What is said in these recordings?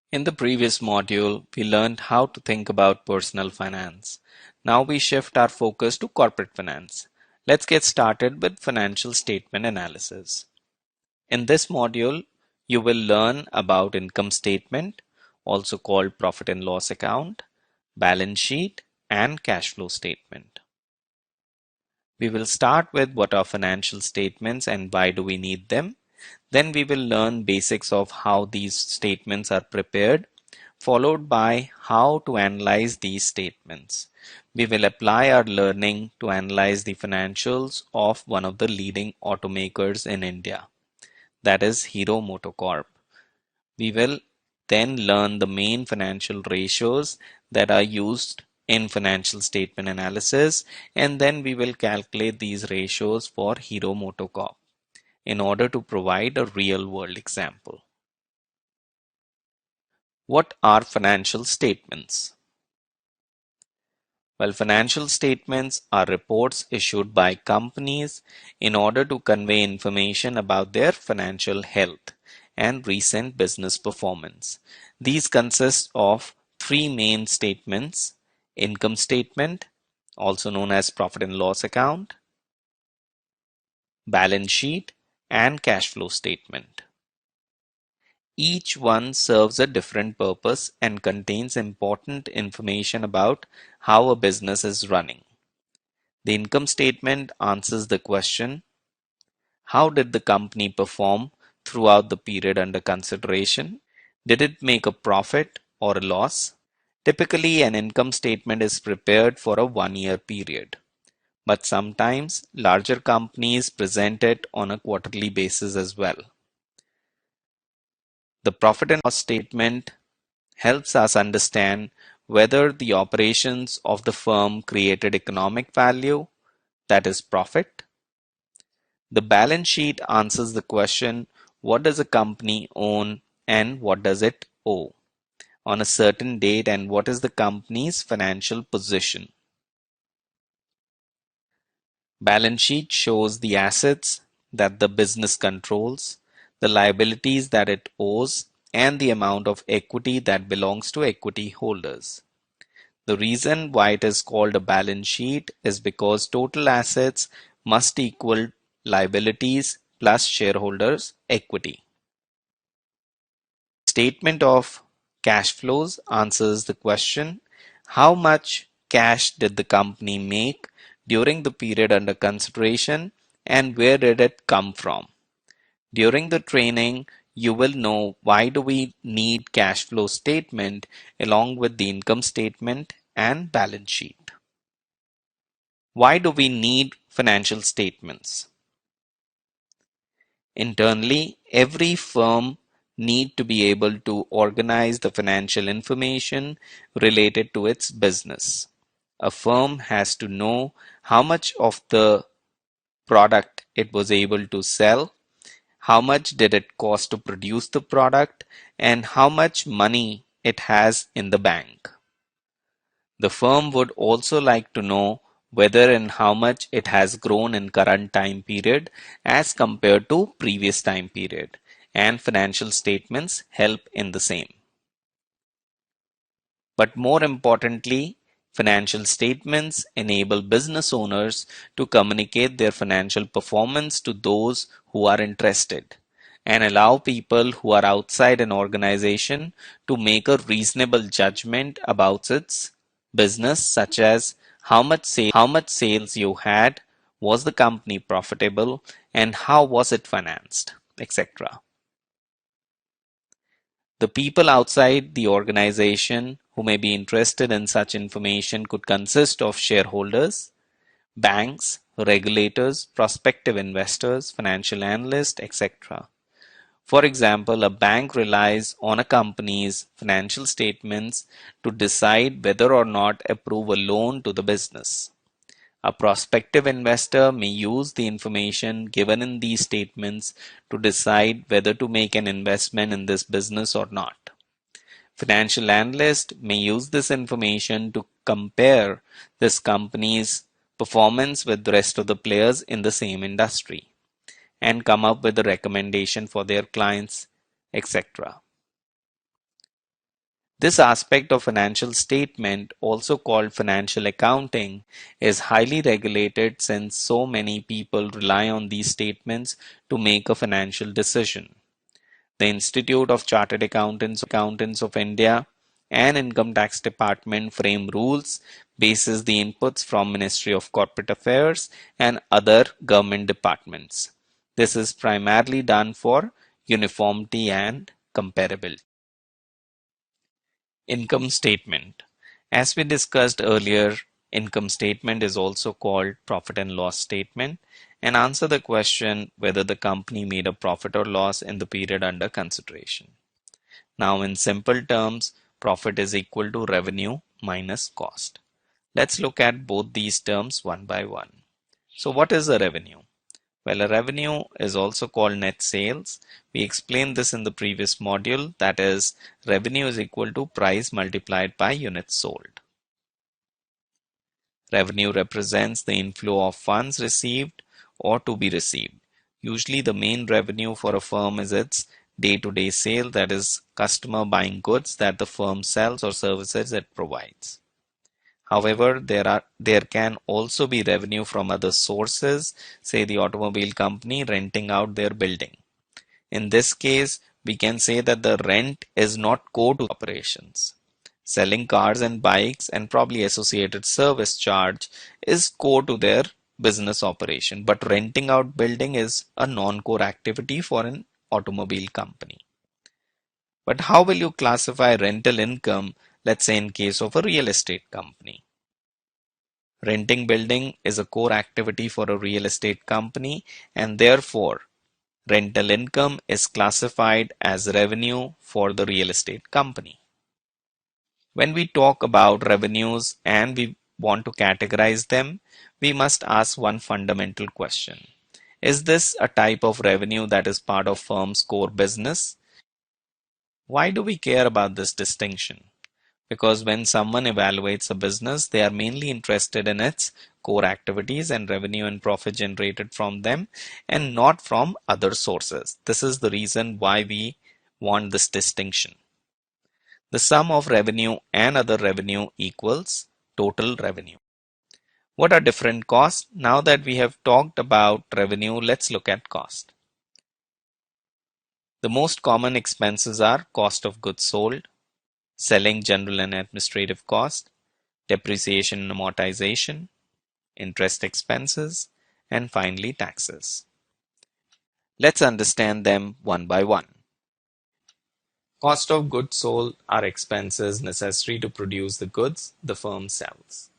In the previous module, we learned how to think about personal finance. Now we shift our focus to corporate finance. Let's get started with financial statement analysis. In this module, you will learn about income statement, also called profit and loss account, balance sheet, and cash flow statement. We will start with what are financial statements and why do we need them. Then we will learn basics of how these statements are prepared, followed by how to analyze these statements. We will apply our learning to analyze the financials of one of the leading automakers in India, that is Hero Motocorp. We will then learn the main financial ratios that are used in financial statement analysis, and then we will calculate these ratios for Hero Motocorp in order to provide a real world example. What are financial statements? Well, financial statements are reports issued by companies in order to convey information about their financial health and recent business performance. These consist of three main statements: income statement, also known as profit and loss account, balance sheet, and cash flow statement. Each one serves a different purpose and contains important information about how a business is running. The income statement answers the question, how did the company perform throughout the period under consideration? Did it make a profit or a loss? Typically, an income statement is prepared for a 1-year period, but sometimes larger companies present it on a quarterly basis as well. The profit and loss statement helps us understand whether the operations of the firm created economic value, that is profit. The balance sheet answers the question, what does a company own and what does it owe on a certain date, and what is the company's financial position. Balance sheet shows the assets that the business controls, the liabilities that it owes, and the amount of equity that belongs to equity holders. The reason why it is called a balance sheet is because total assets must equal liabilities plus shareholders' equity. Statement of cash flows answers the question, how much cash did the company make during the period under consideration and where did it come from? During the training, you will know why do we need cash flow statement along with the income statement and balance sheet. Why do we need financial statements? Internally, every firm need to be able to organize the financial information related to its business. A firm has to know how much of the product it was able to sell, how much did it cost to produce the product, and how much money it has in the bank. The firm would also like to know whether and how much it has grown in current time period as compared to previous time period, and financial statements help in the same. But more importantly, financial statements enable business owners to communicate their financial performance to those who are interested and allow people who are outside an organization to make a reasonable judgment about its business, such as how much sales you had, was the company profitable, and how was it financed, etc. The people outside the organization who may be interested in such information could consist of shareholders, banks, regulators, prospective investors, financial analysts, etc. For example, a bank relies on a company's financial statements to decide whether or not approve a loan to the business. A prospective investor may use the information given in these statements to decide whether to make an investment in this business or not. Financial analysts may use this information to compare this company's performance with the rest of the players in the same industry and come up with a recommendation for their clients, etc. This aspect of financial statement, also called financial accounting, is highly regulated since so many people rely on these statements to make a financial decision. The Institute of Chartered Accountants of India and Income Tax Department frame rules basis the inputs from Ministry of Corporate Affairs and other government departments. This is primarily done for uniformity and comparability. Income statement. As we discussed earlier, income statement is also called profit and loss statement and answer the question whether the company made a profit or loss in the period under consideration. Now, in simple terms, profit is equal to revenue minus cost. Let's look at both these terms one by one. So, what is a revenue? Well, a revenue is also called net sales. We explained this in the previous module, that is, revenue is equal to price multiplied by units sold. Revenue represents the inflow of funds received or to be received. Usually the main revenue for a firm is its day-to-day sale, that is, customer buying goods that the firm sells or services it provides. However, there can also be revenue from other sources, say the automobile company renting out their building. In this case, we can say that the rent is not core to operations. Selling cars and bikes and probably associated service charge is core to their business operation, but renting out building is a non-core activity for an automobile company. But how will you classify rental income, let's say in case of a real estate company? Renting building is a core activity for a real estate company, and therefore rental income is classified as revenue for the real estate company. When we talk about revenues and we want to categorize them, we must ask one fundamental question. Is this a type of revenue that is part of firm's core business? Why do we care about this distinction? Because when someone evaluates a business, they are mainly interested in its core activities and revenue and profit generated from them and not from other sources. This is the reason why we want this distinction. The sum of revenue and other revenue equals total revenue. What are different costs? Now that we have talked about revenue, let's look at cost. The most common expenses are cost of goods sold, selling, general and administrative cost, depreciation and amortization, interest expenses, and finally taxes. Let's understand them one by one. Cost of goods sold are expenses necessary to produce the goods the firm sells.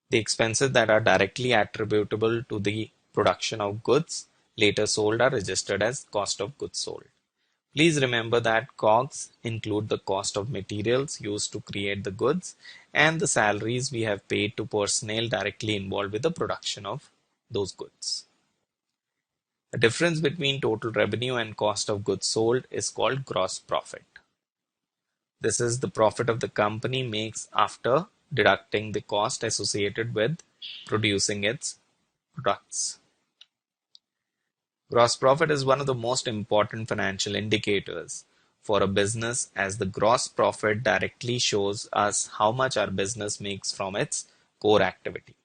The expenses that are directly attributable to the production of goods later sold are registered as cost of goods sold. Please remember that COGS include the cost of materials used to create the goods and the salaries we have paid to personnel directly involved with the production of those goods. The difference between total revenue and cost of goods sold is called gross profit. This is the profit of the company makes after deducting the cost associated with producing its products. Gross profit is one of the most important financial indicators for a business, as the gross profit directly shows us how much our business makes from its core activity.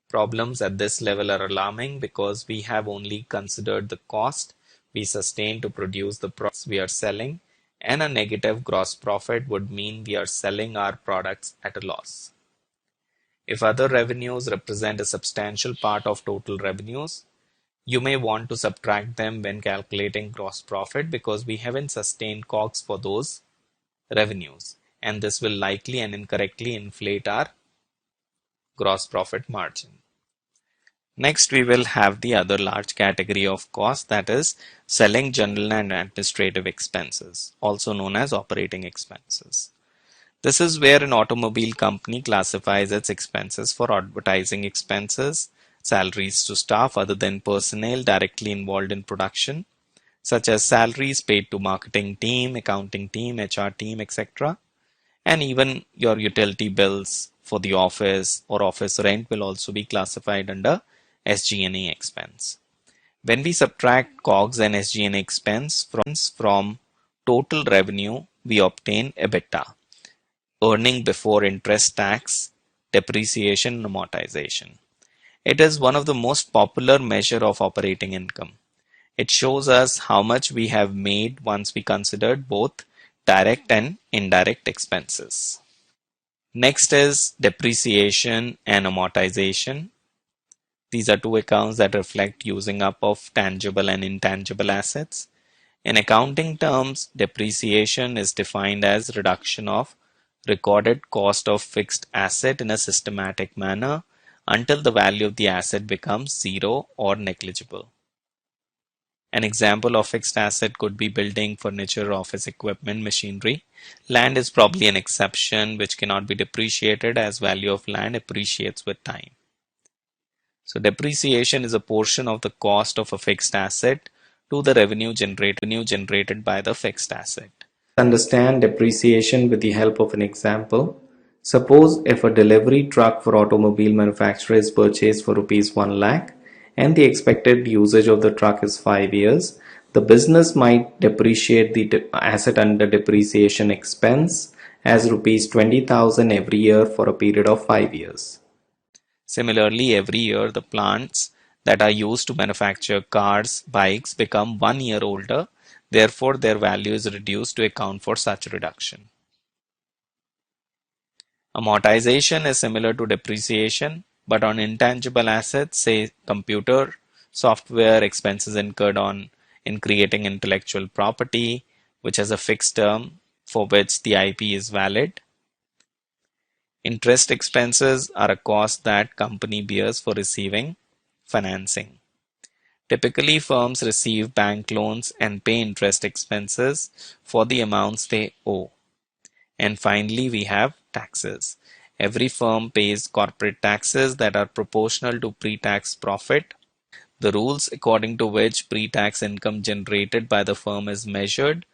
Problems at this level are alarming because we have only considered the cost we sustain to produce the products we are selling, and a negative gross profit would mean we are selling our products at a loss. If other revenues represent a substantial part of total revenues, you may want to subtract them when calculating gross profit because we haven't sustained COGS for those revenues, and this will likely and incorrectly inflate our gross profit margin. Next, we will have the other large category of cost, that is selling, general and administrative expenses, also known as operating expenses. This is where an automobile company classifies its expenses for advertising expenses, salaries to staff other than personnel directly involved in production, such as salaries paid to marketing team, accounting team, HR team, etc. And even your utility bills for the office or office rent will also be classified under SG&A expense. When we subtract COGS and SG&A expense from total revenue, we obtain EBITDA, earning before interest, tax, depreciation, and amortization. It is one of the most popular measure of operating income. It shows us how much we have made once we considered both direct and indirect expenses. Next is depreciation and amortization. These are two accounts that reflect using up of tangible and intangible assets. In accounting terms, depreciation is defined as reduction of recorded cost of fixed asset in a systematic manner until the value of the asset becomes zero or negligible. An example of fixed asset could be building, furniture, office equipment, machinery. Land is probably an exception which cannot be depreciated as value of land appreciates with time. So depreciation is a portion of the cost of a fixed asset to the revenue generated by the fixed asset. Understand depreciation with the help of an example. Suppose if a delivery truck for automobile manufacturer is purchased for rupees 1 lakh and the expected usage of the truck is 5 years, the business might depreciate the asset under depreciation expense as rupees 20,000 every year for a period of 5 years. Similarly, every year the plants that are used to manufacture cars, bikes become 1 year older, therefore their value is reduced to account for such reduction. Amortization is similar to depreciation, but on intangible assets, say computer, software, expenses incurred in creating intellectual property, which has a fixed term for which the IP is valid. Interest expenses are a cost that company bears for receiving financing. Typically, firms receive bank loans and pay interest expenses for the amounts they owe. And finally, we have taxes. Every firm pays corporate taxes that are proportional to pre-tax profit. The rules according to which pre-tax income generated by the firm is measured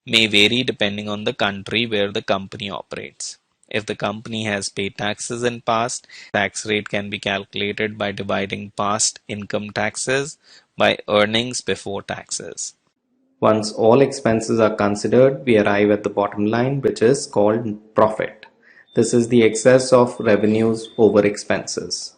may vary depending on the country where the company operates. If the company has paid taxes in past, tax rate can be calculated by dividing past income taxes by earnings before taxes. Once all expenses are considered, we arrive at the bottom line, which is called profit. This is the excess of revenues over expenses.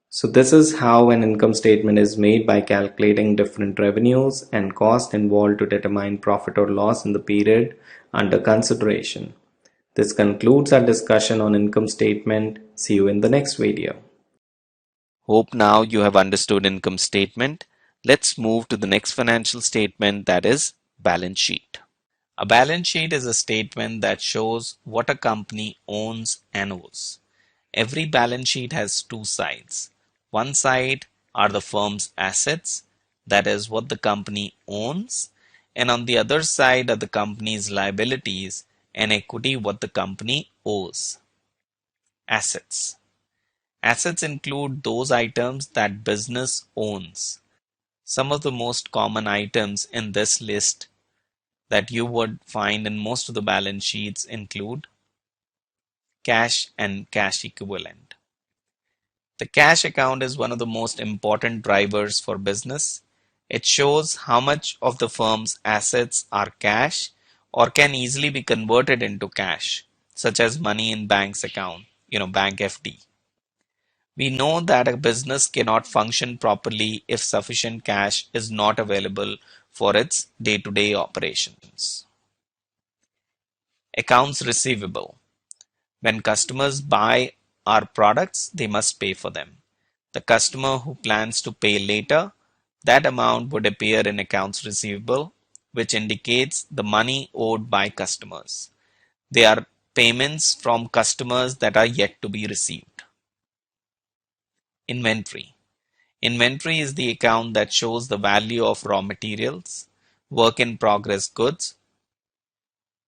So this is how an income statement is made by calculating different revenues and costs involved to determine profit or loss in the period under consideration. This concludes our discussion on income statement. See you in the next video. Hope now you have understood income statement. Let's move to the next financial statement, that is balance sheet. A balance sheet is a statement that shows what a company owns and owes. Every balance sheet has two sides. One side are the firm's assets, that is what the company owns, and on the other side are the company's liabilities and equity, what the company owes. Assets. Assets include those items that business owns. Some of the most common items in this list that you would find in most of the balance sheets include cash and cash equivalent. The cash account is one of the most important drivers for business. It shows how much of the firm's assets are cash or can easily be converted into cash, such as money in bank's account, bank FD. We know that a business cannot function properly if sufficient cash is not available for its day-to-day operations. Accounts receivable. When customers buy our products, they must pay for them. The customer who plans to pay later, that amount would appear in accounts receivable, which indicates the money owed by customers. They are payments from customers that are yet to be received. Inventory. Inventory is the account that shows the value of raw materials, work in progress goods,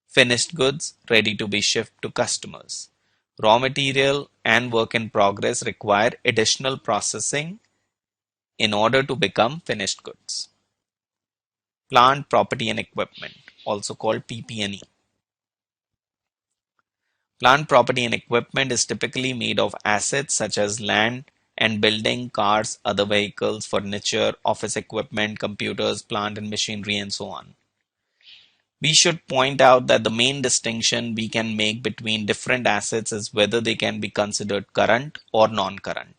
finished goods ready to be shipped to customers. Raw material and work in progress require additional processing in order to become finished goods. Plant, property and equipment, also called PP&E. Plant, property and equipment is typically made of assets such as land and building, cars, other vehicles, furniture, office equipment, computers, plant and machinery, and so on. We should point out that the main distinction we can make between different assets is whether they can be considered current or non-current.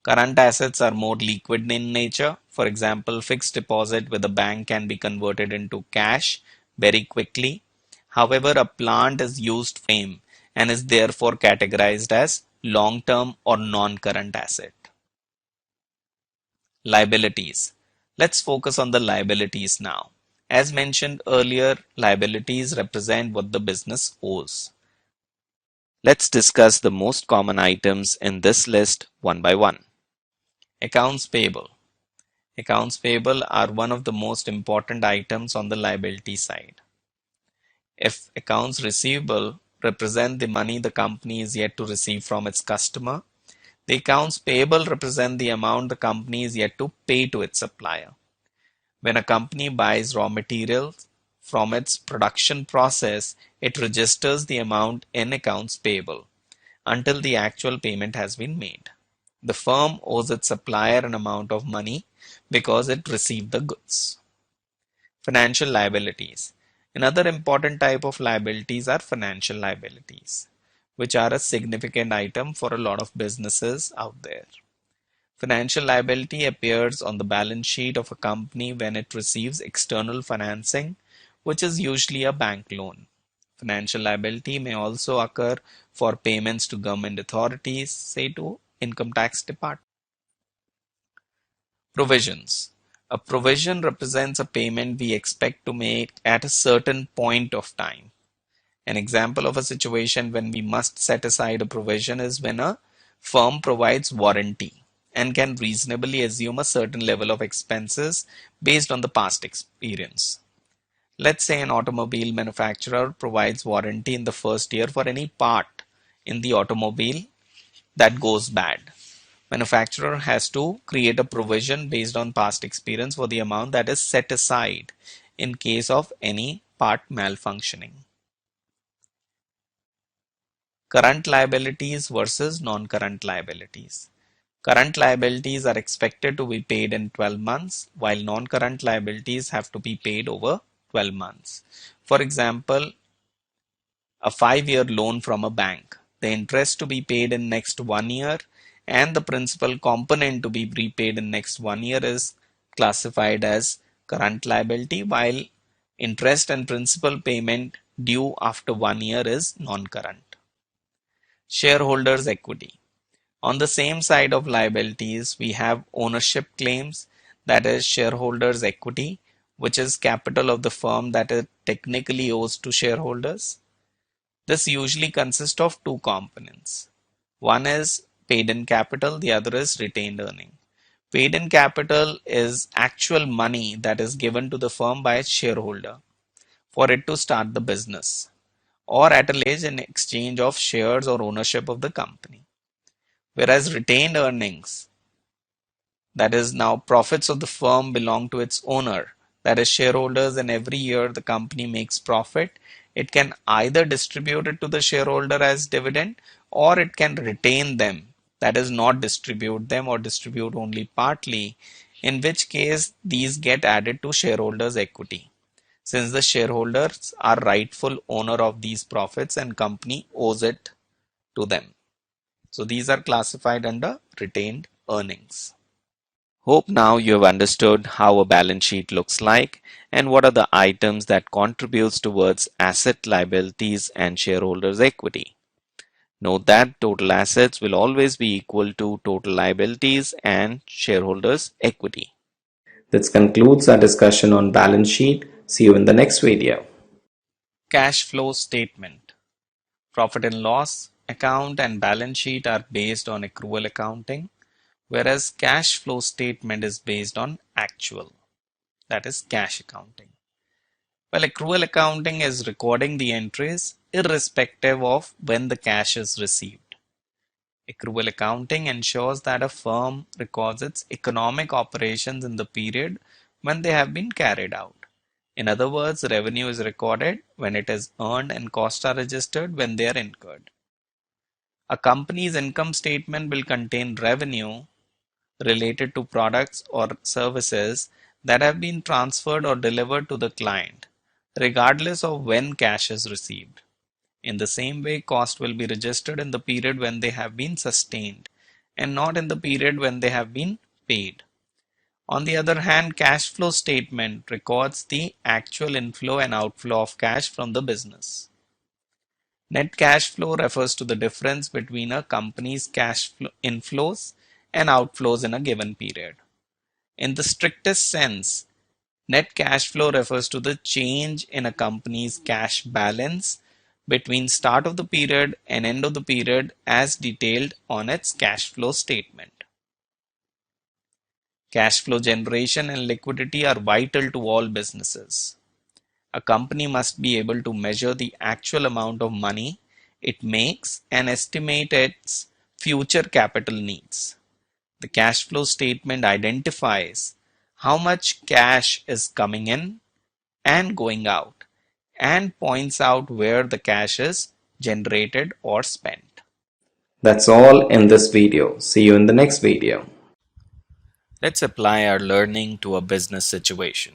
Current assets are more liquid in nature. For example, fixed deposit with a bank can be converted into cash very quickly. However, a plant is used frame and is therefore categorized as long-term or non-current asset. Liabilities. Let's focus on the liabilities now. As mentioned earlier, liabilities represent what the business owes. Let's discuss the most common items in this list one by one. Accounts payable. Accounts payable are one of the most important items on the liability side. If accounts receivable represent the money the company is yet to receive from its customer, the accounts payable represent the amount the company is yet to pay to its supplier. When a company buys raw materials from its production process, it registers the amount in accounts payable until the actual payment has been made. The firm owes its supplier an amount of money because it received the goods. Financial liabilities. Another important type of liabilities are financial liabilities, which are a significant item for a lot of businesses out there. Financial liability appears on the balance sheet of a company when it receives external financing, which is usually a bank loan. Financial liability may also occur for payments to government authorities, say to income tax department. Provisions. A provision represents a payment we expect to make at a certain point of time. An example of a situation when we must set aside a provision is when a firm provides warranty and can reasonably assume a certain level of expenses based on the past experience. Let's say an automobile manufacturer provides warranty in the first year for any part in the automobile that goes bad. Manufacturer has to create a provision based on past experience for the amount that is set aside in case of any part malfunctioning. Current liabilities versus non-current liabilities. Current liabilities are expected to be paid in 12 months, while non-current liabilities have to be paid over 12 months. For example, a 5-year loan from a bank. The interest to be paid in next 1 year and the principal component to be repaid in next 1 year is classified as current liability, while interest and principal payment due after 1 year is non-current. Shareholders' equity. On the same side of liabilities, we have ownership claims, that is shareholders' equity, which is capital of the firm that it technically owes to shareholders. This usually consists of two components. One is paid-in capital, the other is retained earning. Paid-in capital is actual money that is given to the firm by its shareholder for it to start the business, or at a later in exchange of shares or ownership of the company. Whereas retained earnings, that is now profits of the firm, belong to its owner, that is shareholders, and every year the company makes profit. It can either distribute it to the shareholder as dividend or it can retain them, that is not distribute them or distribute only partly, in which case these get added to shareholders' equity, since the shareholders are rightful owner of these profits and company owes it to them. So these are classified under retained earnings. Hope now you have understood how a balance sheet looks like and what are the items that contributes towards asset liabilities and shareholders equity. Note that total assets will always be equal to total liabilities and shareholders equity. This concludes our discussion on balance sheet. See you in the next video. Cash flow statement. Profit and loss account and balance sheet are based on accrual accounting, whereas cash flow statement is based on actual, that is cash accounting. Well, accrual accounting is recording the entries irrespective of when the cash is received. Accrual accounting ensures that a firm records its economic operations in the period when they have been carried out. In other words, revenue is recorded when it is earned and costs are registered when they are incurred. A company's income statement will contain revenue related to products or services that have been transferred or delivered to the client, regardless of when cash is received. In the same way, cost will be registered in the period when they have been sustained and not in the period when they have been paid. On the other hand, cash flow statement records the actual inflow and outflow of cash from the business. Net cash flow refers to the difference between a company's inflows and outflows in a given period. In the strictest sense, net cash flow refers to the change in a company's cash balance between start of the period and end of the period as detailed on its cash flow statement. Cash flow generation and liquidity are vital to all businesses. A company must be able to measure the actual amount of money it makes and estimate its future capital needs. The cash flow statement identifies how much cash is coming in and going out and points out where the cash is generated or spent. That's all in this video. See you in the next video. Let's apply our learning to a business situation.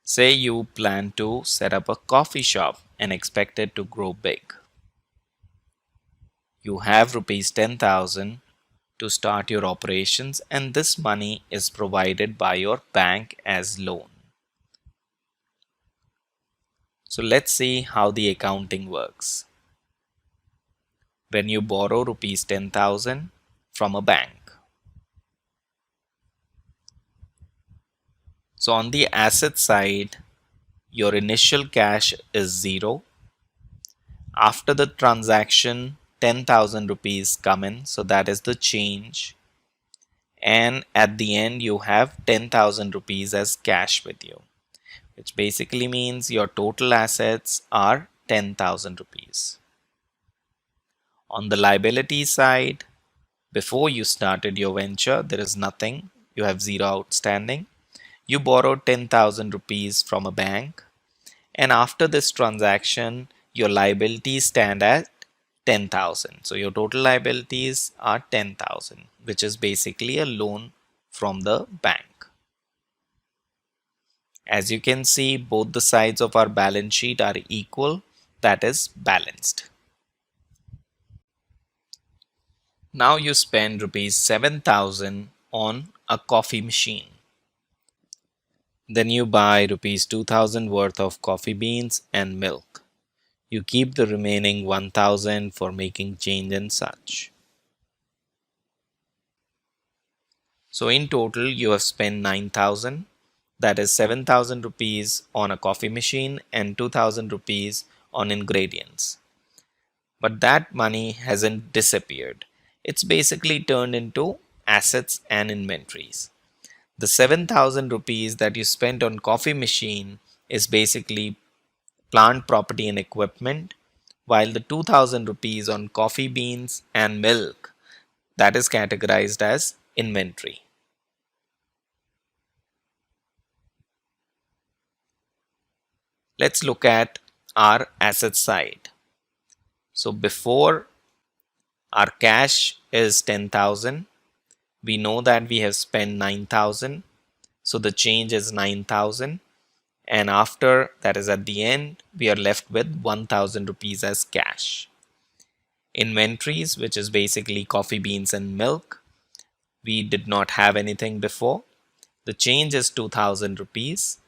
Say you plan to set up a coffee shop and expect it to grow big. You have rupees 10,000 to start your operations, and this money is provided by your bank as loan. So let's see how the accounting works. When you borrow rupees 10,000 from a bank. So on the asset side, your initial cash is 0. After the transaction, 10,000 rupees come in, so that is the change. And at the end, you have 10,000 rupees as cash with you, which basically means your total assets are 10,000 rupees. On the liability side, before you started your venture, there is nothing. You have 0 outstanding. You borrowed 10,000 rupees from a bank, and after this transaction, your liabilities stand at 10,000. So your total liabilities are 10,000, which is basically a loan from the bank. As you can see, both the sides of our balance sheet are equal, that is balanced. Now you spend rupees 7,000 on a coffee machine. Then you buy rupees 2,000 worth of coffee beans and milk. You keep the remaining 1,000 for making change and such. So in total you have spent 9,000, that is 7,000 rupees on a coffee machine and 2,000 rupees on ingredients. But that money hasn't disappeared. It's basically turned into assets and inventories. The 7,000 rupees that you spent on coffee machine is basically plant, property and equipment, while the 2,000 rupees on coffee beans and milk, that is categorized as inventory. Let's look at our asset side. So before our cash is 10,000, we know that we have spent 9,000. So the change is 9,000. And after, that is at the end, we are left with 1,000 rupees as cash. Inventories, which is basically coffee beans and milk, we did not have anything before. The change is 2,000 rupees,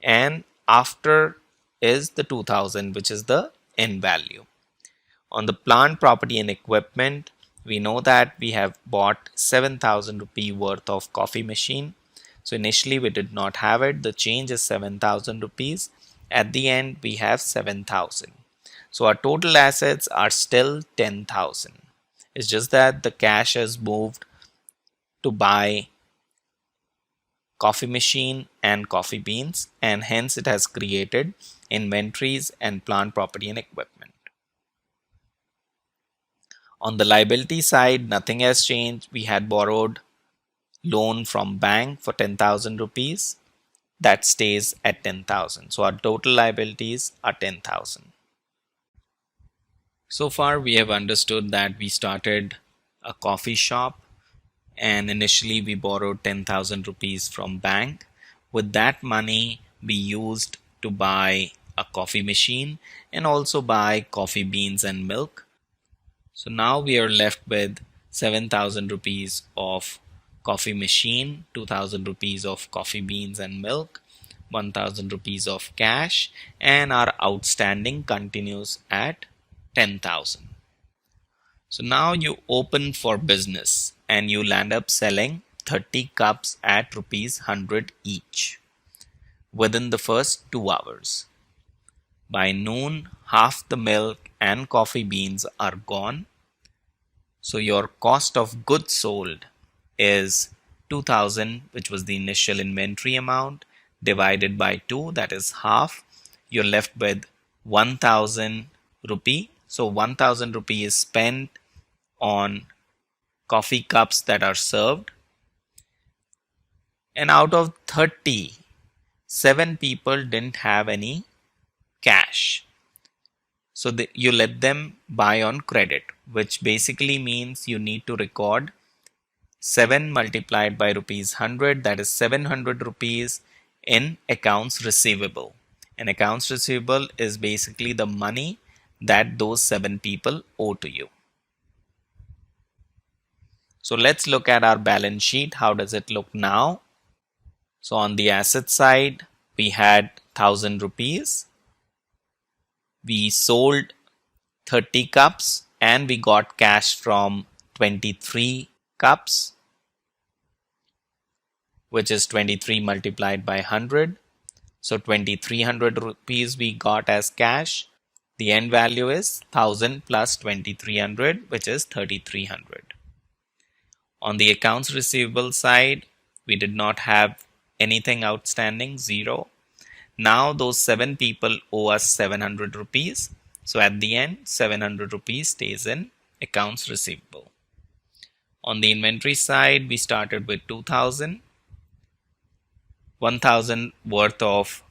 and after is the 2,000, which is the end value. On the plant, property and equipment, we know that we have bought 7,000 rupee worth of coffee machine. So initially we did not have it. The change is 7,000 rupees. At the end we have 7,000. So our total assets are still 10,000. It's just that the cash has moved to buy coffee machine and coffee beans, and hence it has created inventories and plant, property and equipment. On the liability side, nothing has changed. We had borrowed loan from bank for 10,000 rupees. That stays at 10,000. So our total liabilities are 10,000. So far we have understood that we started a coffee shop and initially we borrowed 10,000 rupees from bank. With that money, we used to buy a coffee machine and also buy coffee beans and milk. So now we are left with 7,000 rupees of coffee machine, 2,000 rupees of coffee beans and milk, 1,000 rupees of cash, and our outstanding continues at 10,000. So now you open for business and you land up selling 30 cups at rupees 100 each within the first 2 hours. By noon, half the milk and coffee beans are gone. So your cost of goods sold is 2000, which was the initial inventory amount, divided by 2, that is half. You're left with 1000 rupee. So 1000 rupee is spent on coffee cups that are served. And out of 30, 7 people didn't have any cash. So you let them buy on credit, which basically means you need to record 7 multiplied by rupees 100, that is 700 rupees in accounts receivable. And accounts receivable is basically the money that those 7 people owe to you. So let's look at our balance sheet. How does it look now? So on the asset side, we had 1000 rupees. We sold 30 cups and we got cash from 23 cups, which is 23 multiplied by 100. So 2300 rupees we got as cash. The end value is 1000 plus 2300, which is 3300. On the accounts receivable side, we did not have anything outstanding, 0. Now those 7 people owe us 700 rupees. So at the end, 700 rupees stays in accounts receivable. On the inventory side, we started with 2000. 1000 worth of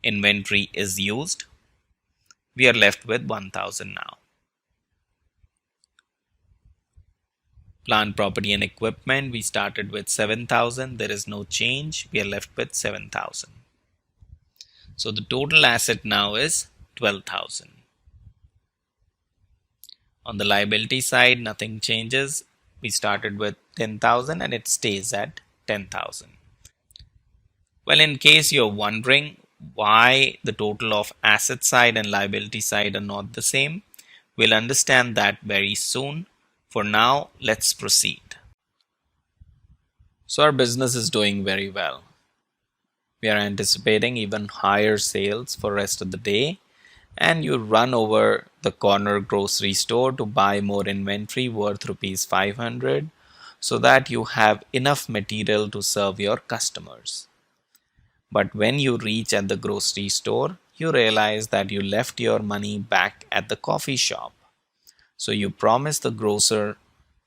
inventory is used. We are left with 1000 now. Plant, property and equipment, we started with 7,000. There is no change. We are left with 7,000. So the total asset now is 12,000. On the liability side, nothing changes. We started with 10,000 and it stays at 10,000. Well, in case you're wondering why the total of asset side and liability side are not the same, we'll understand that very soon. For now, let's proceed. So our business is doing very well. We are anticipating even higher sales for rest of the day, and you run over the corner grocery store to buy more inventory worth rupees 500 so that you have enough material to serve your customers. But when you reach at the grocery store, you realize that you left your money back at the coffee shop. So you promise the grocer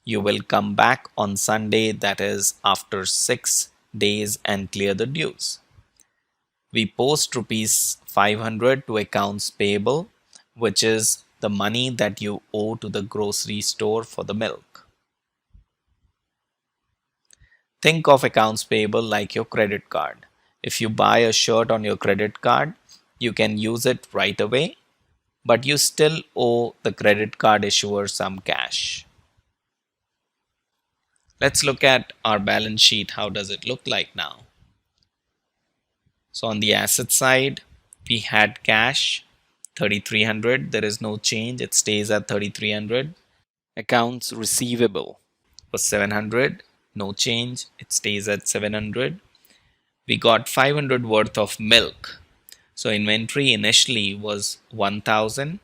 you will come back on Sunday, that is after 6 days, and clear the dues. We post rupees 500 to accounts payable, which is the money that you owe to the grocery store for the milk. Think of accounts payable like your credit card. If you buy a shirt on your credit card, you can use it right away, but you still owe the credit card issuer some cash. Let's look at our balance sheet. How does it look like now? So on the asset side, we had cash 3300. There is no change. It stays at 3300. Accounts receivable was 700. No change. It stays at 700. We got 500 worth of milk. So inventory initially was 1000.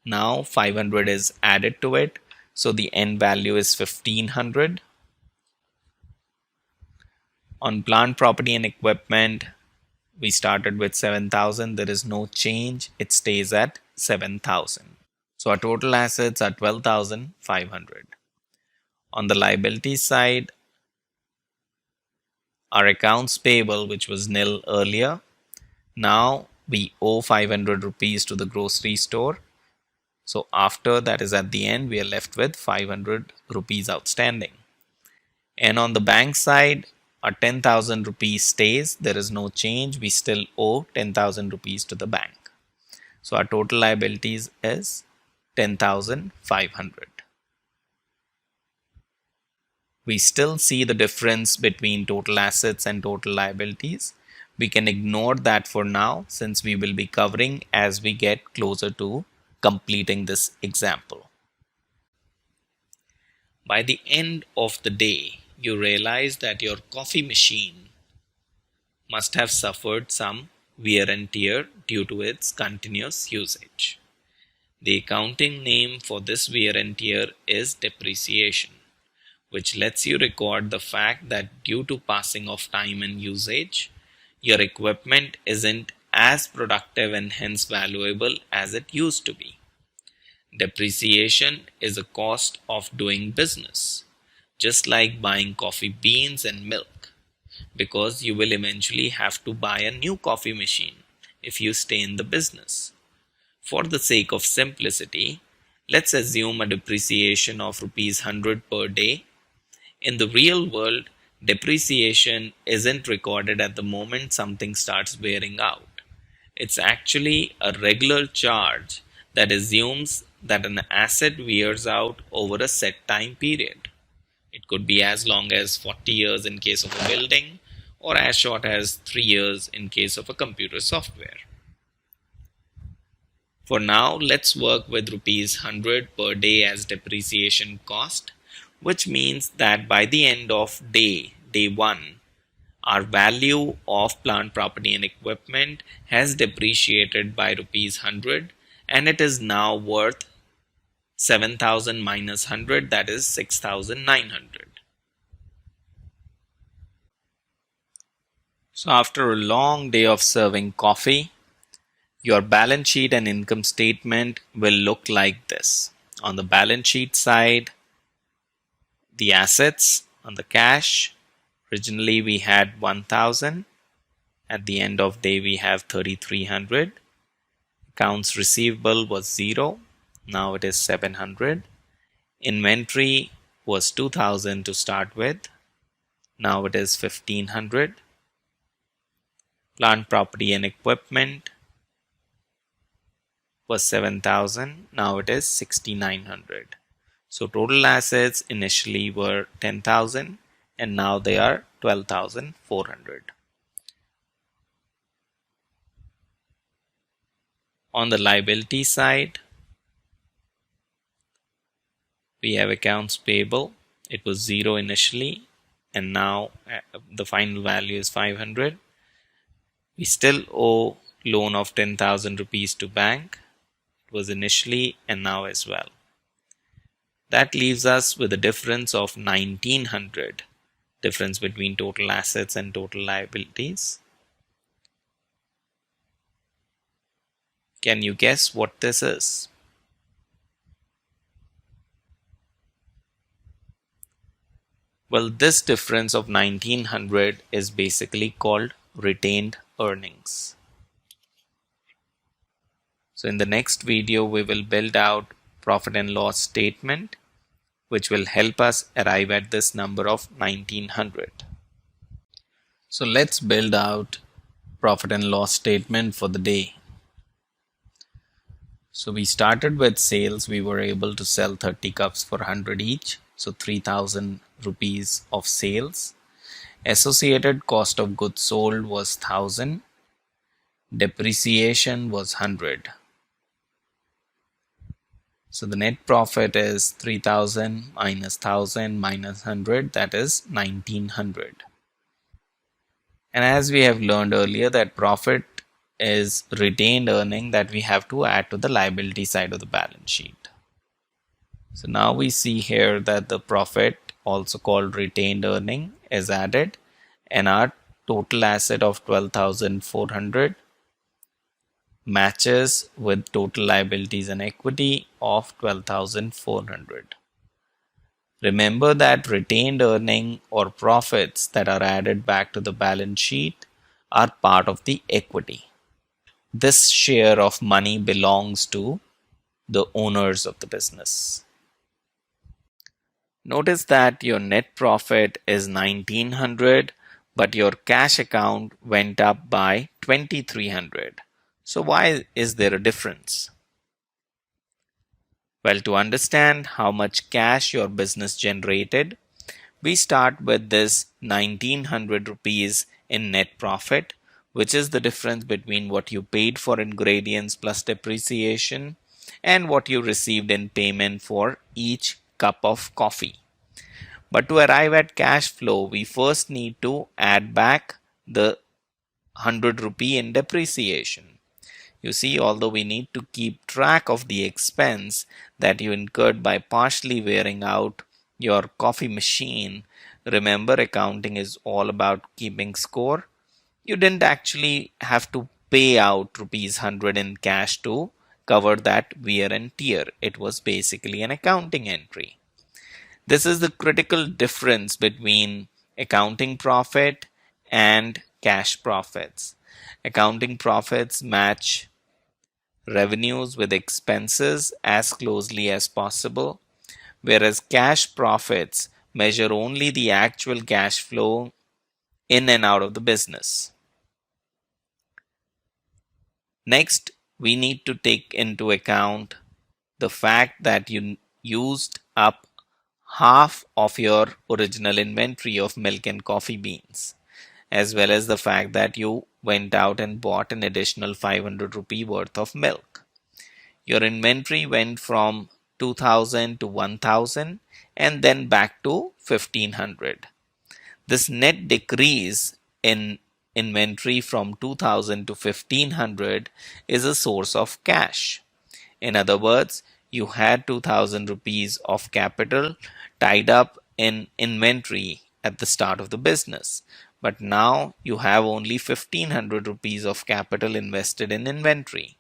Now 500 is added to it. So the end value is 1500. On plant, property and equipment, we started with 7,000. There is no change. It stays at 7,000. So our total assets are 12,500. On the liability side, our accounts payable, which was nil earlier, now we owe 500 rupees to the grocery store. So after that is at the end, we are left with 500 rupees outstanding. And on the bank side, our 10,000 rupees stays. There is no change. We still owe 10,000 rupees to the bank. So our total liabilities is 10,500. We still see the difference between total assets and total liabilities. We can ignore that for now since we will be covering as we get closer to completing this example. By the end of the day, you realize that your coffee machine must have suffered some wear and tear due to its continuous usage. The accounting name for this wear and tear is depreciation, which lets you record the fact that due to passing of time and usage, your equipment isn't as productive and hence valuable as it used to be. Depreciation is a cost of doing business, just like buying coffee beans and milk, because you will eventually have to buy a new coffee machine if you stay in the business. For the sake of simplicity, let's assume a depreciation of rupees 100 per day. In the real world, depreciation isn't recorded at the moment something starts wearing out. It's actually a regular charge that assumes that an asset wears out over a set time period. It could be as long as 40 years in case of a building, or as short as 3 years in case of a computer software. For now, let's work with rupees 100 per day as depreciation cost, which means that by the end of day 1, our value of plant, property and equipment has depreciated by rupees 100 and it is now worth 7,000 minus 100, that is 6,900. So after a long day of serving coffee, your balance sheet and income statement will look like this. On the balance sheet side, the assets on the cash, originally we had 1,000. At the end of day we have 3,300. Accounts receivable was 0. Now it is 700. Inventory was 2,000 to start with. Now it is 1,500. Plant, property and equipment was 7,000. Now it is 6,900. So total assets initially were 10,000 and now they are 12,400. On the liability side, we have accounts payable. It was 0 initially and now the final value is 500. We still owe loan of 10,000 rupees to bank. It was initially and now as well. That leaves us with a difference of 1,900, difference between total assets and total liabilities. Can you guess what this is? Well, this difference of 1,900 is basically called retained earnings. So in the next video, we will build out profit and loss statement, which will help us arrive at this number of 1,900. So let's build out profit and loss statement for the day. So we started with sales. We were able to sell 30 cups for 100 each. So 3,000 rupees of sales. Associated cost of goods sold was 1,000. Depreciation was 100. So the net profit is 3,000 minus 1,000 minus 100, that is 1,900. And as we have learned earlier, that profit is retained earning that we have to add to the liability side of the balance sheet. So now we see here that the profit, also called retained earning, is added and our total asset of 12,400 matches with total liabilities and equity of 12,400. Remember that retained earning or profits that are added back to the balance sheet are part of the equity. This share of money belongs to the owners of the business. Notice that your net profit is 1900, but your cash account went up by 2300. So why is there a difference? Well, to understand how much cash your business generated, we start with this 1900 rupees in net profit, which is the difference between what you paid for ingredients plus depreciation and what you received in payment for each cup of coffee. But to arrive at cash flow, we first need to add back the 100 rupee in depreciation. You see, although we need to keep track of the expense that you incurred by partially wearing out your coffee machine, remember accounting is all about keeping score. You didn't actually have to pay out rupees 100 in cash to cover that wear and tear. It was basically an accounting entry. This is the critical difference between accounting profit and cash profits. Accounting profits match revenues with expenses as closely as possible, whereas cash profits measure only the actual cash flow in and out of the business. Next, we need to take into account the fact that you used up half of your original inventory of milk and coffee beans, as well as the fact that you went out and bought an additional 500 rupee worth of milk. Your inventory went from 2000 to 1000 and then back to 1500. This net decrease in inventory from 2000 to 1500 is a source of cash. In other words, you had 2000 rupees of capital tied up in inventory at the start of the business, but now you have only 1500 rupees of capital invested in inventory.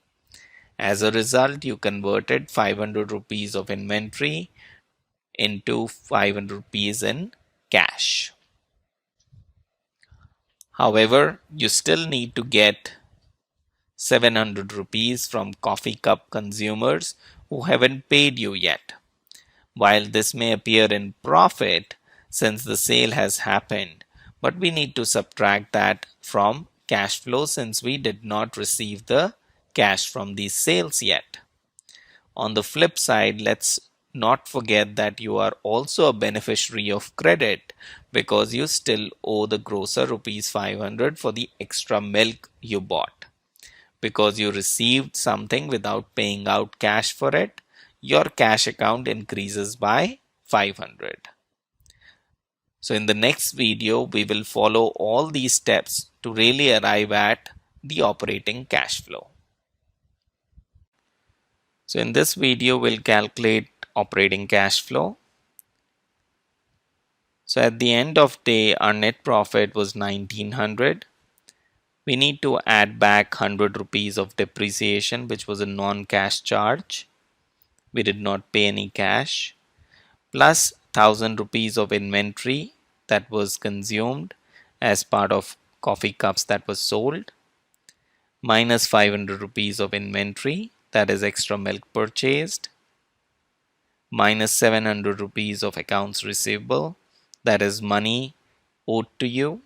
As a result, you converted 500 rupees of inventory into 500 rupees in cash. However, you still need to get 700 rupees from coffee cup consumers who haven't paid you yet. While this may appear in profit since the sale has happened, but we need to subtract that from cash flow since we did not receive the cash from these sales yet. On the flip side, let's not forget that you are also a beneficiary of credit because you still owe the grocer rupees 500 for the extra milk you bought. Because you received something without paying out cash for it, your cash account increases by 500. So in the next video, we will follow all these steps to really arrive at the operating cash flow. So in this video, we'll calculate operating cash flow. So at the end of day, our net profit was 1900. We need to add back 100 rupees of depreciation, which was a non-cash charge. We did not pay any cash, plus 1000 rupees of inventory that was consumed as part of coffee cups that was sold, minus 500 rupees of inventory that is extra milk purchased, minus 700 rupees of accounts receivable that is money owed to you,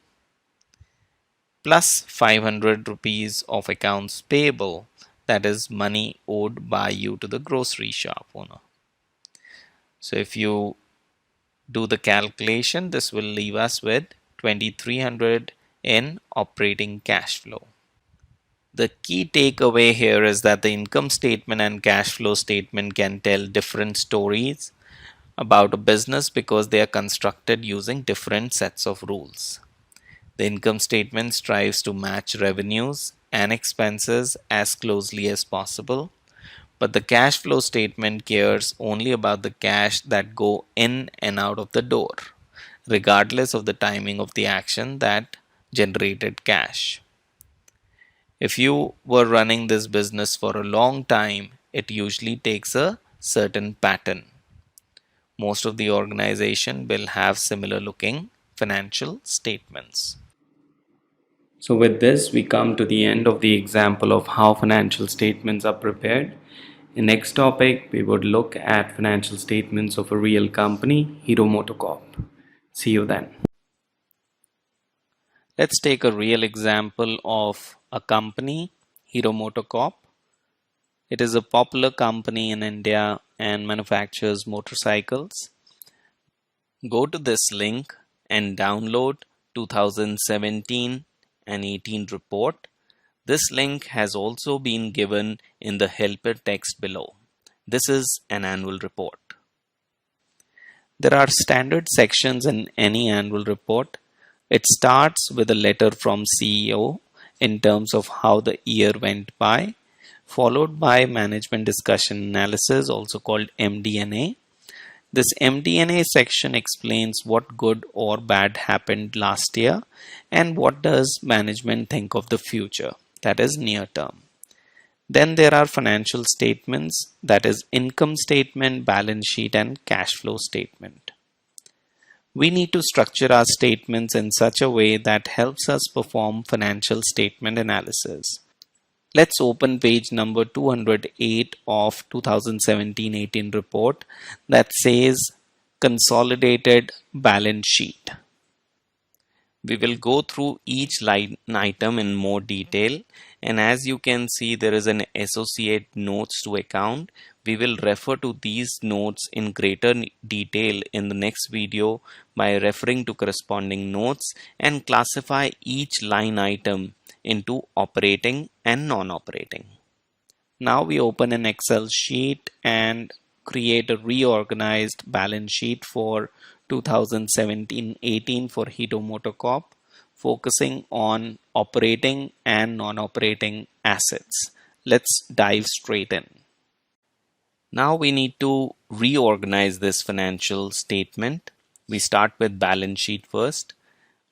plus 500 rupees of accounts payable that is money owed by you to the grocery shop owner. So if you do the calculation, this will leave us with 2300 in operating cash flow. The key takeaway here is that the income statement and cash flow statement can tell different stories about a business because they are constructed using different sets of rules. The income statement strives to match revenues and expenses as closely as possible, but the cash flow statement cares only about the cash that go in and out of the door, regardless of the timing of the action that generated cash. If you were running this business for a long time, it usually takes a certain pattern. Most of the organization will have similar looking financial statements. So with this, we come to the end of the example of how financial statements are prepared. In next topic, we would look at financial statements of a real company, Hero Motocorp. See you then. Let's take a real example of a company, Hero Motocorp. It is a popular company in India and manufactures motorcycles. Go to this link and download 2017 and 18 report. This link has also been given in the helper text below. This is an annual report. There are standard sections in any annual report. It starts with a letter from CEO in terms of how the year went by, followed by management discussion analysis, also called MD&A. This MD&A section explains what good or bad happened last year and what does management think of the future, that is near term. Then there are financial statements, that is income statement, balance sheet and cash flow statement. We need to structure our statements in such a way that helps us perform financial statement analysis. Let's open page number 208 of 2017-18 report that says consolidated balance sheet. We will go through each line item in more detail, and as you can see there is an associate notes to account. We will refer to these notes in greater detail in the next video by referring to corresponding notes and classify each line item into operating and non-operating. Now we open an Excel sheet and create a reorganized balance sheet for 2017-18 for Hero Motocorp, focusing on operating and non-operating assets. Let's dive straight in. Now we need to reorganize this financial statement. We start with balance sheet first.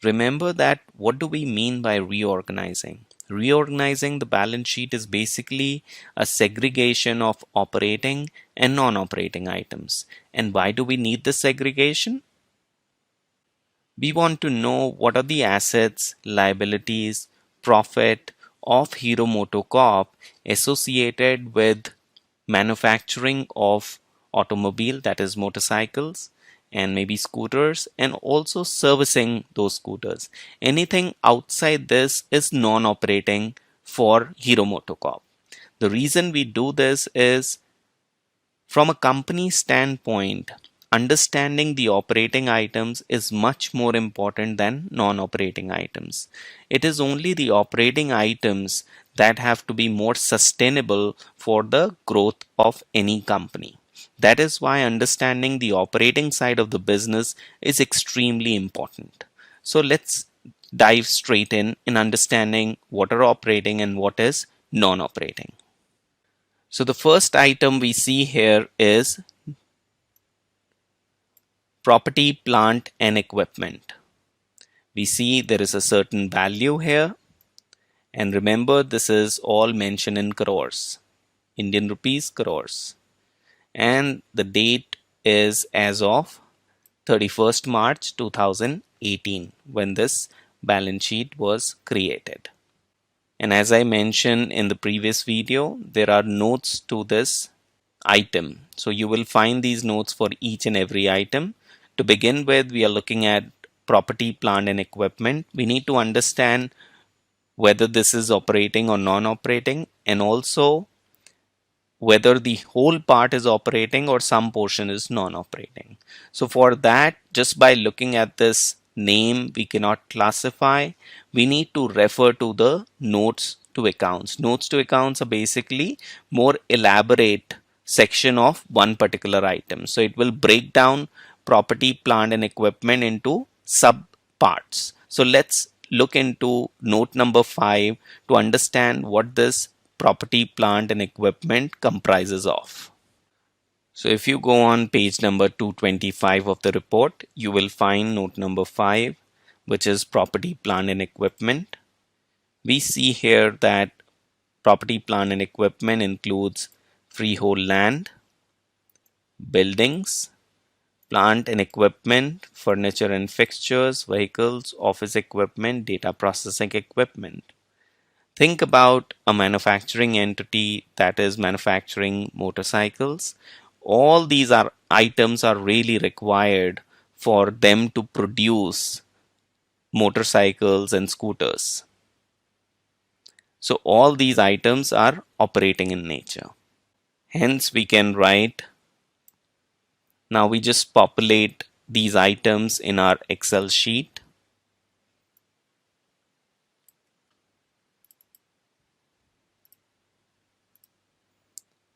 Remember that what do we mean by reorganizing? Reorganizing the balance sheet is basically a segregation of operating and non-operating items. And why do we need this segregation? We want to know what are the assets, liabilities, profit of Hero Motocorp associated with manufacturing of automobile, that is motorcycles, and maybe scooters, and also servicing those scooters. Anything outside this is non-operating for Hero Motocorp. The reason we do this is from a company standpoint, understanding the operating items is much more important than non-operating items. It is only the operating items that have to be more sustainable for the growth of any company. That is why understanding the operating side of the business is extremely important. So let's dive straight in understanding what are operating and what is non-operating. So the first item we see here is property, plant and equipment. We see there is a certain value here, and remember this is all mentioned in crores, Indian rupees crores, and the date is as of 31st March 2018 when this balance sheet was created. And as I mentioned in the previous video, there are notes to this item. So you will find these notes for each and every item. To begin with, we are looking at property, plant and equipment. We need to understand whether this is operating or non-operating, and also whether the whole part is operating or some portion is non-operating. So for that, just by looking at this name, we cannot classify. We need to refer to the notes to accounts. Notes to accounts are basically more elaborate section of one particular item. So it will break down property, plant and equipment into sub parts. So let's look into note number 5 to understand what this property, plant and equipment comprises of. So if you go on page number 225 of the report, you will find note number 5, which is property, plant and equipment. We see here that property, plant and equipment includes freehold land, buildings, plant and equipment, furniture and fixtures, vehicles, office equipment, data processing equipment. Think about a manufacturing entity that is manufacturing motorcycles. All these are items are really required for them to produce motorcycles and scooters. So all these items are operating in nature. Hence we can write, now we just populate these items in our Excel sheet.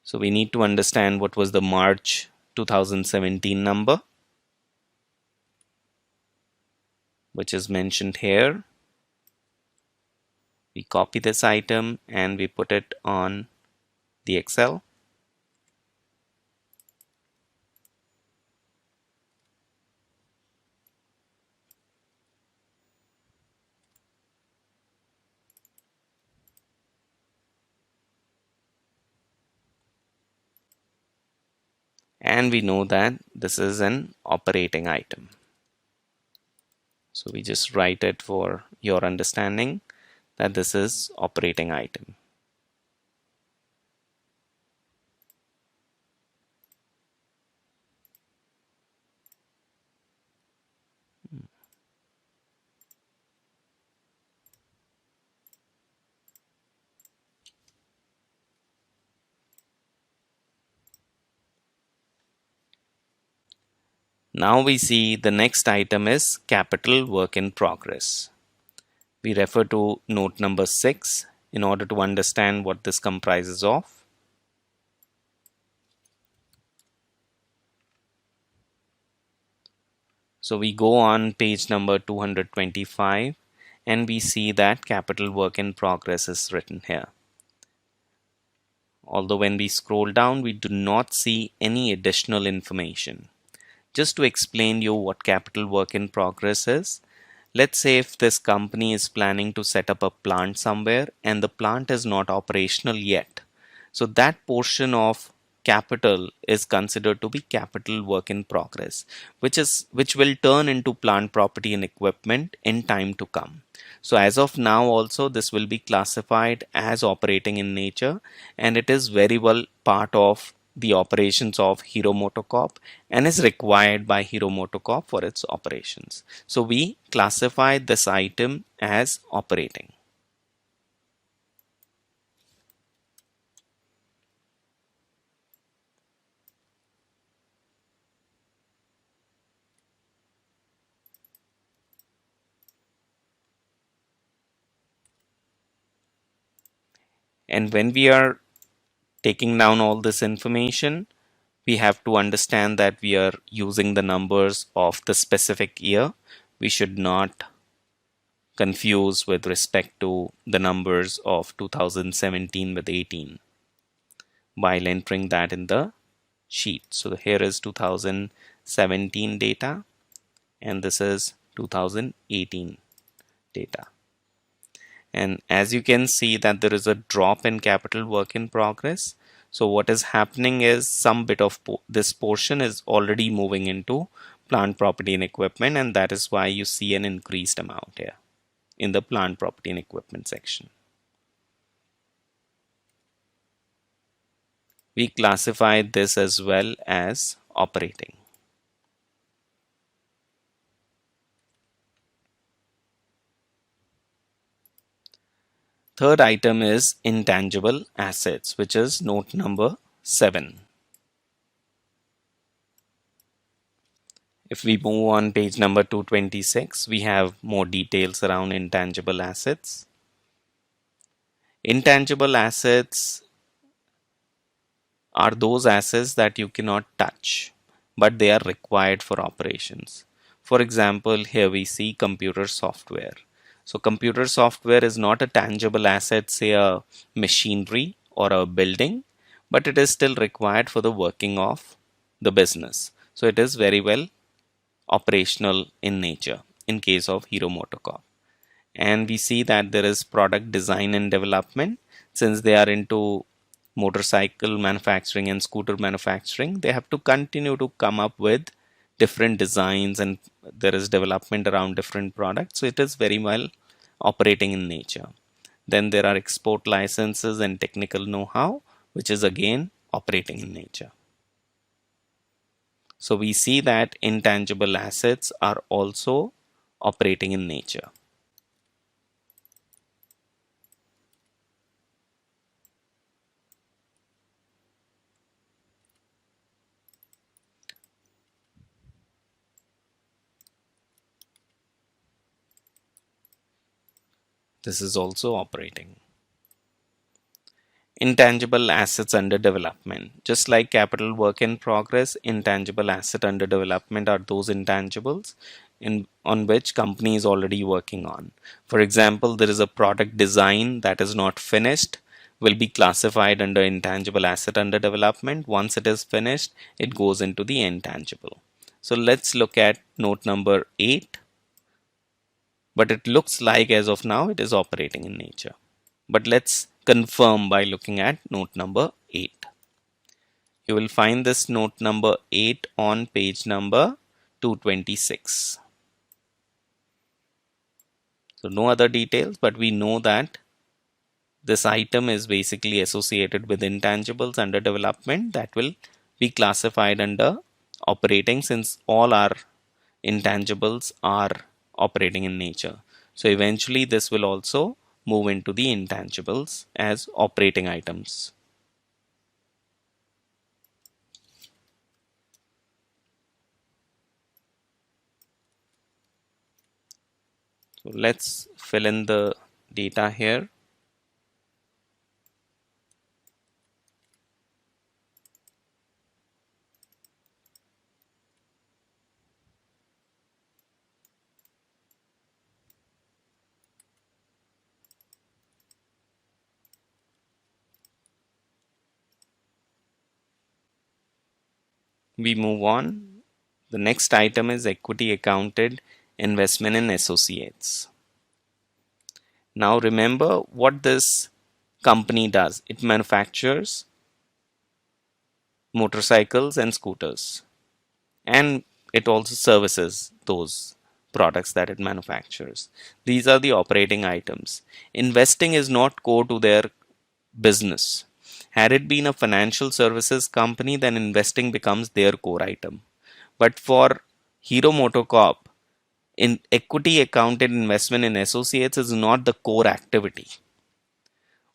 So we need to understand what was the March 2017 number, which is mentioned here. We copy this item and we put it on the Excel. And we know that this is an operating item. So we just write it for your understanding that this is operating item. Now we see the next item is capital work in progress. We refer to note number 6 in order to understand what this comprises of. So we go on page number 225 and we see that capital work in progress is written here. Although when we scroll down, we do not see any additional information. Just to explain you what capital work in progress is, let's say if this company is planning to set up a plant somewhere and the plant is not operational yet. So that portion of capital is considered to be capital work in progress, which will turn into plant, property and equipment in time to come. So as of now also this will be classified as operating in nature, and it is very well part of the operations of Hero Motocorp and is required by Hero Motocorp for its operations. So we classify this item as operating. And when we are taking down all this information, we have to understand that we are using the numbers of the specific year. We should not confuse with respect to the numbers of 2017 with 18 while entering that in the sheet. So here is 2017 data and this is 2018 data. And as you can see that there is a drop in capital work in progress. So what is happening is some bit of this portion is already moving into plant, property and equipment, and that is why you see an increased amount here in the plant, property and equipment section. We classify this as well as operating. Third item is intangible assets, which is note number 7. If we move on page number 226, we have more details around intangible assets. Intangible assets are those assets that you cannot touch, but they are required for operations. For example, here we see computer software. So computer software is not a tangible asset, say a machinery or a building, but it is still required for the working of the business. So it is very well operational in nature in case of Hero Motocorp. And we see that there is product design and development. Since they are into motorcycle manufacturing and scooter manufacturing, they have to continue to come up with different designs and there is development around different products. So it is very well operating in nature. Then there are export licenses and technical know-how, which is again operating in nature. So we see that intangible assets are also operating in nature. This is also operating. Intangible assets under development. Just like capital work in progress, intangible asset under development are those intangibles on which company is already working on. For example, there is a product design that is not finished, will be classified under intangible asset under development. Once it is finished, it goes into the intangible. So let's look at note number 8. But it looks like as of now it is operating in nature. But let's confirm by looking at note number 8. You will find this note number 8 on page number 226. So no other details, but we know that this item is basically associated with intangibles under development that will be classified under operating, since all our intangibles are operating in nature. So eventually this will also move into the intangibles as operating items. So let's fill in the data here. We move on. The next item is equity accounted investment in associates. Now remember what this company does. It manufactures motorcycles and scooters, and it also services those products that it manufactures. These are the operating items. Investing is not core to their business. Had it been a financial services company, then investing becomes their core item. But for Hero Motocorp, in equity accounted investment in associates is not the core activity.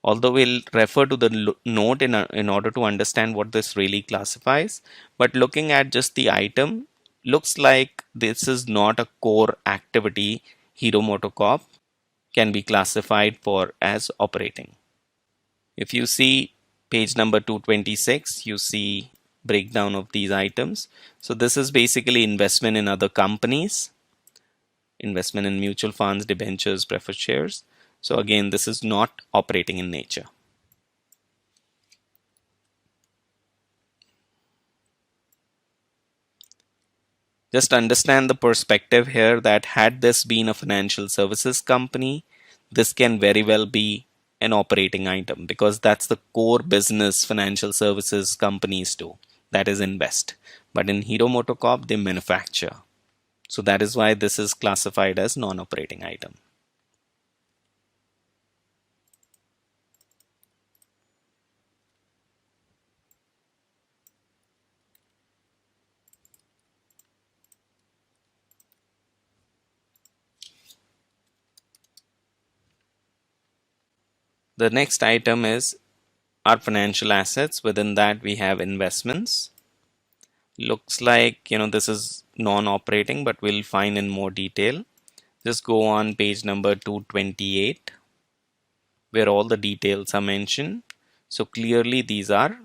Although we'll refer to the note in order to understand what this really classifies, but looking at just the item, looks like this is not a core activity Hero Motocorp can be classified for as operating. If you see page number 226, you see breakdown of these items. So this is basically investment in other companies, investment in mutual funds, debentures, preferred shares. So again, this is not operating in nature. Just understand the perspective here that had this been a financial services company, this can very well be an operating item because that's the core business financial services companies do, that is invest. But in Hero Motocorp, they manufacture. So that is why this is classified as non-operating item. The next item is our financial assets. Within that we have investments. Looks like this is non-operating, but we'll find in more detail. Just go on page number 228 where all the details are mentioned. So clearly these are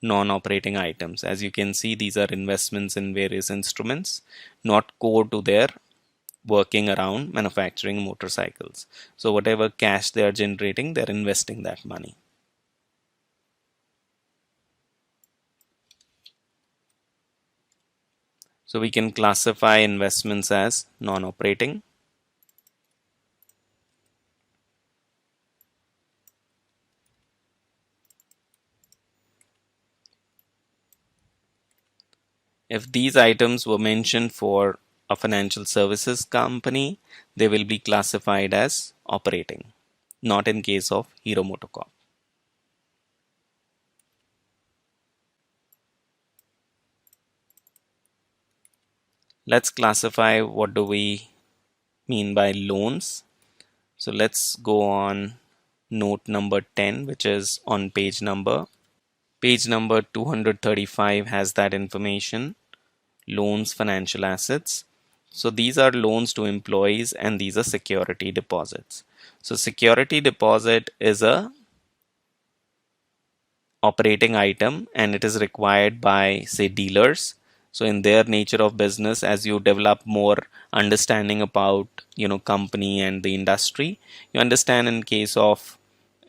non-operating items. As you can see, these are investments in various instruments, not core to their working around manufacturing motorcycles. So whatever cash they are generating, they're investing that money. So we can classify investments as non-operating. If these items were mentioned for a financial services company, they will be classified as operating. not in case of Hero Motocorp. Let's classify what do we mean by loans. So let's go on note number 10, which is on page number 235 has that information. Loans, financial assets. So these are loans to employees and these are security deposits. So security deposit is a operating item and it is required by say dealers. So in their nature of business, as you develop more understanding about company and the industry, you understand in case of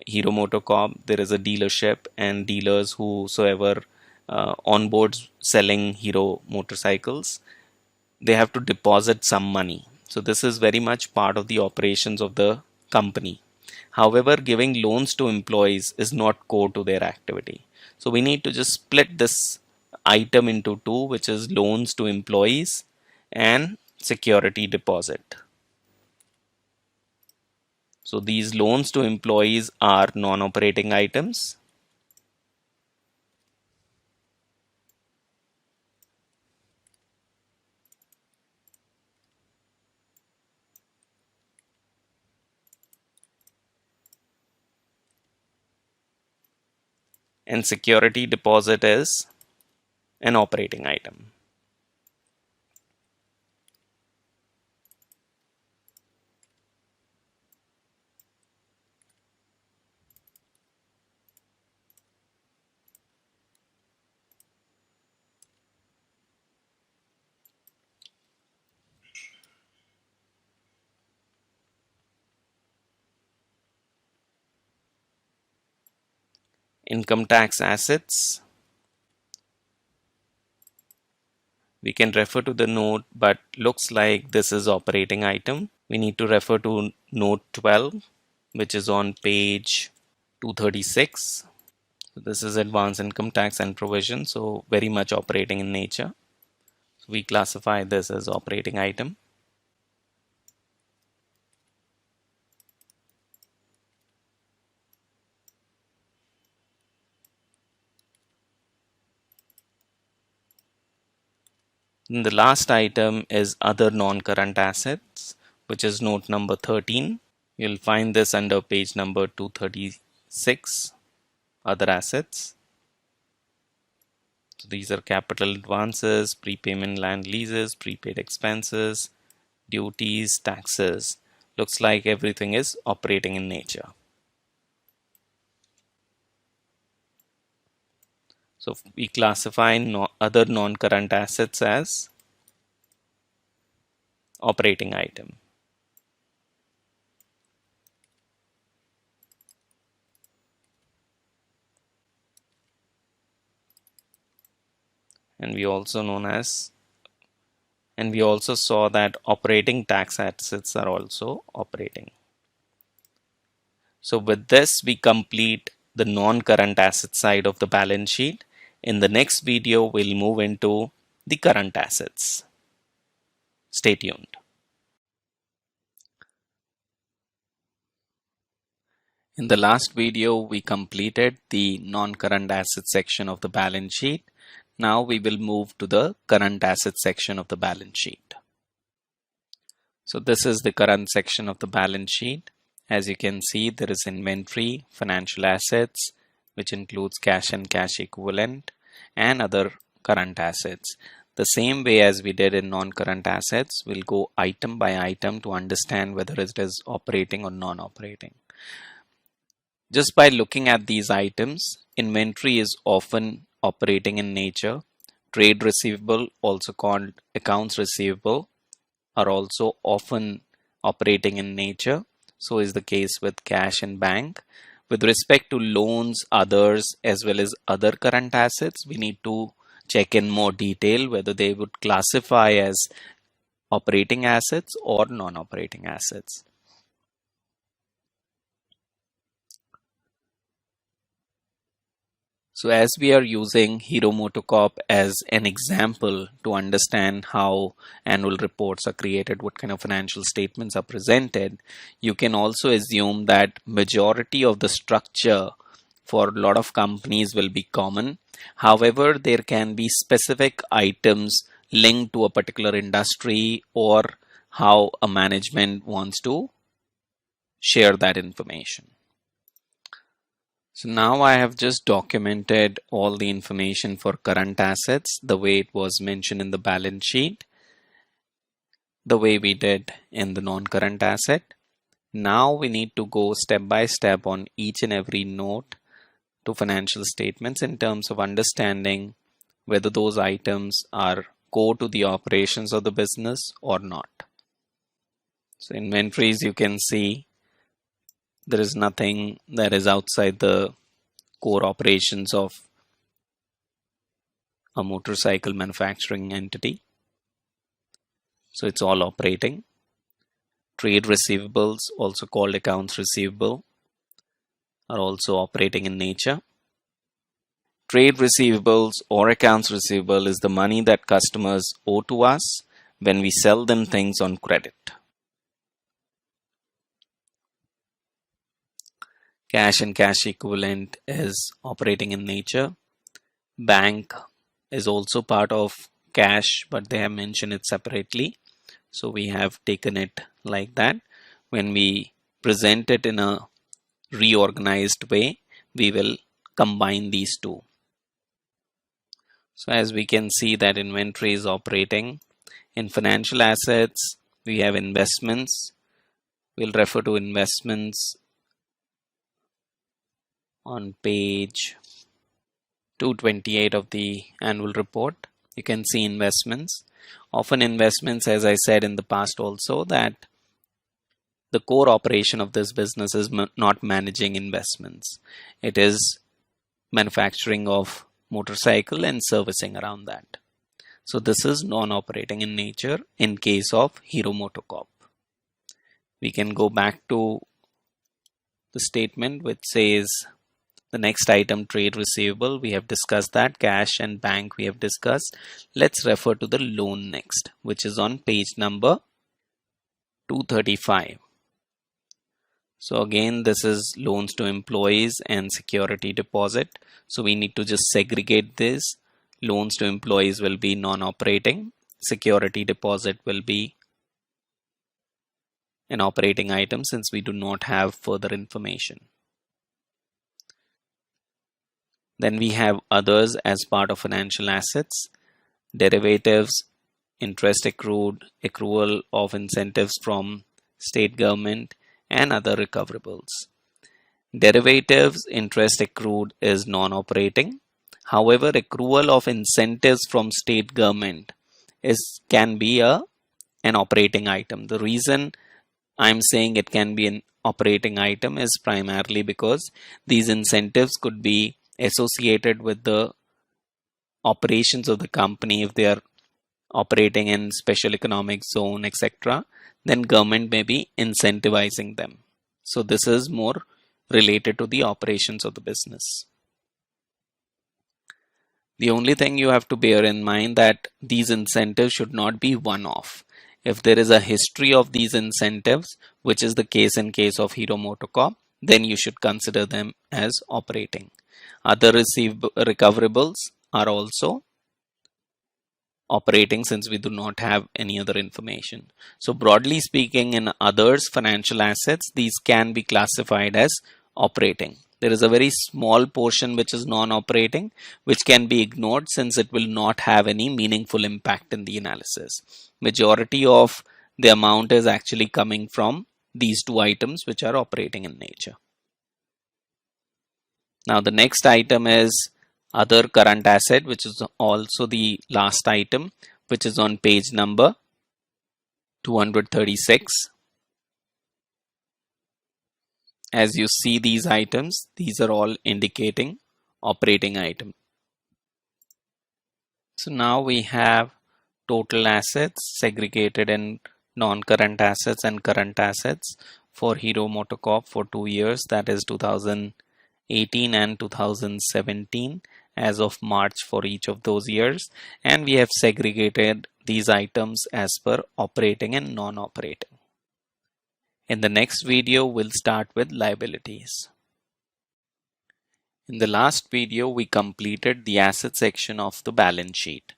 Hero Motocorp there is a dealership and dealers whosoever onboards selling Hero motorcycles, they have to deposit some money. So this is very much part of the operations of the company. However, giving loans to employees is not core to their activity. So we need to just split this item into two, which is loans to employees and security deposit. So these loans to employees are non-operating items. And security deposit is an operating item. Income tax assets. We can refer to the note, but looks like this is operating item. We need to refer to note 12, which is on page 236. So this is advanced income tax and provision, so very much operating in nature. So we classify this as operating item. And the last item is other non-current assets, which is note number 13. You'll find this under page number 236, other assets. So these are capital advances, prepayment land leases, prepaid expenses, duties, taxes. Looks like everything is operating in nature. So we classify other non-current assets as operating item. And we also saw that operating tax assets are also operating. So with this, we complete the non-current asset side of the balance sheet. In the next video, we'll move into the current assets. Stay tuned. In the last video, we completed the non-current asset section of the balance sheet. Now we will move to the current asset section of the balance sheet. So this is the current section of the balance sheet. As you can see, there is inventory, financial assets, which includes cash and cash equivalent, and other current assets. The same way as we did in non-current assets, we'll go item by item to understand whether it is operating or non-operating. Just by looking at these items, inventory is often operating in nature. Trade receivable, also called accounts receivable, are also often operating in nature. So is the case with cash and bank. With respect to loans, others, as well as other current assets, we need to check in more detail whether they would classify as operating assets or non-operating assets. So as we are using Hero Motocorp as an example to understand how annual reports are created, what kind of financial statements are presented, you can also assume that majority of the structure for a lot of companies will be common. However, there can be specific items linked to a particular industry or how a management wants to share that information. So now I have just documented all the information for current assets the way it was mentioned in the balance sheet, the way we did in the non-current asset. Now we need to go step by step on each and every note to financial statements in terms of understanding whether those items are core to the operations of the business or not. So inventories, you can see there is nothing that is outside the core operations of a motorcycle manufacturing entity. So it's all operating. Trade receivables, also called accounts receivable, are also operating in nature. Trade receivables or accounts receivable is the money that customers owe to us when we sell them things on credit. Cash and cash equivalent is operating in nature. Bank is also part of cash, but they have mentioned it separately. So we have taken it like that. When we present it in a reorganized way, we will combine these two. So as we can see that inventory is operating. In financial assets, we have investments. We'll refer to investments on page 228 of the annual report. You can see investments. Often investments, as I said in the past also, that the core operation of this business is not managing investments. It is manufacturing of motorcycle and servicing around that. So this is non-operating in nature in case of Hero Motocorp. We can go back to the statement which says the next item, trade receivable, we have discussed that. Cash and bank we have discussed. Let's refer to the loan next, which is on page number 235. So again, this is loans to employees and security deposit. So we need to just segregate this. Loans to employees will be non-operating. Security deposit will be an operating item since we do not have further information. Then we have others as part of financial assets, derivatives, interest accrued, accrual of incentives from state government, and other recoverables. Derivatives, interest accrued is non-operating. However, accrual of incentives from state government can be an operating item. The reason I'm saying it can be an operating item is primarily because these incentives could be associated with the operations of the company. If they are operating in special economic zone, etc., then government may be incentivizing them. So this is more related to the operations of the business. The only thing you have to bear in mind that these incentives should not be one-off. If there is a history of these incentives, which is the case in case of Hero Motocorp, then you should consider them as operating. Other recoverables are also operating since we do not have any other information. So broadly speaking, in others financial assets, these can be classified as operating. There is a very small portion which is non-operating, which can be ignored since it will not have any meaningful impact in the analysis. Majority of the amount is actually coming from these two items which are operating in nature. Now the next item is other current asset, which is also the last item, which is on page number 236. As you see these items, these are all indicating operating item. So now we have total assets segregated in non-current assets and current assets for Hero Motocorp for 2 years, that is 2018 2018 and 2017 as of March for each of those years, and we have segregated these items as per operating and non-operating. In the next video, we'll start with liabilities. In the last video, we completed the asset section of the balance sheet.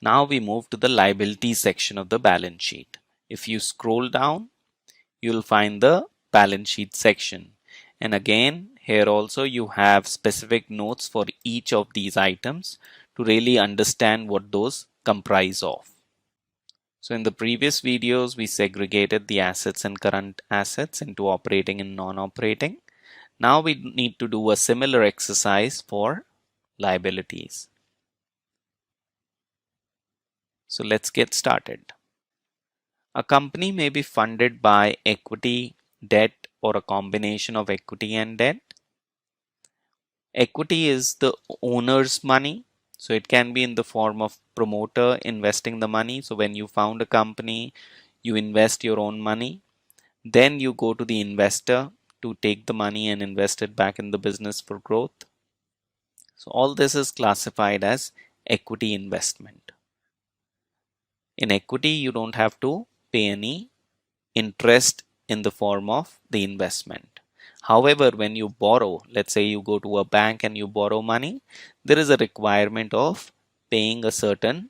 Now we move to the liability section of the balance sheet. If you scroll down, you'll find the balance sheet section. And again, here also you have specific notes for each of these items to really understand what those comprise of. So in the previous videos, we segregated the assets and current assets into operating and non-operating. Now we need to do a similar exercise for liabilities. So let's get started. A company may be funded by equity, debt, or a combination of equity and debt. Equity is the owner's money. So it can be in the form of promoter investing the money. So when you found a company, you invest your own money. Then you go to the investor to take the money and invest it back in the business for growth. So all this is classified as equity investment. In equity, you don't have to pay any interest in the form of the investment. However, when you borrow, let's say you go to a bank and you borrow money, there is a requirement of paying a certain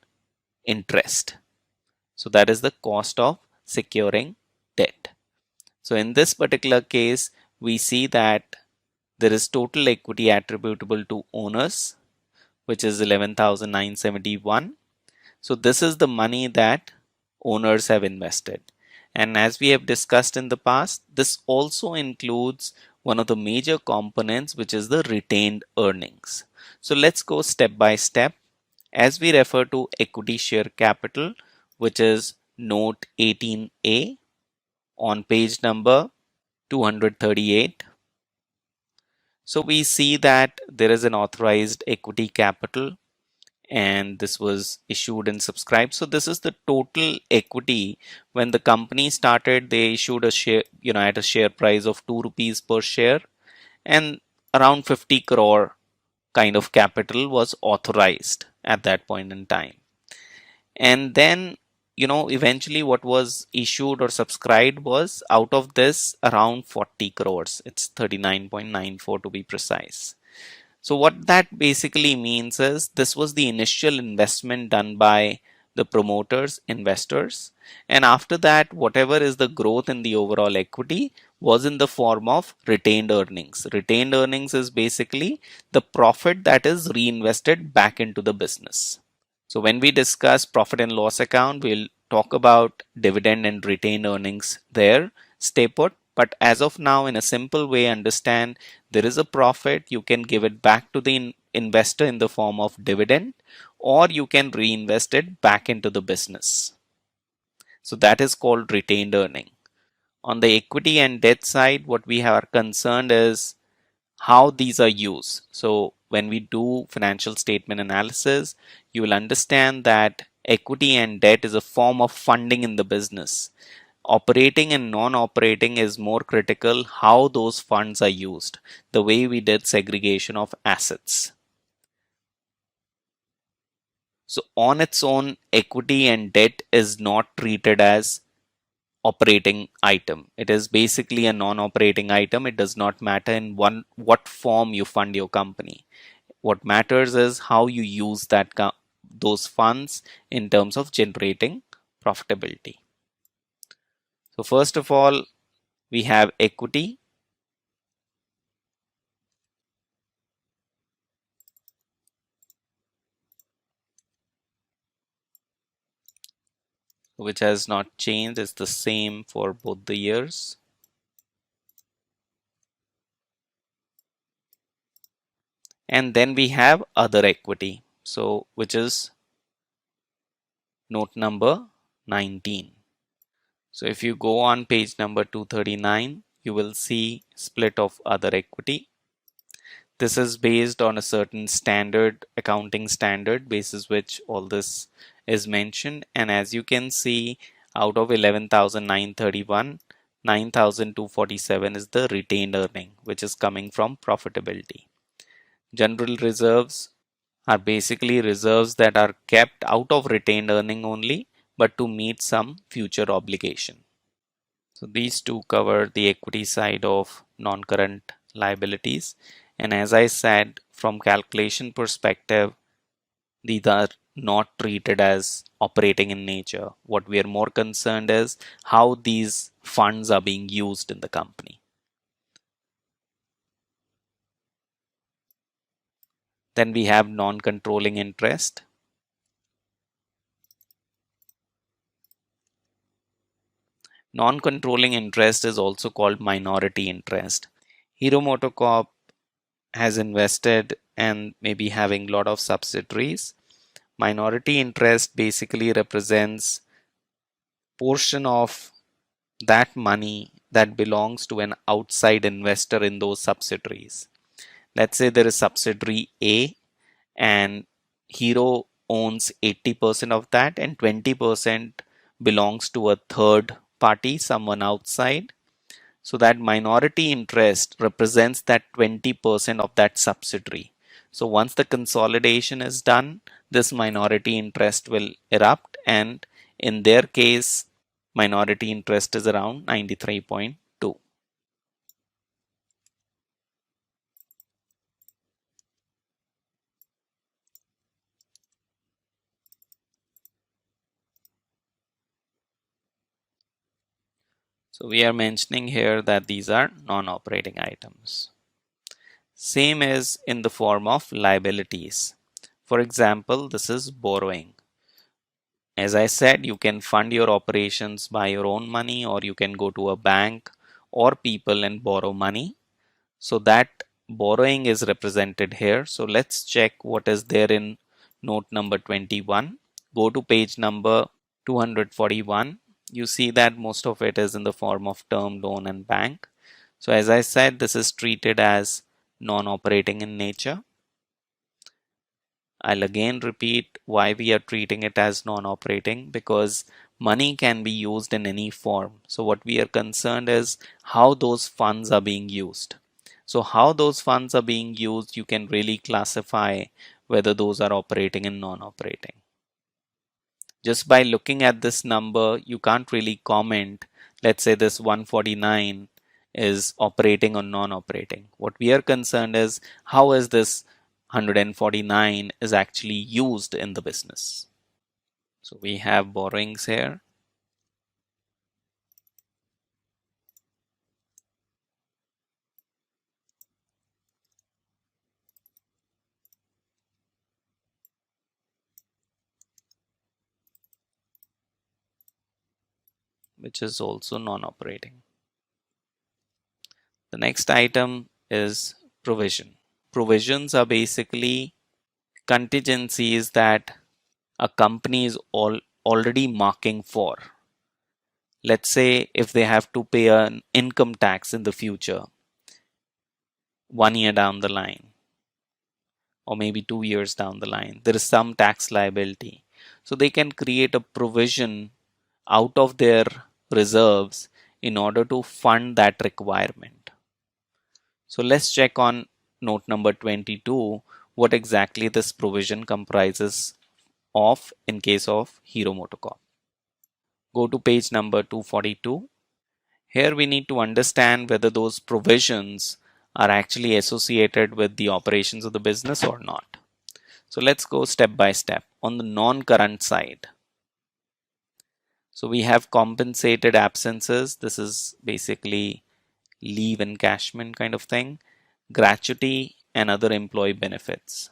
interest. So that is the cost of securing debt. So in this particular case, we see that there is total equity attributable to owners, which is 11,971. So this is the money that owners have invested. And as we have discussed in the past, this also includes one of the major components, which is the retained earnings. So let's go step by step as we refer to equity share capital, which is note 18A on page number 238. So we see that there is an authorized equity capital and this was issued and subscribed. So this is the total equity. When the company started, they issued a share, at a share price of 2 rupees per share, and around 50 crore kind of capital was authorized at that point in time. And then, eventually what was issued or subscribed was out of this around 40 crores. It's 39.94 to be precise. So what that basically means is this was the initial investment done by the promoters, investors, and after that, whatever is the growth in the overall equity was in the form of retained earnings. Retained earnings is basically the profit that is reinvested back into the business. So when we discuss profit and loss account, we'll talk about dividend and retained earnings there. Stay put. But as of now, in a simple way, understand there is a profit. You can give it back to the investor in the form of dividend, or you can reinvest it back into the business. So that is called retained earning. On the equity and debt side, what we are concerned is how these are used. So when we do financial statement analysis, you will understand that equity and debt is a form of funding in the business. Operating and non-operating is more critical how those funds are used, the way we did segregation of assets. So on its own, equity and debt is not treated as operating item. It is basically a non-operating item. It does not matter in what form you fund your company. What matters is how you use those funds in terms of generating profitability. So first of all, we have equity, which has not changed. It's the same for both the years. And then we have other equity, so which is note number 19. So if you go on page number 239, you will see split of other equity. This is based on a certain standard, accounting standard, basis which all this is mentioned. And as you can see, out of 11,931, 9,247 is the retained earning, which is coming from profitability. General reserves are basically reserves that are kept out of retained earning only, but to meet some future obligation. So these two cover the equity side of non-current liabilities. And as I said, from calculation perspective, these are not treated as operating in nature. What we are more concerned is how these funds are being used in the company. Then we have non-controlling interest. Non-controlling interest is also called minority interest. Hero Motocorp has invested and maybe having a lot of subsidiaries. Minority interest basically represents portion of that money that belongs to an outside investor in those subsidiaries. Let's say there is subsidiary A and Hero owns 80% of that and 20% belongs to a third party, someone outside. So that minority interest represents that 20% of that subsidiary. So once the consolidation is done, this minority interest will erupt, and in their case, minority interest is around 93.2. So we are mentioning here that these are non-operating items. Same is in the form of liabilities. For example, this is borrowing. As I said, you can fund your operations by your own money, or you can go to a bank or people and borrow money. So that borrowing is represented here. So let's check what is there in note number 21. Go to page number 241. You see that most of it is in the form of term loan and bank. So as I said, this is treated as non-operating in nature. I'll again repeat why we are treating it as non-operating, because money can be used in any form. So what we are concerned is how those funds are being used. So how those funds are being used, you can really classify whether those are operating and non-operating. Just by looking at this number, you can't really comment, let's say this 149 is operating or non-operating. What we are concerned is how is this 149 is actually used in the business. So we have borrowings here. Which is also non-operating. The next item is provision. Provisions are basically contingencies that a company is already marking for. Let's say if they have to pay an income tax in the future, 1 year down the line, or maybe 2 years down the line, there is some tax liability. So they can create a provision out of their reserves in order to fund that requirement. So let's check on note number 22 what exactly this provision comprises of in case of Hero Motocorp. Go to page number 242. Here we need to understand whether those provisions are actually associated with the operations of the business or not. So let's go step by step. On the non-current side, so we have compensated absences. This is basically leave encashment kind of thing, gratuity, and other employee benefits.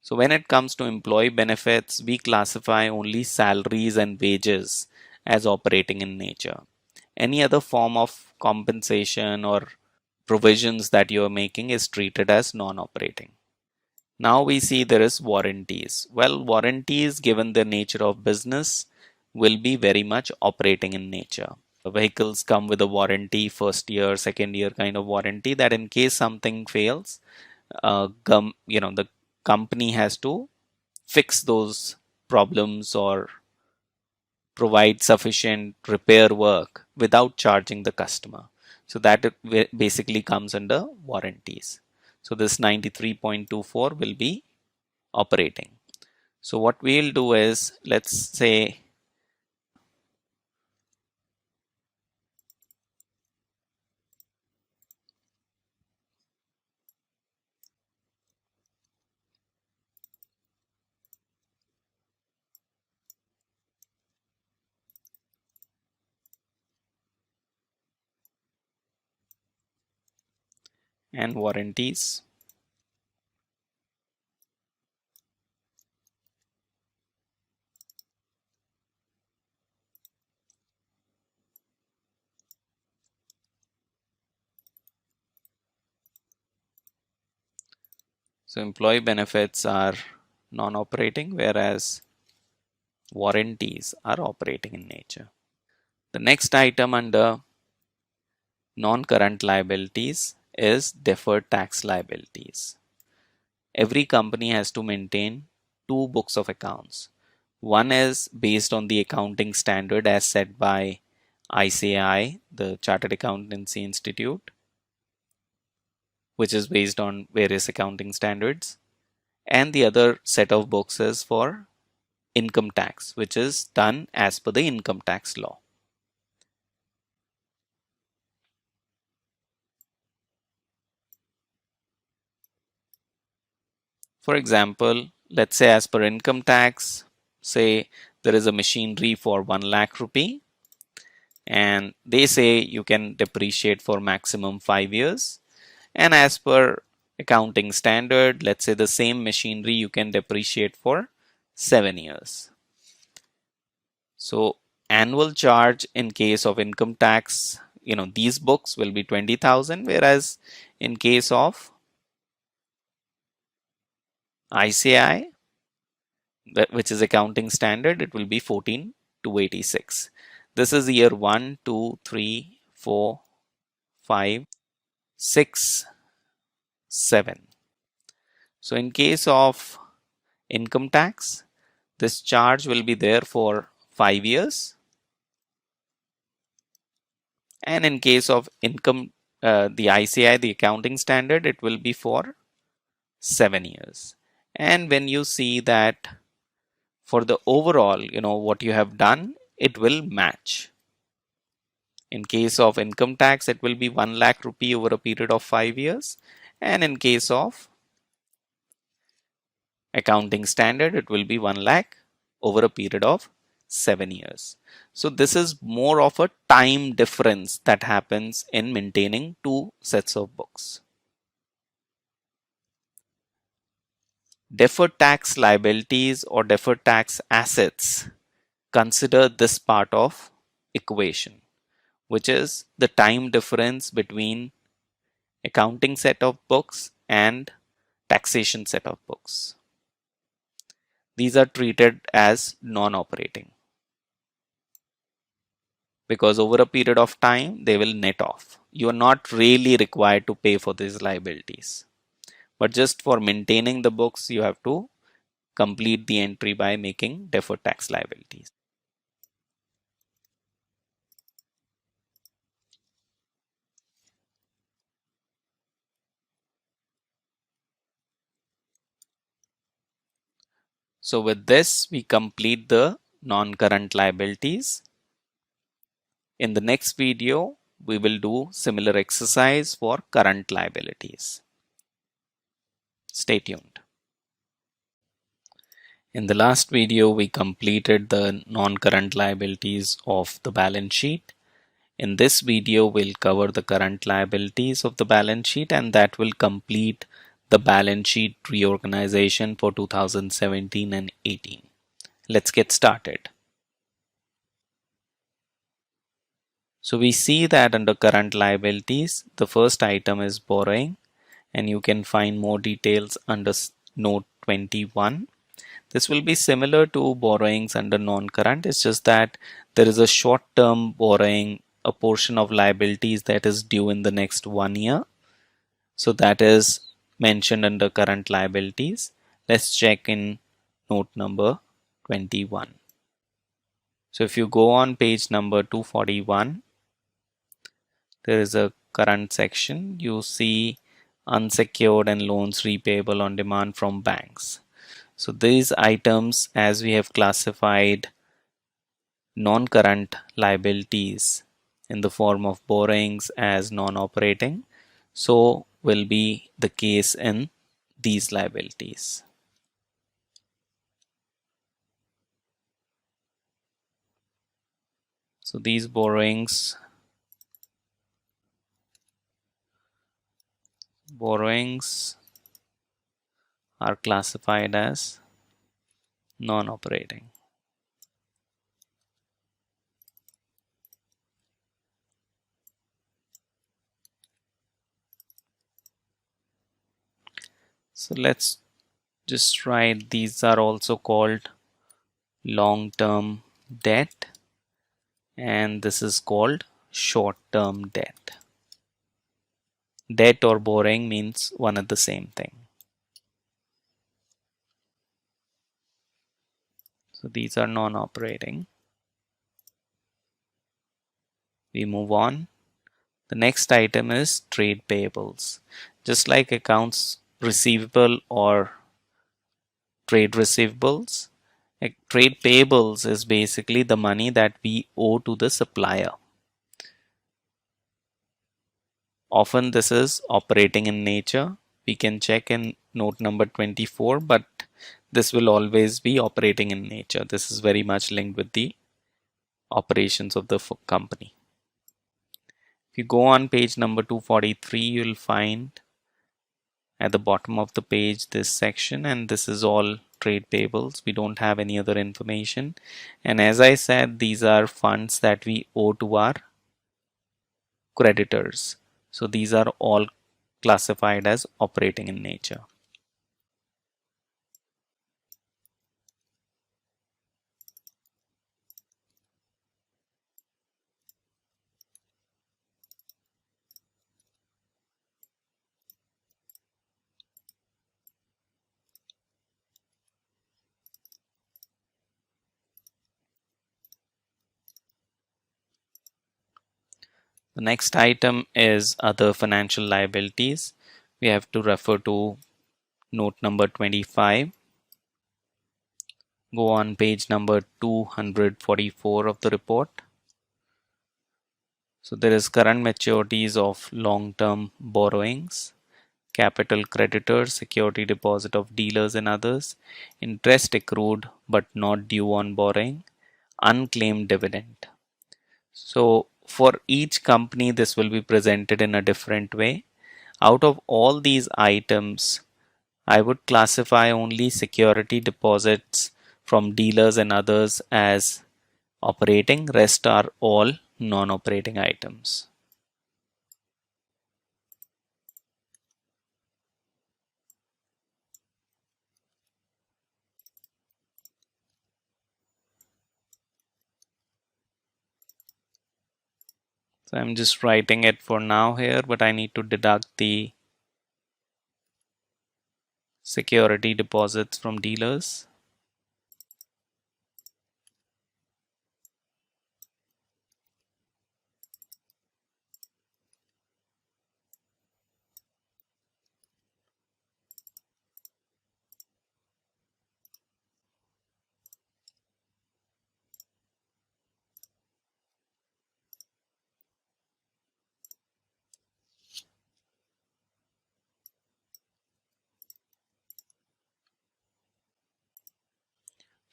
So when it comes to employee benefits, we classify only salaries and wages as operating in nature. Any other form of compensation or provisions that you are making is treated as non-operating. Now we see there is warranties. Well, warranties, given the nature of business, will be very much operating in nature. The vehicles come with a warranty, first year, second year kind of warranty, that in case something fails, the company has to fix those problems or provide sufficient repair work without charging the customer. So that basically comes under warranties. So this 93.24 will be operating. So what we'll do is, let's say and warranties. So employee benefits are non-operating, whereas warranties are operating in nature. The next item under non-current liabilities is deferred tax liabilities. Every company has to maintain two books of accounts. One is based on the accounting standard as set by ICAI, the Chartered Accountancy Institute, which is based on various accounting standards. And the other set of books is for income tax, which is done as per the income tax law. For example, let's say as per income tax, say there is a machinery for 1 lakh rupee and they say you can depreciate for maximum 5 years, and as per accounting standard, let's say the same machinery you can depreciate for 7 years. So annual charge in case of income tax, these books will be 20,000, whereas in case of ICI, which is accounting standard, it will be 14,286. This is year 1, 2, 3, 4, 5, 6, 7. So in case of income tax, this charge will be there for 5 years, and in case of income, the ICI, the accounting standard, it will be for 7 years. And when you see that for the overall, what you have done, it will match. In case of income tax, it will be 1 lakh rupee over a period of 5 years. And in case of accounting standard, it will be 1 lakh over a period of 7 years. So this is more of a time difference that happens in maintaining two sets of books. Deferred tax liabilities or deferred tax assets consider this part of equation, which is the time difference between accounting set of books and taxation set of books. These are treated as non-operating because over a period of time they will net off. You are not really required to pay for these liabilities, but just for maintaining the books you have to complete the entry by making deferred tax liabilities. So with this we complete the non-current liabilities. In the next video we will do similar exercise for current liabilities. Stay tuned. In the last video we completed the non-current liabilities of the balance sheet. In this video we'll cover the current liabilities of the balance sheet, and that will complete the balance sheet reorganization for 2017 and 18. Let's get started. So we see that under current liabilities, the first item is borrowing, and you can find more details under note 21. This will be similar to borrowings under non-current. It's just that there is a short-term borrowing, a portion of liabilities that is due in the next 1 year. So that is mentioned under current liabilities. Let's check in note number 21. So if you go on page number 241, there is a current section. You see unsecured and loans repayable on demand from banks. So these items, as we have classified non-current liabilities in the form of borrowings as non-operating, so will be the case in these liabilities. So these borrowings are classified as non-operating. So let's just write these are also called long-term debt, and this is called short-term debt. Debt or borrowing means one and the same thing. So these are non-operating. We move on. The next item is trade payables. Just like accounts receivable or trade receivables, trade payables is basically the money that we owe to the supplier. Often this is operating in nature. We can check in note number 24, but this will always be operating in nature. This is very much linked with the operations of the company. If you go on page number 243, you'll find at the bottom of the page this section, and this is all trade payables. We don't have any other information, and as I said, these are funds that we owe to our creditors. So these are all classified as operating in nature. The next item is other financial liabilities. We have to refer to note number 25. Go on page number 244 of the report. So there is current maturities of long-term borrowings, capital creditors, security deposit of dealers and others, interest accrued but not due on borrowing, unclaimed dividend. So for each company, this will be presented in a different way. Out of all these items, I would classify only security deposits from dealers and others as operating. Rest are all non-operating items. So I'm just writing it for now here, but I need to deduct the security deposits from dealers.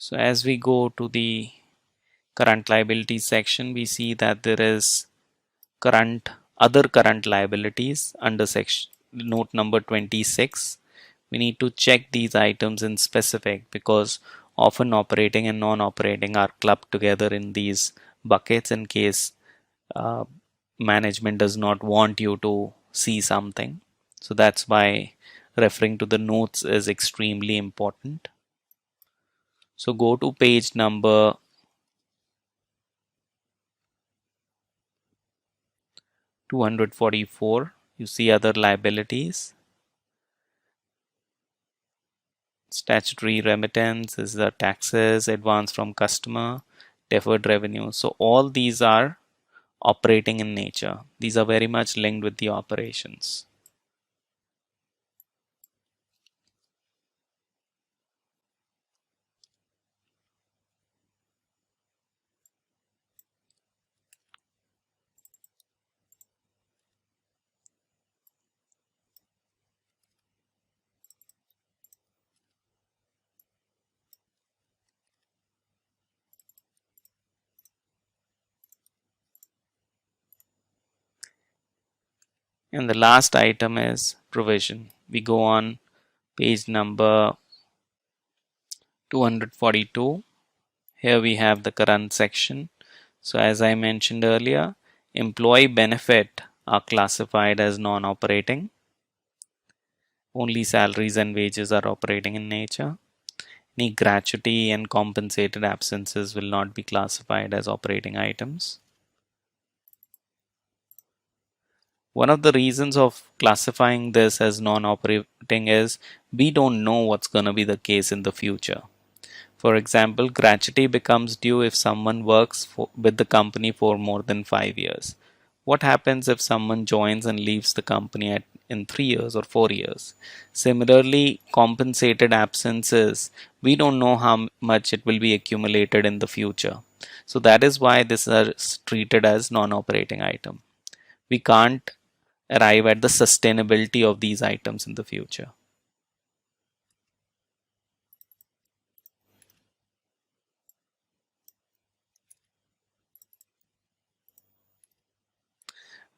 So as we go to the current liabilities section, we see that there is other current liabilities under section note number 26. We need to check these items in specific because often operating and non-operating are clubbed together in these buckets in case uh, management does not want you to see something. So that's why referring to the notes is extremely important. So go to page number 244. You see other liabilities. Statutory remittance is the taxes, advance from customer, deferred revenue. So all these are operating in nature. These are very much linked with the operations. And the last item is provision. We go on page number 242. Here we have the current section. So as I mentioned earlier, employee benefit are classified as non-operating. Only salaries and wages are operating in nature. Any gratuity and compensated absences will not be classified as operating items. One of the reasons of classifying this as non-operating is we don't know what's going to be the case in the future. For example, gratuity becomes due if someone works with the company for more than 5 years. What happens if someone joins and leaves the company in 3 years or 4 years? Similarly, compensated absences, we don't know how much it will be accumulated in the future. So that is why this is treated as non-operating item. We can't arrive at the sustainability of these items in the future.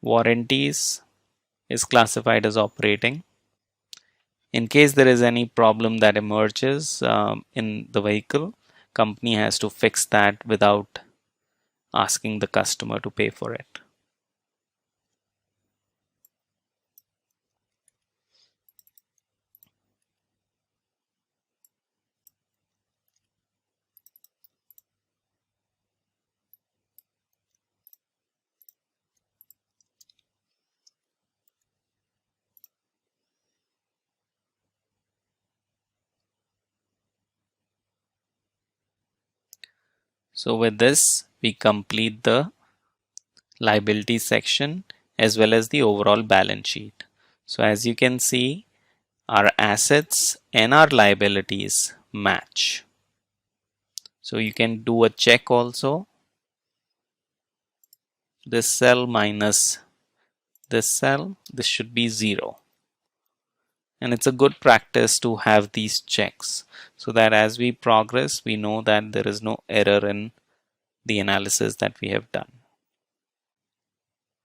Warranties is classified as operating. In case there is any problem that emerges in the vehicle, company has to fix that without asking the customer to pay for it. So with this, we complete the liability section as well as the overall balance sheet. So as you can see, our assets and our liabilities match. So you can do a check also. This cell minus this cell, this should be 0. And it's a good practice to have these checks so that as we progress, we know that there is no error in the analysis that we have done.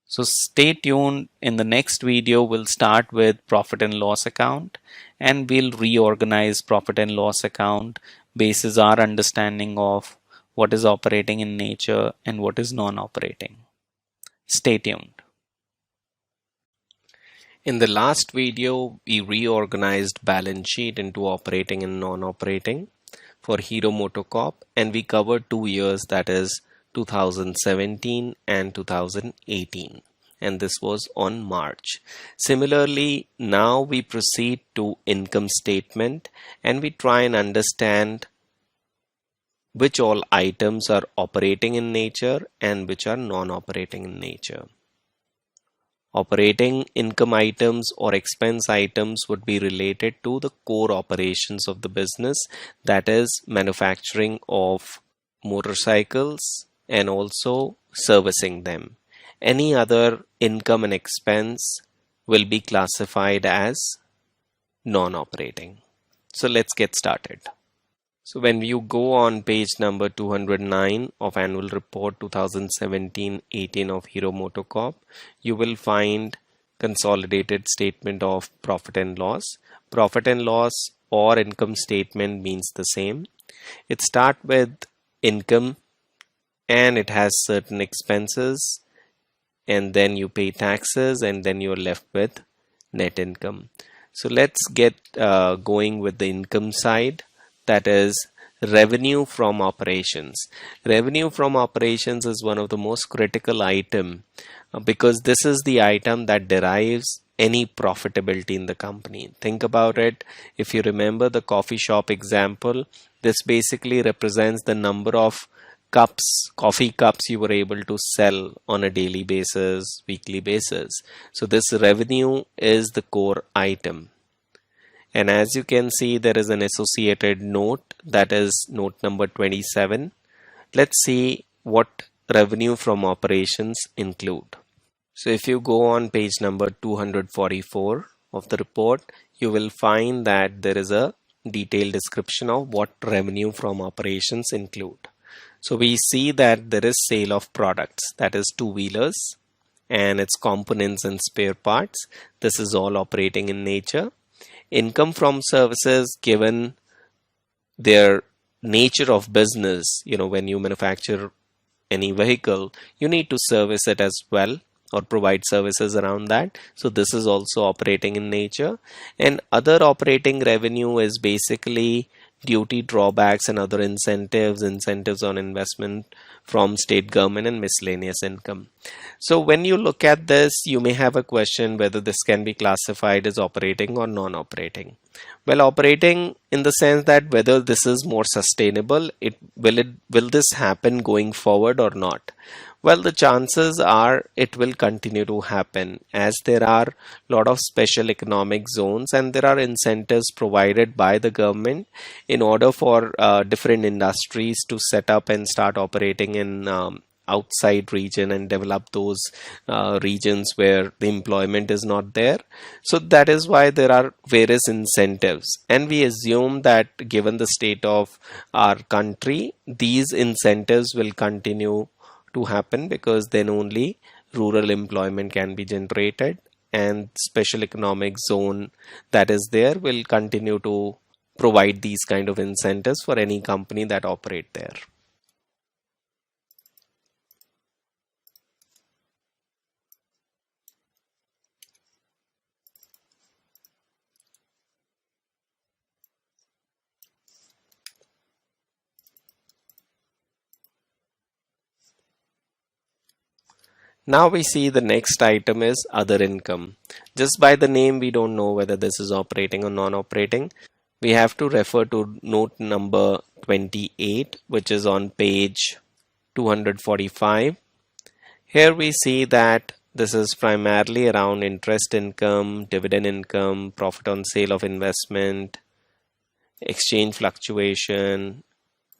So stay tuned. In the next video, we'll start with profit and loss account, and we'll reorganize profit and loss account basis our understanding of what is operating in nature and what is non-operating. Stay tuned. In the last video, we reorganized balance sheet into operating and non-operating for Hero Motocorp, and we covered 2 years, that is 2017 and 2018, and this was on March. Similarly, now we proceed to income statement and we try and understand which all items are operating in nature and which are non-operating in nature. Operating income items or expense items would be related to the core operations of the business, that is manufacturing of motorcycles and also servicing them. Any other income and expense will be classified as non-operating. So let's get started. So when you go on page number 209 of annual report 2017-18 of Hero Motocorp, you will find consolidated statement of profit and loss. Profit and loss or income statement means the same. It starts with income and it has certain expenses, and then you pay taxes, and then you're left with net income. So let's get going with the income side, that is revenue from operations. Revenue from operations is one of the most critical item because this is the item that derives any profitability in the company. Think about it. If you remember the coffee shop example, this basically represents the number of coffee cups you were able to sell on a daily basis, weekly basis. So this revenue is the core item. And as you can see, there is an associated note, that is note number 27. Let's see what revenue from operations include. So if you go on page number 244 of the report, you will find that there is a detailed description of what revenue from operations include. So we see that there is sale of products, that is two-wheelers and its components and spare parts. This is all operating in nature. Income from services, given their nature of business, when you manufacture any vehicle, you need to service it as well or provide services around that. So this is also operating in nature. And other operating revenue is basically duty drawbacks and other incentives on investment from state government and miscellaneous income. So when you look at this, you may have a question whether this can be classified as operating or non-operating. Well, operating in the sense that whether this is more sustainable, will this happen going forward or not? Well, the chances are it will continue to happen, as there are a lot of special economic zones and there are incentives provided by the government in order for different industries to set up and start operating in outside region and develop those regions where the employment is not there. So that is why there are various incentives, and we assume that given the state of our country, these incentives will continue to happen, because then only rural employment can be generated, and special economic zone that is there will continue to provide these kind of incentives for any company that operate there. Now we see the next item is other income. Just by the name, we don't know whether this is operating or non-operating. We have to refer to note number 28, which is on page 245. Here we see that this is primarily around interest income, dividend income, profit on sale of investment, exchange fluctuation,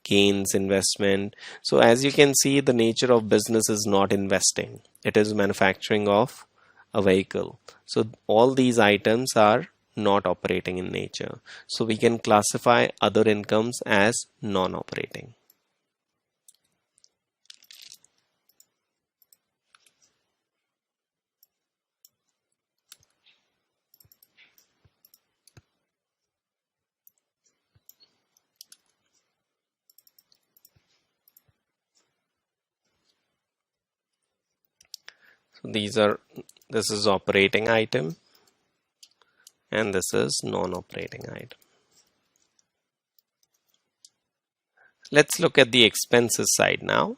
gains, investment. So as you can see, the nature of business is not investing. It is manufacturing of a vehicle. So all these items are not operating in nature. So we can classify other incomes as non-operating. So this is operating item and this is non-operating item. Let's look at the expenses side now.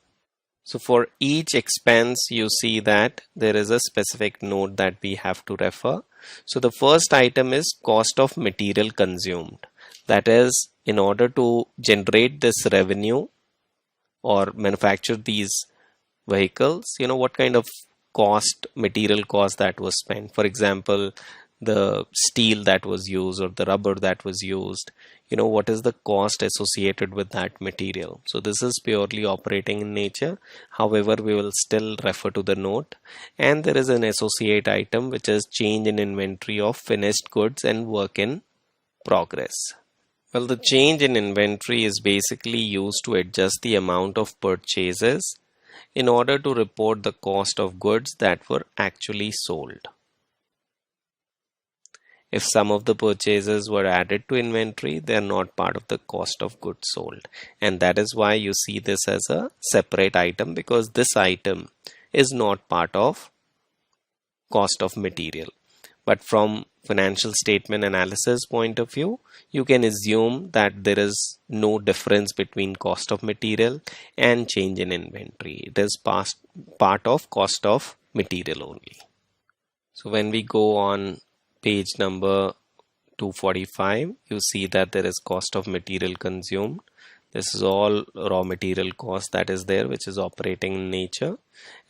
So for each expense, you see that there is a specific note that we have to refer. So the first item is cost of material consumed. That is, in order to generate this revenue or manufacture these vehicles, what kind of material cost that was spent. For example, the steel that was used or the rubber that was used, what is the cost associated with that material. So this is purely operating in nature. However, we will still refer to the note. And there is an associate item, which is change in inventory of finished goods and work in progress. Well, the change in inventory is basically used to adjust the amount of purchases in order to report the cost of goods that were actually sold. If some of the purchases were added to inventory, they are not part of the cost of goods sold. And that is why you see this as a separate item, because this item is not part of cost of material. But from financial statement analysis point of view, you can assume that there is no difference between cost of material and change in inventory. It is part of cost of material only. So when we go on page number 245, you see that there is cost of material consumed. This is all raw material cost that is there, which is operating in nature.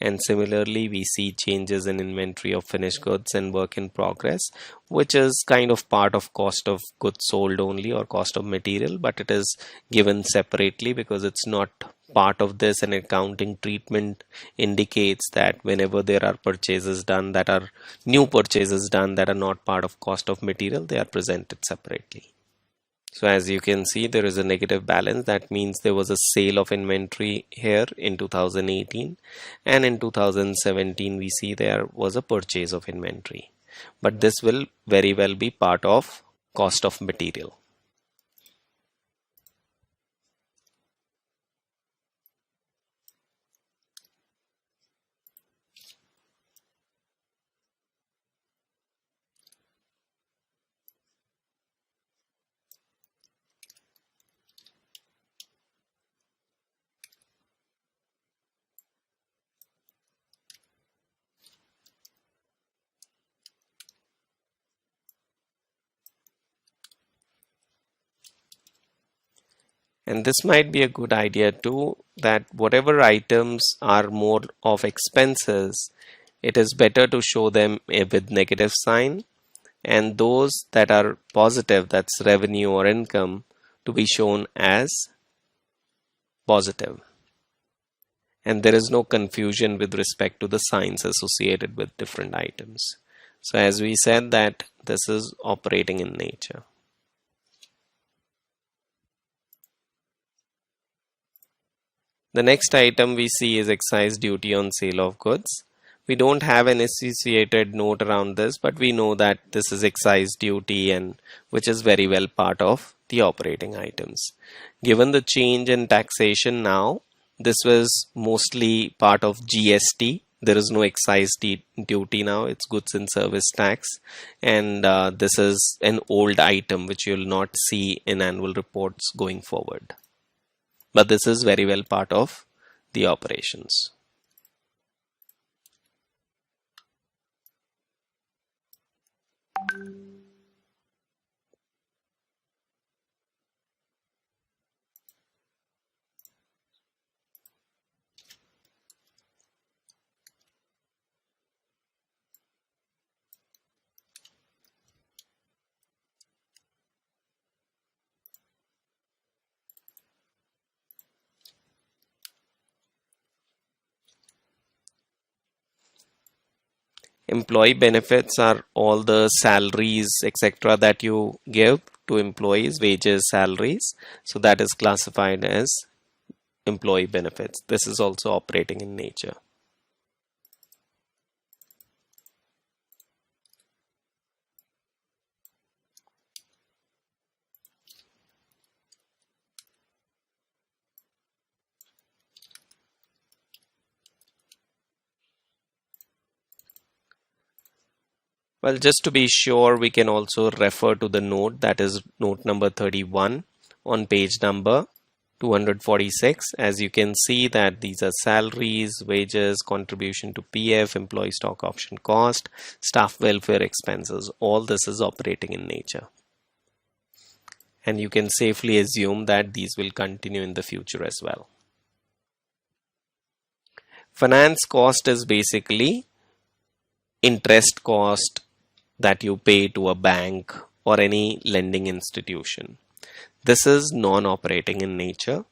And similarly, we see changes in inventory of finished goods and work in progress, which is kind of part of cost of goods sold only, or cost of material, but it is given separately because it's not part of this. And accounting treatment indicates that whenever there are purchases done that are new purchases done that are not part of cost of material, they are presented separately. So as you can see, there is a negative balance. That means there was a sale of inventory here in 2018, and in 2017 we see there was a purchase of inventory. But this will very well be part of cost of material. And this might be a good idea too, that whatever items are more of expenses, it is better to show them with negative sign, and those that are positive, that's revenue or income, to be shown as positive. And there is no confusion with respect to the signs associated with different items. So as we said, that this is operating in nature. The next item we see is excise duty on sale of goods. We don't have an associated note around this, but we know that this is excise duty, and which is very well part of the operating items. Given the change in taxation now, this was mostly part of GST. There is no excise duty now, it's goods and service tax. And this is an old item which you will not see in annual reports going forward. But this is very well part of the operations. Employee benefits are all the salaries, etc., that you give to employees, wages, salaries. So that is classified as employee benefits. This is also operating in nature. Well, just to be sure, we can also refer to the note, that is note number 31 on page number 246. As you can see that these are salaries, wages, contribution to PF, employee stock option cost, staff welfare expenses. All this is operating in nature. And you can safely assume that these will continue in the future as well. Finance cost is basically interest cost that you pay to a bank or any lending institution. This is non-operating in nature.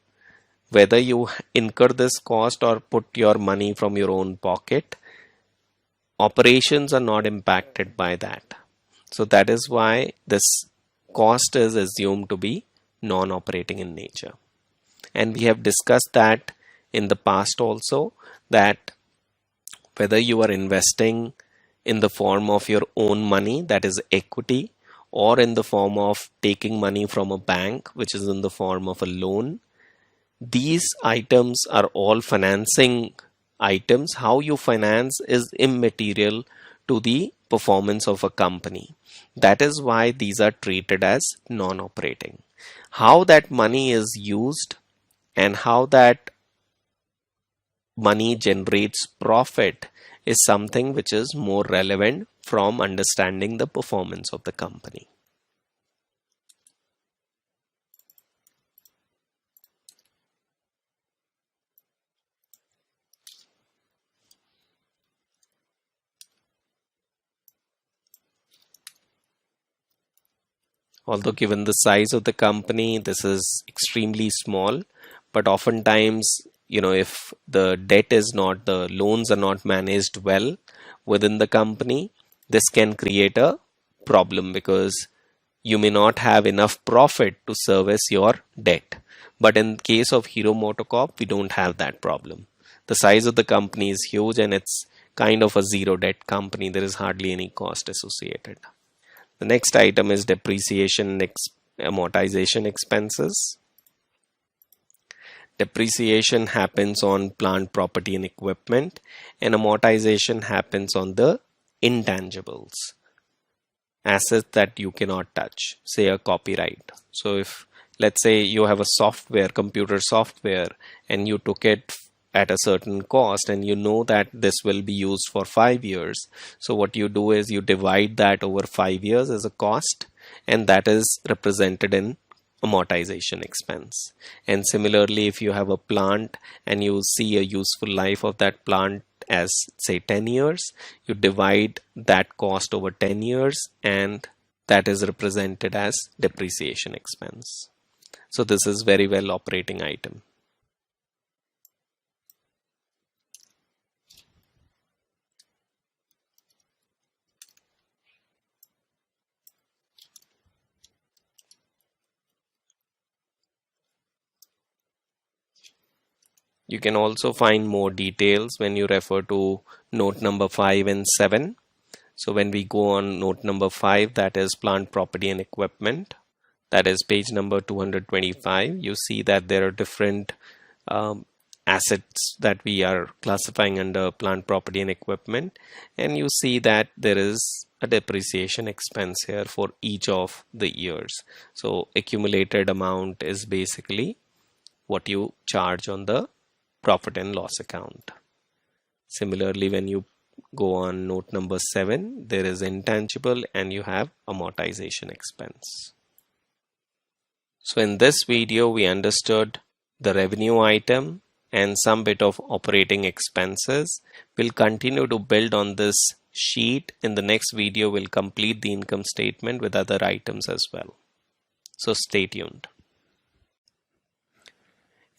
Whether you incur this cost or put your money from your own pocket, operations are not impacted by that. So that is why this cost is assumed to be non-operating in nature. And we have discussed that in the past also, that whether you are investing in the form of your own money, that is equity, or in the form of taking money from a bank, which is in the form of a loan, these items are all financing items. How you finance is immaterial to the performance of a company. That is why these are treated as non-operating. How that money is used and how that money generates profit is something which is more relevant from understanding the performance of the company. Although given the size of the company, this is extremely small, but oftentimes, if the loans are not managed well within the company, this can create a problem because you may not have enough profit to service your debt. But in case of Hero Motocorp, we don't have that problem. The size of the company is huge and it's kind of a zero debt company. There is hardly any cost associated. The next item is depreciation and amortization expenses. Depreciation happens on plant property and equipment, and amortization happens on the intangibles, assets that you cannot touch, say a copyright. So if, let's say, you have a computer software, and you took it at a certain cost and you know that this will be used for 5 years, so what you do is you divide that over 5 years as a cost, and that is represented in amortization expense. And similarly, if you have a plant and you see a useful life of that plant as, say, 10 years, you divide that cost over 10 years, and that is represented as depreciation expense. So this is very well operating item. You can also find more details when you refer to note number 5 and 7. So when we go on note number 5, that is plant property and equipment, that is page number 225, you see that there are different um, assets that we are classifying under plant property and equipment, and you see that there is a depreciation expense here for each of the years. So accumulated amount is basically what you charge on the profit and loss account. Similarly, when you go on note number 7, there is intangible and you have amortization expense. So in this video, we understood the revenue item and some bit of operating expenses. We'll continue to build on this sheet. In the next video, we'll complete the income statement with other items as well. So stay tuned.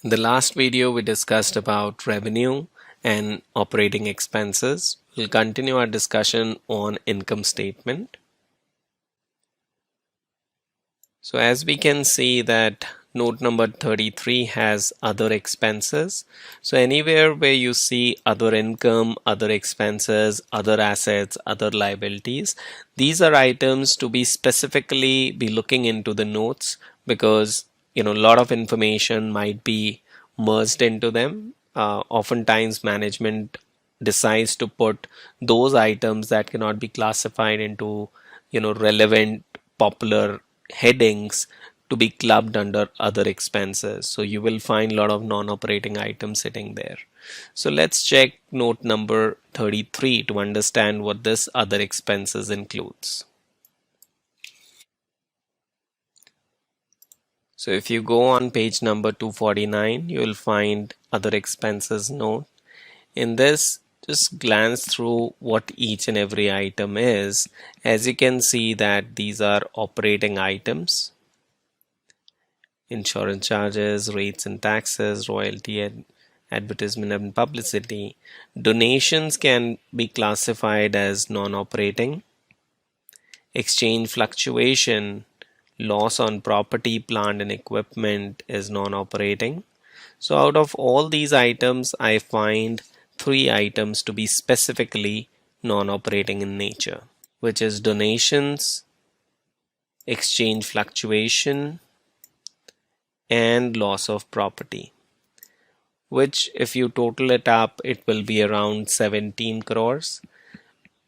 In the last video, we discussed about revenue and operating expenses. We'll continue our discussion on income statement. So as we can see that note number 33 has other expenses. So anywhere where you see other income, other expenses, other assets, other liabilities, these are items to be specifically be looking into the notes, because a lot of information might be merged into them. Oftentimes management decides to put those items that cannot be classified into relevant popular headings to be clubbed under other expenses. So you will find a lot of non-operating items sitting there. So let's check note number 33 to understand what this other expenses includes. So if you go on page number 249, you will find other expenses note. In this, just glance through what each and every item is. As you can see that these are operating items. Insurance charges, rates and taxes, royalty, advertisement and publicity. Donations can be classified as non-operating. Exchange fluctuation, loss on property, plant and equipment is non-operating. So out of all these items, I find 3 items to be specifically non-operating in nature, which is donations, exchange fluctuation, and loss of property, which if you total it up, it will be around 17 crores.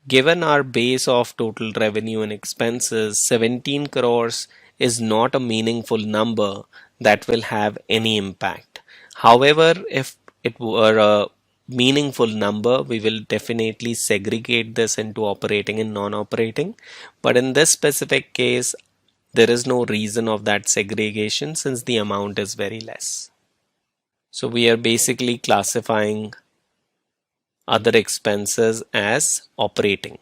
Given our base of total revenue and expenses, 17 crores is not a meaningful number that will have any impact. However, if it were a meaningful number, we will definitely segregate this into operating and non-operating. But in this specific case, there is no reason of that segregation since the amount is very less. So we are basically classifying other expenses as operating.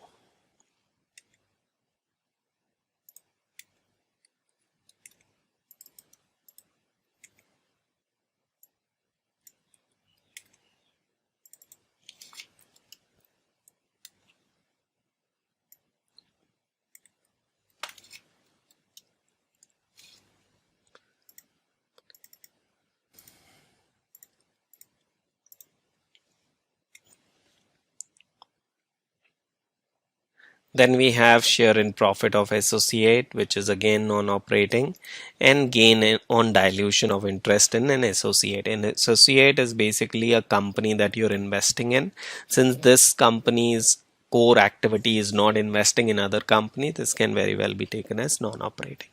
Then we have share in profit of associate, which is again non-operating, and gain on dilution of interest in an associate. An associate is basically a company that you're investing in. Since this company's core activity is not investing in other company, this can very well be taken as non-operating.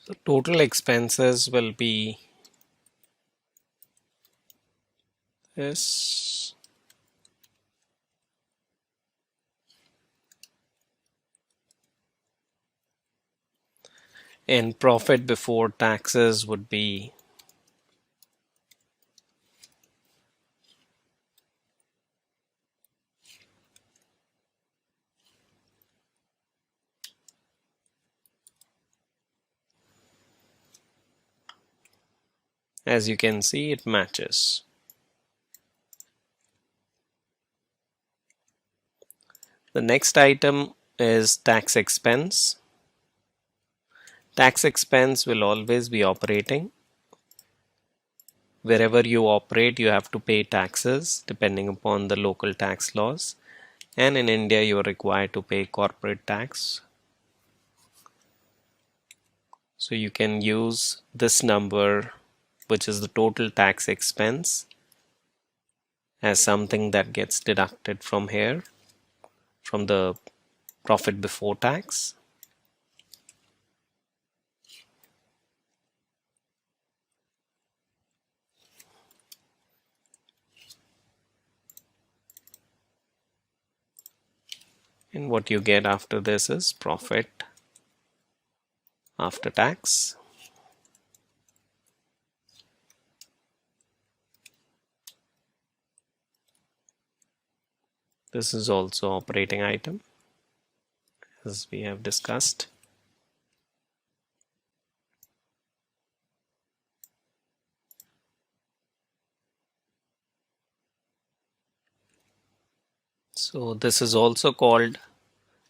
So total expenses will be this, and profit before taxes would be, as you can see, it matches. The next item is tax expense. Tax expense will always be operating. Wherever you operate, you have to pay taxes depending upon the local tax laws. And in India, you are required to pay corporate tax. So you can use this number, which is the total tax expense, as something that gets deducted from here, from the profit before tax. And what you get after this is profit after tax. This is also operating item, as we have discussed. So this is also called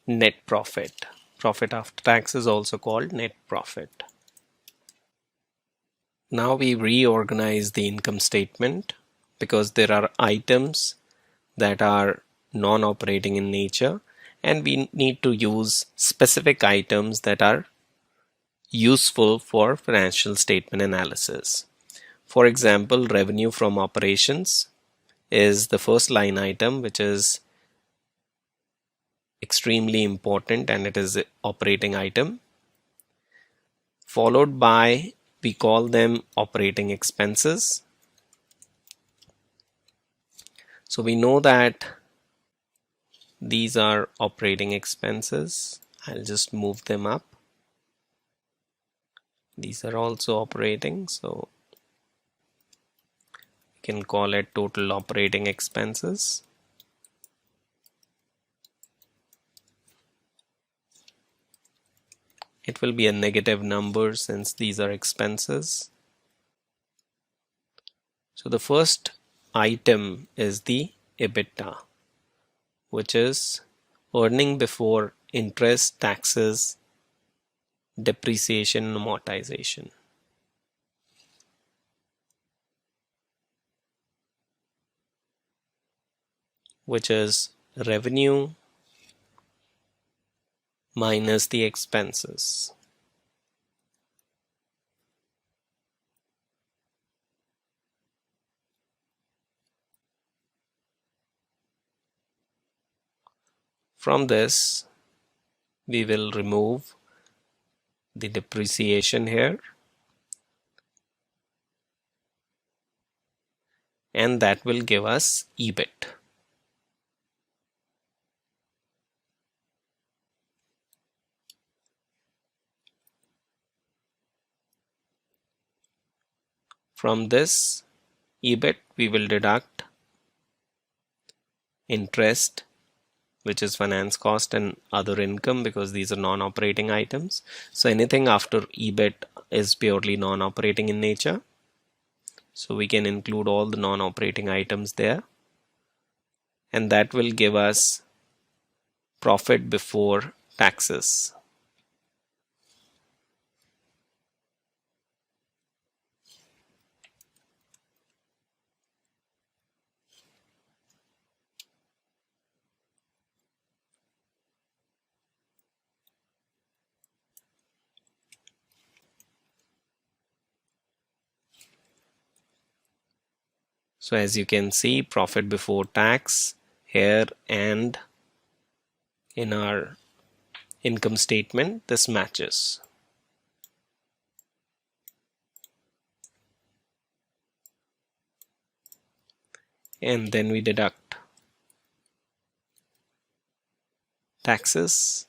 net profit. Profit after tax is also called net profit. Now we reorganize the income statement because there are items that are non-operating in nature, and we need to use specific items that are useful for financial statement analysis. For example, revenue from operations is the first line item, which is extremely important, and it is an operating item, followed by, we call them operating expenses. So we know that these are operating expenses. I'll just move them up. These are also operating, so we can call it total operating expenses. It will be a negative number since these are expenses. So the first item is the EBITDA, which is earning before interest, taxes, depreciation, and amortization, which is revenue minus the expenses. From this, we will remove the depreciation here, and that will give us EBIT. From this EBIT, we will deduct interest, which is finance cost, and other income, because these are non-operating items. So anything after EBIT is purely non-operating in nature. So we can include all the non-operating items there, and that will give us profit before taxes. So as you can see, profit before tax here and in our income statement, this matches. And then we deduct taxes,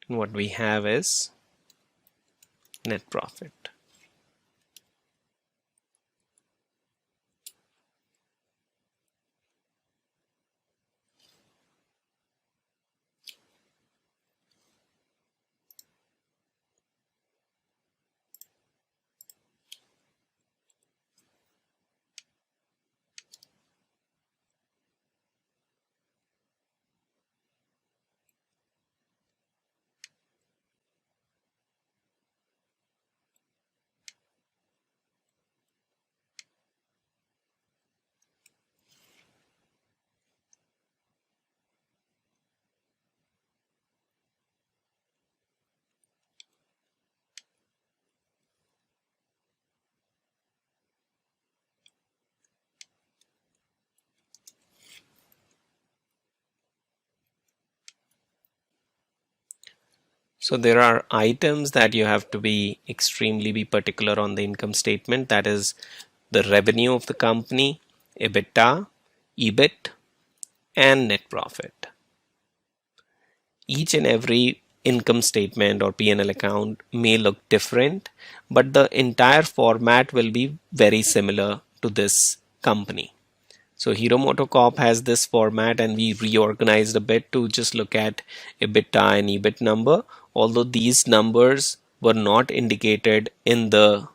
and what we have is net profit. So there are items that you have to be extremely particular on the income statement. That is the revenue of the company, EBITDA, EBIT, and net profit. Each and every income statement or P&L account may look different, but the entire format will be very similar to this company. So Hero Motocorp has this format, and we reorganized a bit to just look at EBITDA and EBIT number, although these numbers were not indicated in the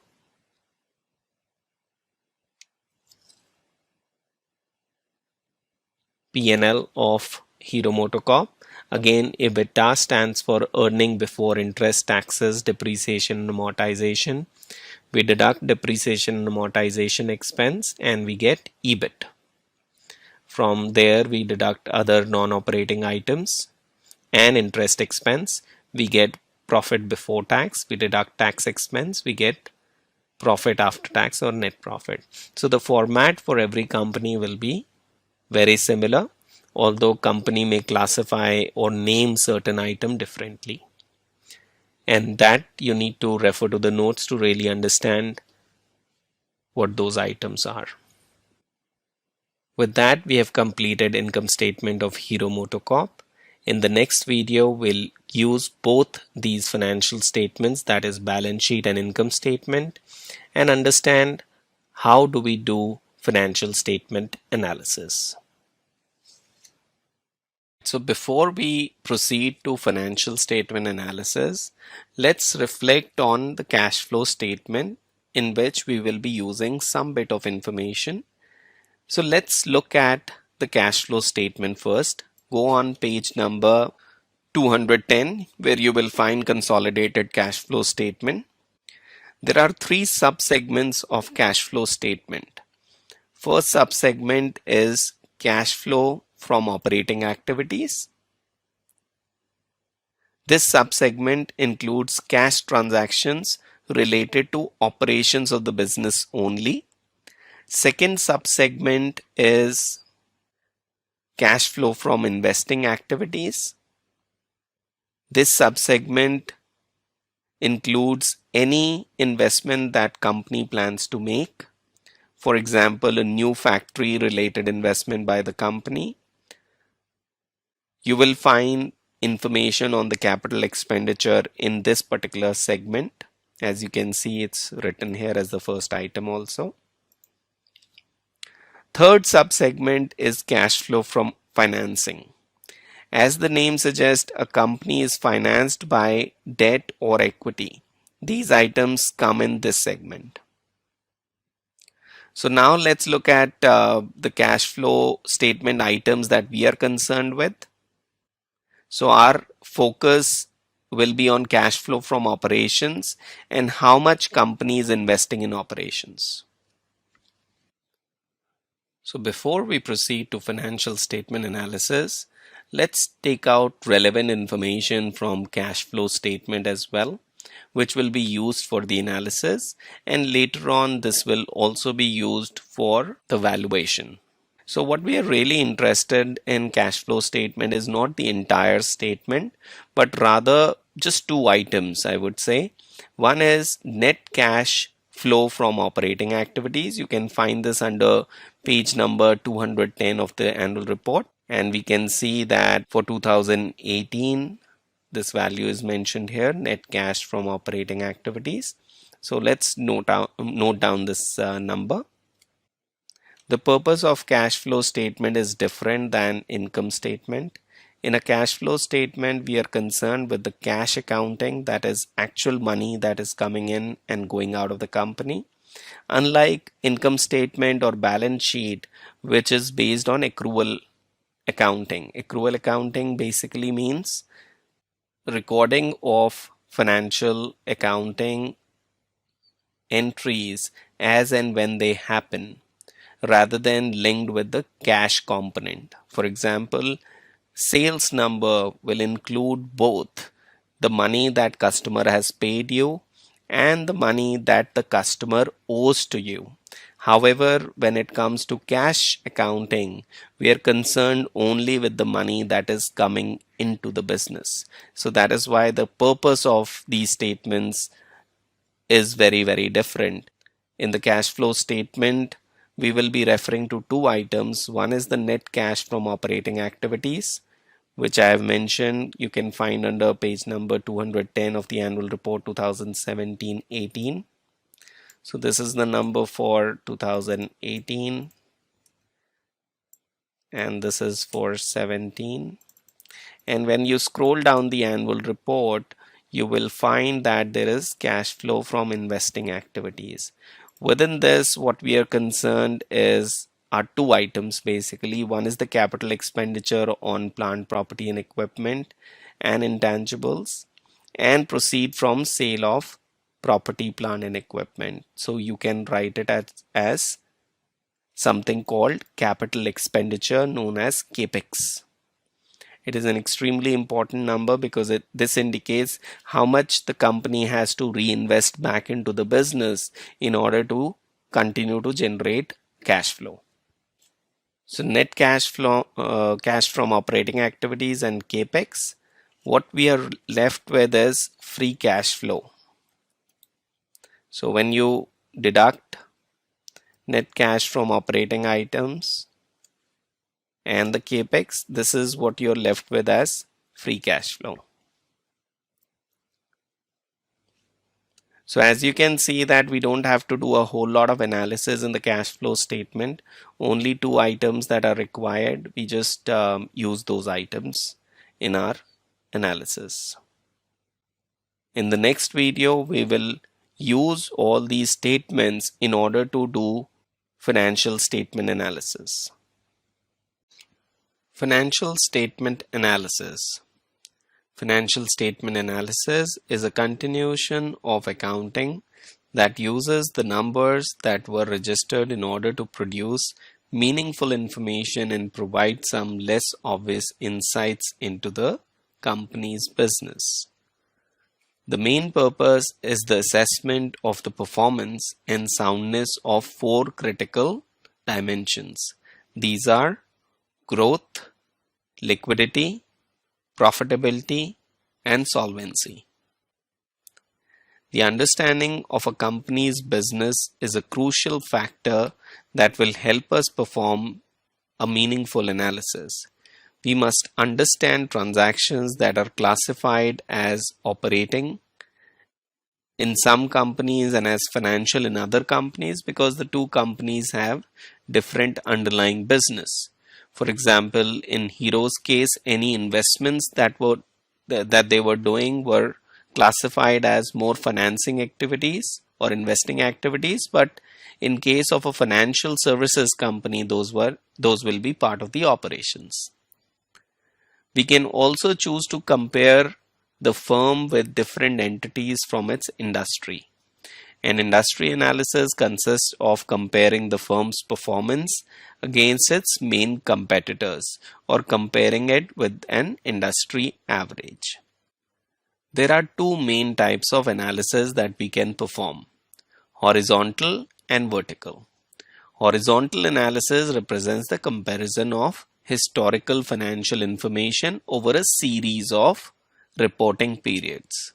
P&L of Hero Motocorp. Again, EBITDA stands for earning before interest, taxes, depreciation, and amortization. We deduct depreciation and amortization expense, and we get EBIT. From there, we deduct other non-operating items and interest expense. We get profit before tax. We deduct tax expense. We get profit after tax or net profit. So the format for every company will be very similar, although company may classify or name certain item differently. And that you need to refer to the notes to really understand what those items are. With that, we have completed income statement of Hero Motocorp. In the next video, we'll use both these financial statements, that is balance sheet and income statement, and understand how do we do financial statement analysis. So before we proceed to financial statement analysis, let's reflect on the cash flow statement, in which we will be using some bit of information. So let's look at the cash flow statement first. Go on page number 210, where you will find consolidated cash flow statement. There are three subsegments of cash flow statement. First subsegment is cash flow from operating activities. This subsegment includes cash transactions related to operations of the business only. Second subsegment is cash flow from investing activities. This subsegment includes any investment that company plans to make. For example, a new factory related investment by the company. You will find information on the capital expenditure in this particular segment. As you can see, it's written here as the first item also. Third subsegment is cash flow from financing. As the name suggests, a company is financed by debt or equity. These items come in this segment. So now let's look at the cash flow statement items that we are concerned with. So our focus will be on cash flow from operations and how much company is investing in operations. So before we proceed to financial statement analysis, let's take out relevant information from cash flow statement as well, which will be used for the analysis, and later on this will also be used for the valuation. So what we are really interested in cash flow statement is not the entire statement, but rather just two items, I would say. One is net cash flow from operating activities. You can find this under page number 210 of the annual report. And we can see that for 2018, this value is mentioned here, net cash from operating activities. So let's note down this number. The purpose of cash flow statement is different than income statement. In a cash flow statement, we are concerned with the cash accounting, that is actual money that is coming in and going out of the company. Unlike income statement or balance sheet, which is based on accrual accounting. Accrual accounting basically means recording of financial accounting entries as and when they happen, rather than linked with the cash component. For example, sales number will include both the money that customer has paid you and the money that the customer owes to you. However, when it comes to cash accounting, we are concerned only with the money that is coming into the business. So that is why the purpose of these statements is very, very different. In the cash flow statement, we will be referring to two items. One is the net cash from operating activities, which I have mentioned. You can find under page number 210 of the annual report 2017-18. So this is the number for 2018 and this is for 17. And when you scroll down the annual report, you will find that there is cash flow from investing activities. Within this, what we are concerned are two items basically. One is the capital expenditure on plant, property and equipment and intangibles, and proceed from sale of property, plant and equipment. So you can write it as something called capital expenditure, known as capex. It is an extremely important number because this indicates how much the company has to reinvest back into the business in order to continue to generate cash flow. So net cash flow, cash from operating activities and capex. What we are left with is free cash flow. So when you deduct net cash from operating items and the capex, this is what you're left with as free cash flow. So as you can see that we don't have to do a whole lot of analysis in the cash flow statement. Only two items that are required. We just use those items in our analysis. In the next video, we will use all these statements in order to do financial statement analysis. Financial statement analysis. Financial statement analysis is a continuation of accounting that uses the numbers that were registered in order to produce meaningful information and provide some less obvious insights into the company's business. The main purpose is the assessment of the performance and soundness of four critical dimensions. These are growth, liquidity, profitability, and solvency. The understanding of a company's business is a crucial factor that will help us perform a meaningful analysis. We must understand transactions that are classified as operating in some companies and as financial in other companies, because the two companies have different underlying business. For example, in Hero's case, any investments that they were doing were classified as more financing activities or investing activities, but in case of a financial services company, those will be part of the operations. We can also choose to compare the firm with different entities from its industry. An industry analysis consists of comparing the firm's performance against its main competitors or comparing it with an industry average. There are two main types of analysis that we can perform: horizontal and vertical. Horizontal analysis represents the comparison of historical financial information over a series of reporting periods.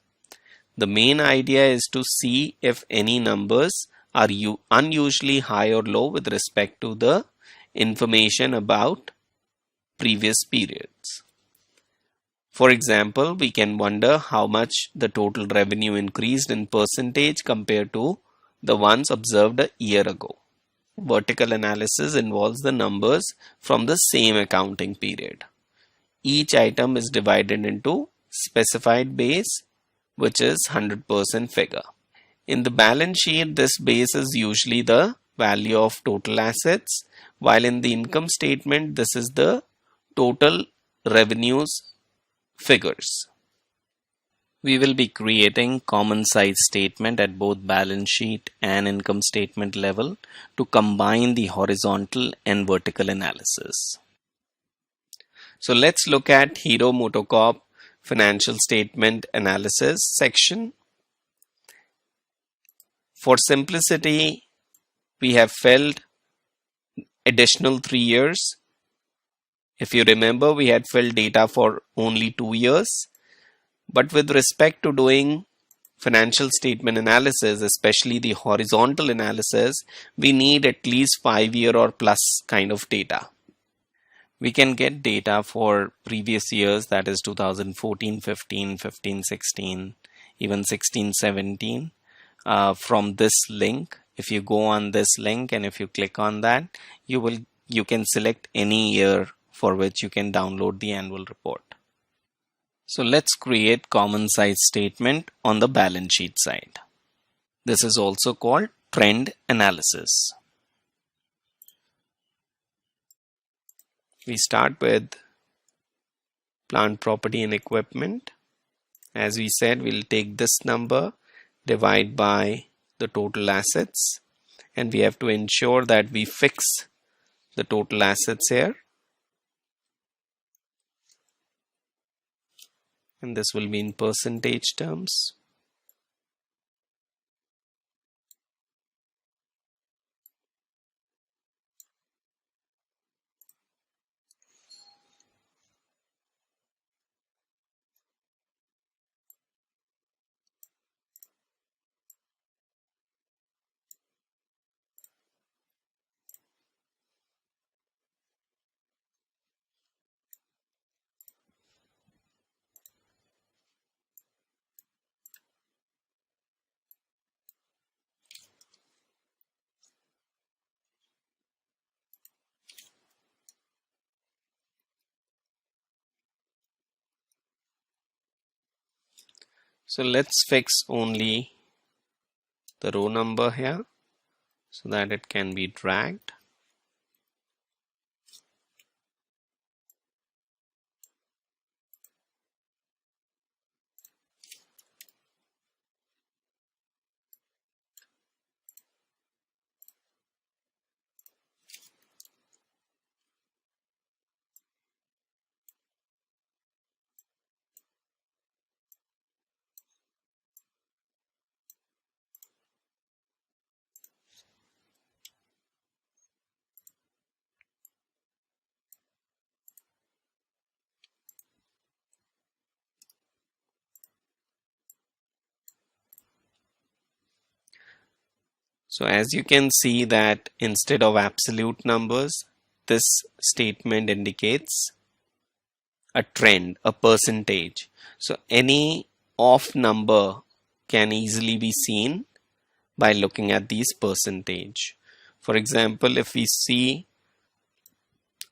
The main idea is to see if any numbers are unusually high or low with respect to the information about previous periods. For example, we can wonder how much the total revenue increased in percentage compared to the ones observed a year ago. Vertical analysis involves the numbers from the same accounting period. Each item is divided into specified base, which is 100% figure. In the balance sheet, this base is usually the value of total assets, while in the income statement, this is the total revenues figures. We will be creating common size statement at both balance sheet and income statement level to combine the horizontal and vertical analysis. So let's look at Hero Motocorp financial statement analysis section. For simplicity, we have filled additional 3 years. If you remember, we had filled data for only 2 years. But with respect to doing financial statement analysis, especially the horizontal analysis, we need at least 5-year or plus kind of data. We can get data for previous years, that is 2014, 15, 15, 16, even 16, 17 from this link. If you go on this link and if you click on that, you can select any year for which you can download the annual report. So let's create common size statement on the balance sheet side. This is also called trend analysis. We start with plant, property and equipment. As we said, we'll take this number, divide by the total assets, and we have to ensure that we fix the total assets here. And this will be in percentage terms. So let's fix only the row number here so that it can be dragged. So as you can see that instead of absolute numbers, this statement indicates a trend, a percentage. So any off number can easily be seen by looking at these percentage. For example, if we see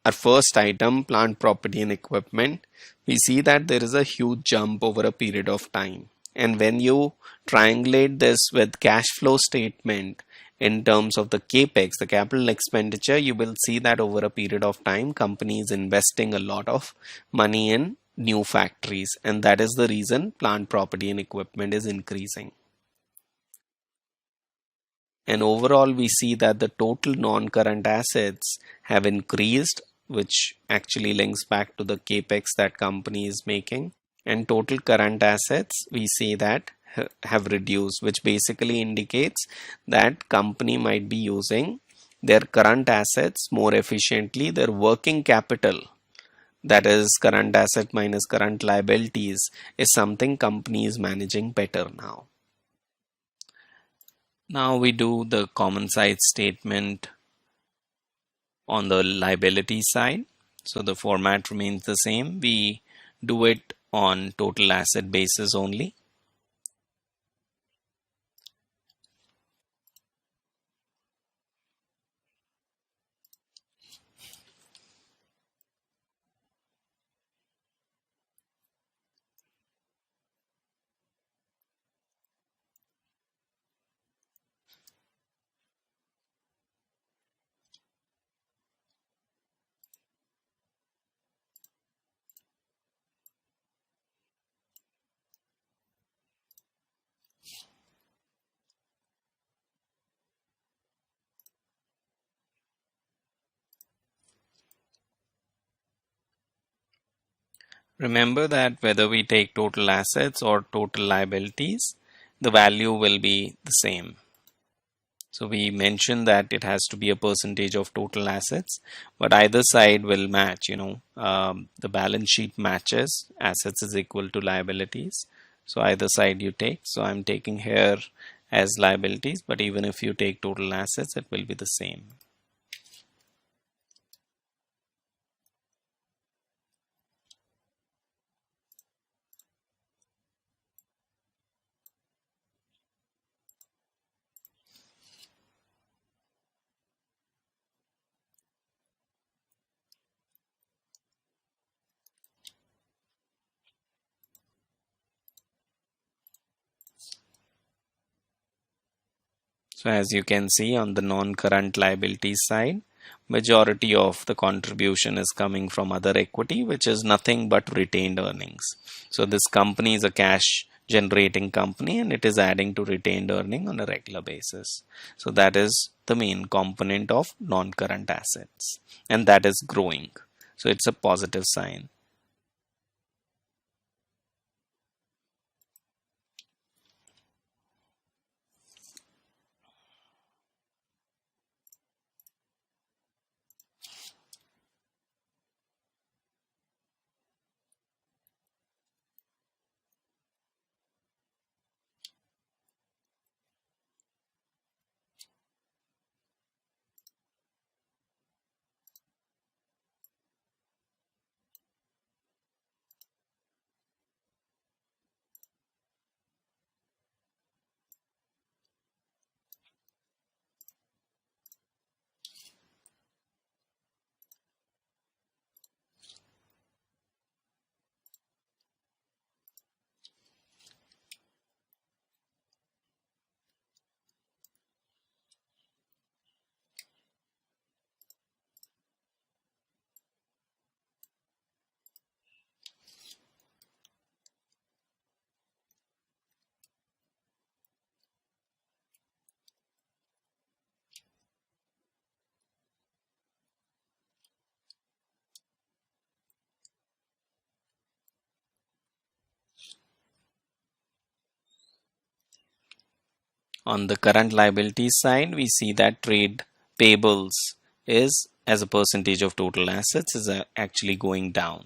our first item, plant, property and equipment, we see that there is a huge jump over a period of time. And when you triangulate this with cash flow statement in terms of the capex, the capital expenditure, you will see that over a period of time, company is investing a lot of money in new factories. And that is the reason plant, property and equipment is increasing. And overall, we see that the total non-current assets have increased, which actually links back to the capex that company is making. And total current assets, we see that have reduced, which basically indicates that company might be using their current assets more efficiently. Their working capital, that is current asset minus current liabilities, is something company is managing better now. Now we do the common size statement on the liability side. So the format remains the same. We do it on total asset basis only. Remember that whether we take total assets or total liabilities, the value will be the same. So we mentioned that it has to be a percentage of total assets, but either side will match. The balance sheet matches assets is equal to liabilities. So either side you take. So I'm taking here as liabilities, but even if you take total assets, it will be the same. So as you can see on the non-current liabilities side, majority of the contribution is coming from other equity, which is nothing but retained earnings. So this company is a cash generating company and it is adding to retained earning on a regular basis. So that is the main component of non-current assets, and that is growing. So it's a positive sign. On the current liabilities side, we see that trade payables is, as a percentage of total assets, is actually going down.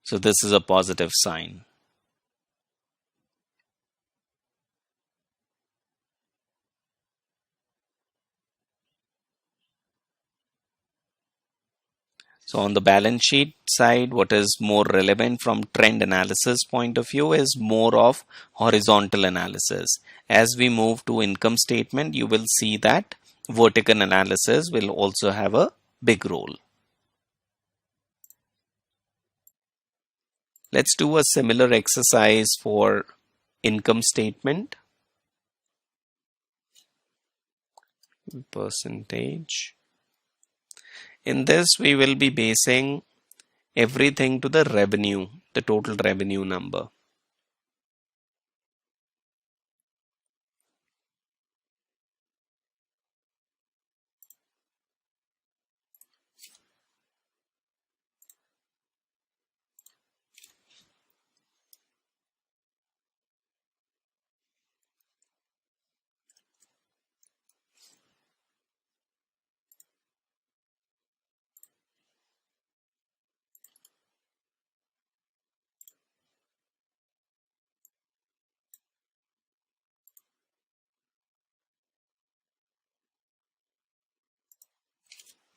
So this is a positive sign. So on the balance sheet side, what is more relevant from trend analysis point of view is more of horizontal analysis. As we move to income statement, you will see that vertical analysis will also have a big role. Let's do a similar exercise for income statement. Percentage. In this, we will be basing everything to the revenue, the total revenue number.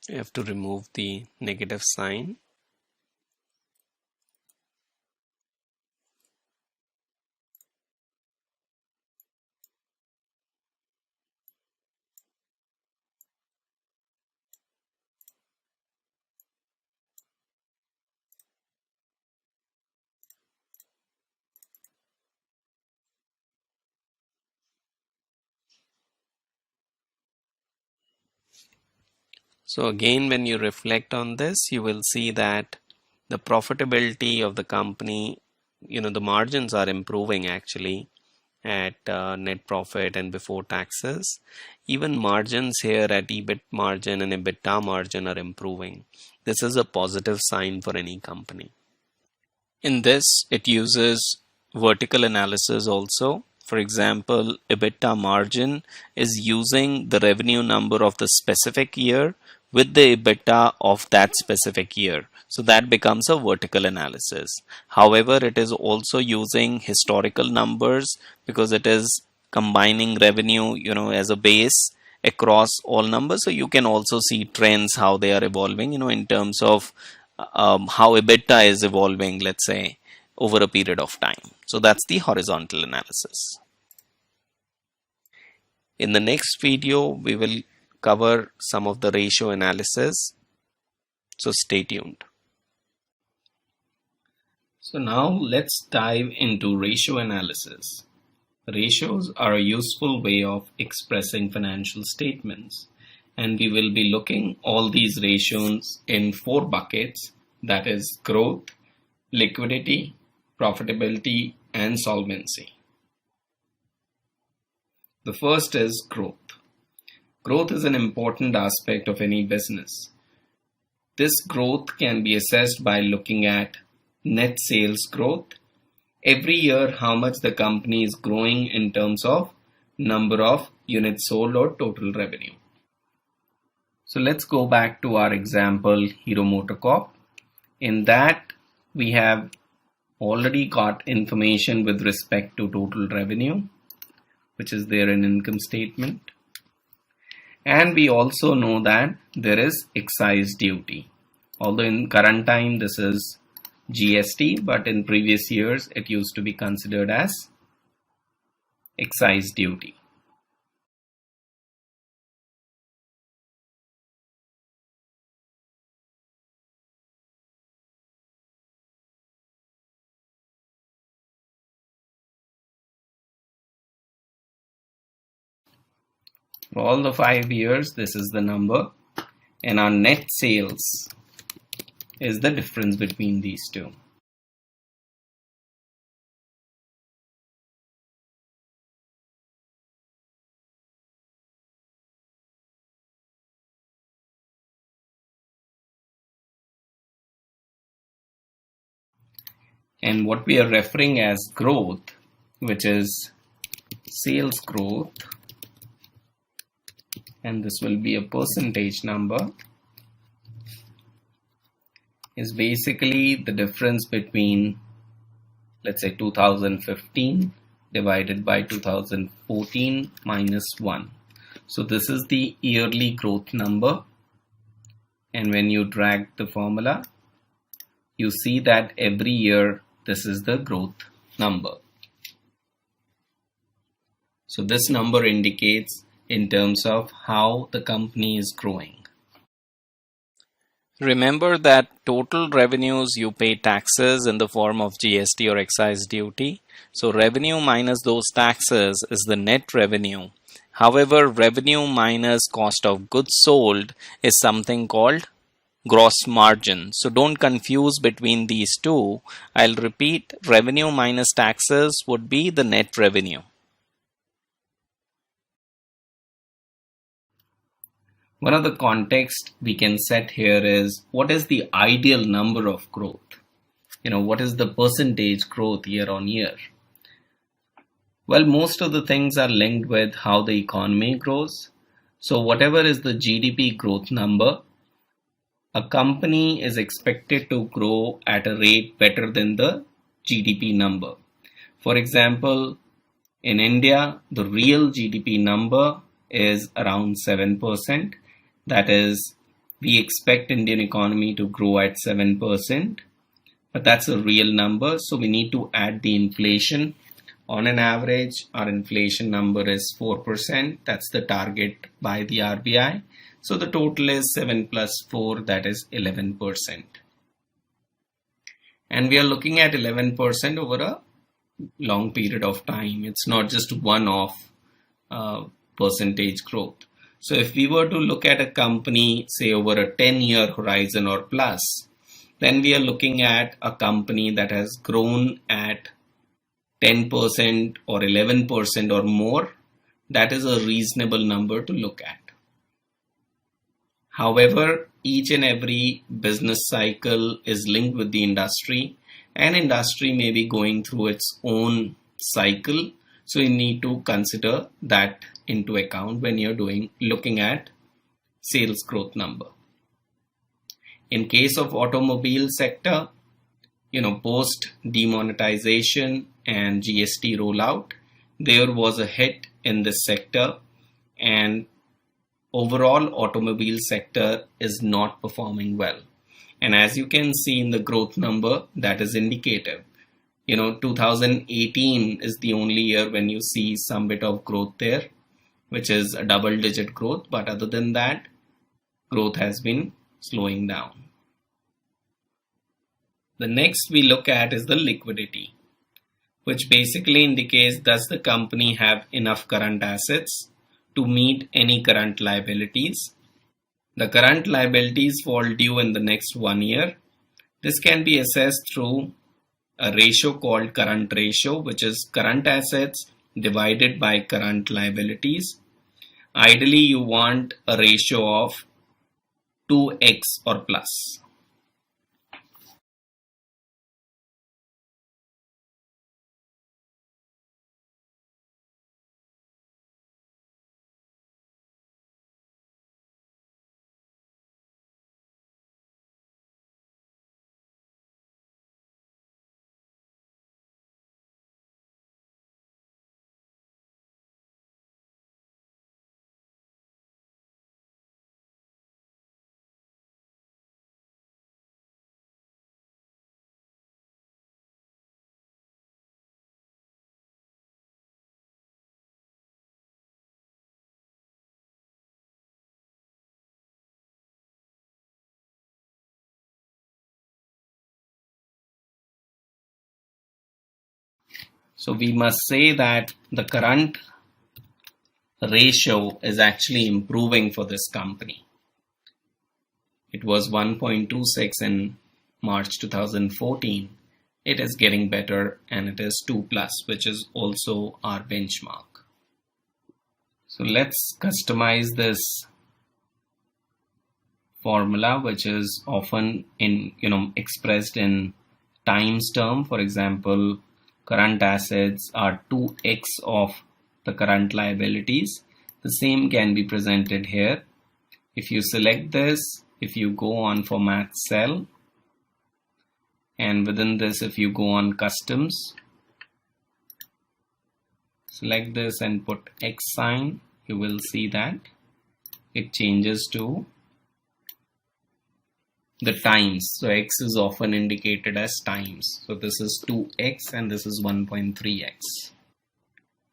You have to remove the negative sign. So again, when you reflect on this, you will see that the profitability of the company, the margins are improving actually at net profit and before taxes. Even margins here at EBIT margin and EBITDA margin are improving. This is a positive sign for any company. In this, it uses vertical analysis also. For example, EBITDA margin is using the revenue number of the specific year with the EBITDA of that specific year. So that becomes a vertical analysis. However, it is also using historical numbers because it is combining revenue, as a base across all numbers. So you can also see trends, how they are evolving, in terms of how EBITDA is evolving, let's say, over a period of time. So that's the horizontal analysis. In the next video, we will cover some of the ratio analysis. So stay tuned. So now let's dive into ratio analysis. Ratios are a useful way of expressing financial statements, and we will be looking all these ratios in 4 buckets, that is growth, liquidity, profitability, and solvency. The first is growth. Growth is an important aspect of any business. This growth can be assessed by looking at net sales growth. Every year, how much the company is growing in terms of number of units sold or total revenue. So let's go back to our example, Hero Motocorp. In that, we have already got information with respect to total revenue, which is there in income statement. And we also know that there is excise duty. Although in current time this is GST, but in previous years it used to be considered as excise duty. For all the 5 years, this is the number, and our net sales is the difference between these two. And what we are referring as growth, which is sales growth, and this will be a percentage number, is basically the difference between, let's say, 2015 divided by 2014 minus 1. So this is the yearly growth number, And when you drag the formula, you see that every year this is the growth number. So this number indicates in terms of how the company is growing. Remember that total revenues you pay taxes in the form of GST or excise duty. So revenue minus those taxes is the net revenue. However, revenue minus cost of goods sold is something called gross margin. So don't confuse between these two. I'll repeat, revenue minus taxes would be the net revenue. One of the context we can set here is what is the ideal number of growth? What is the percentage growth year on year? Well, most of the things are linked with how the economy grows. So whatever is the GDP growth number, a company is expected to grow at a rate better than the GDP number. For example, in India, the real GDP number is around 7%. That is, we expect Indian economy to grow at 7%, but that's a real number. So we need to add the inflation. On an average, our inflation number is 4%. That's the target by the RBI. So the total is 7 plus 4, that is 11%. And we are looking at 11% over a long period of time. It's not just one-off percentage growth. So if we were to look at a company, say over a 10-year horizon or plus, then we are looking at a company that has grown at 10% or 11% or more. That is a reasonable number to look at. However, each and every business cycle is linked with the industry, and industry may be going through its own cycle. So you need to consider that into account when you're looking at sales growth number. In case of automobile sector, post demonetization and GST rollout, there was a hit in this sector, and overall automobile sector is not performing well. And as you can see in the growth number, that is indicative. 2018 is the only year when you see some bit of growth there, which is a double-digit growth. But other than that, growth has been slowing down. The next we look at is the liquidity, which basically indicates does the company have enough current assets to meet any current liabilities. The current liabilities fall due in the next 1 year. This can be assessed through a ratio called current ratio, which is current assets divided by current liabilities. Ideally, you want a ratio of 2x or plus. So we must say that the current ratio is actually improving for this company. It was 1.26 in March 2014. It is getting better and it is 2 plus, which is also our benchmark. So let's customize this formula, which is often expressed in times term. For example, current assets are 2x of the current liabilities. The same can be presented here. If you select this, if you go on format cell, and within this, if you go on customs, select this and put X sign, you will see that it changes to the times. So x is often indicated as times. So this is 2x and this is 1.3x.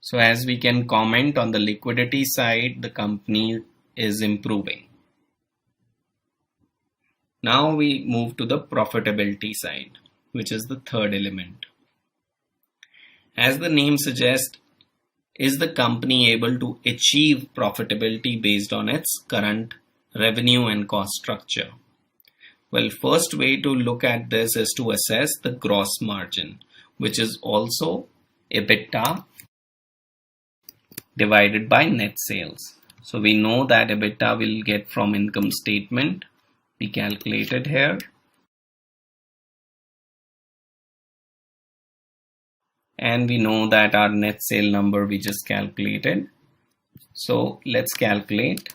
So as we can comment on the liquidity side, the company is improving. Now we move to the profitability side, which is the third element. As the name suggests, is the company able to achieve profitability based on its current revenue and cost structure? Well, first way to look at this is to assess the gross margin, which is also EBITDA divided by net sales. So we know that EBITDA will get from income statement. We calculated here. And we know that our net sale number we just calculated. So let's calculate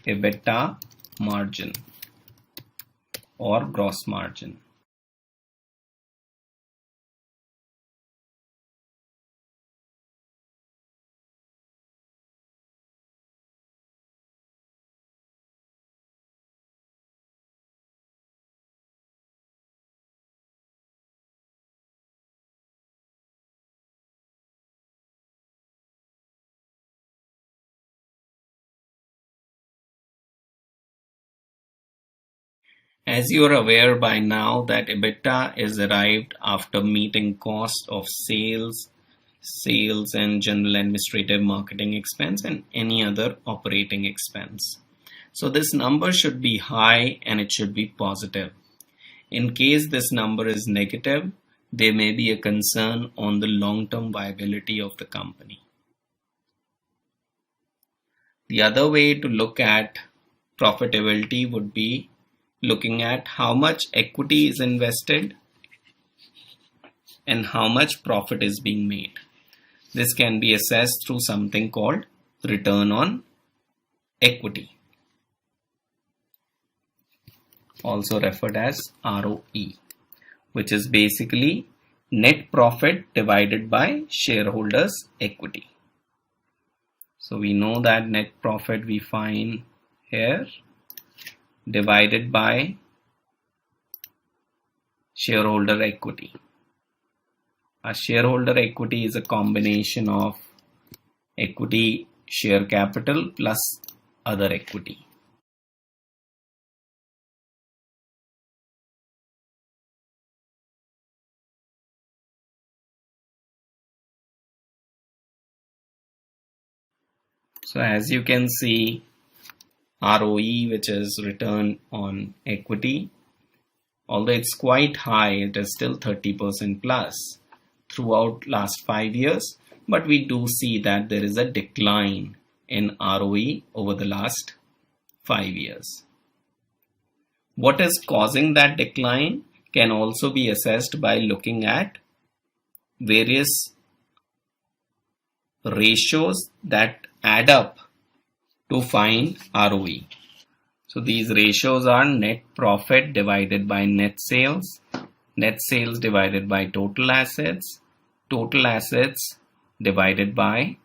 EBITDA margin or gross margin. As you are aware by now that EBITDA is arrived after meeting cost of sales and general administrative marketing expense and any other operating expense. So this number should be high and it should be positive. In case this number is negative, there may be a concern on the long-term viability of the company. The other way to look at profitability would be looking at how much equity is invested and how much profit is being made. This can be assessed through something called return on equity, also referred as ROE, which is basically net profit divided by shareholders' equity. So we know that net profit we find here divided by shareholder equity. Our shareholder equity is a combination of equity share capital plus other equity. So as you can see, ROE, which is return on equity, although it's quite high, it is still 30% plus throughout last 5 years, but we do see that there is a decline in ROE over the last 5 years. What is causing that decline can also be assessed by looking at various ratios that add up to find ROE. So these ratios are net profit divided by net sales divided by total assets divided by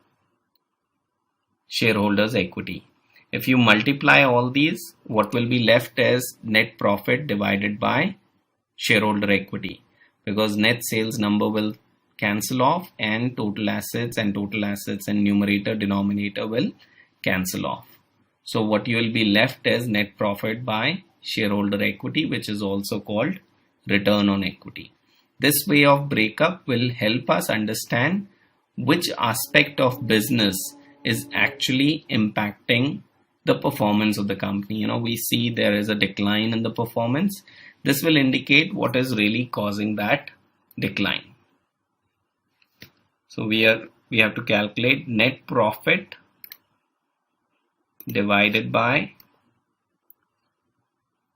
shareholders' equity. If you multiply all these, what will be left is net profit divided by shareholder equity, because net sales number will cancel off and total assets and numerator denominator will cancel off. So what you will be left is net profit by shareholder equity, which is also called return on equity. This way of breakup will help us understand which aspect of business is actually impacting the performance of the company. We see there is a decline in the performance. This will indicate what is really causing that decline. So we have to calculate net profit divided by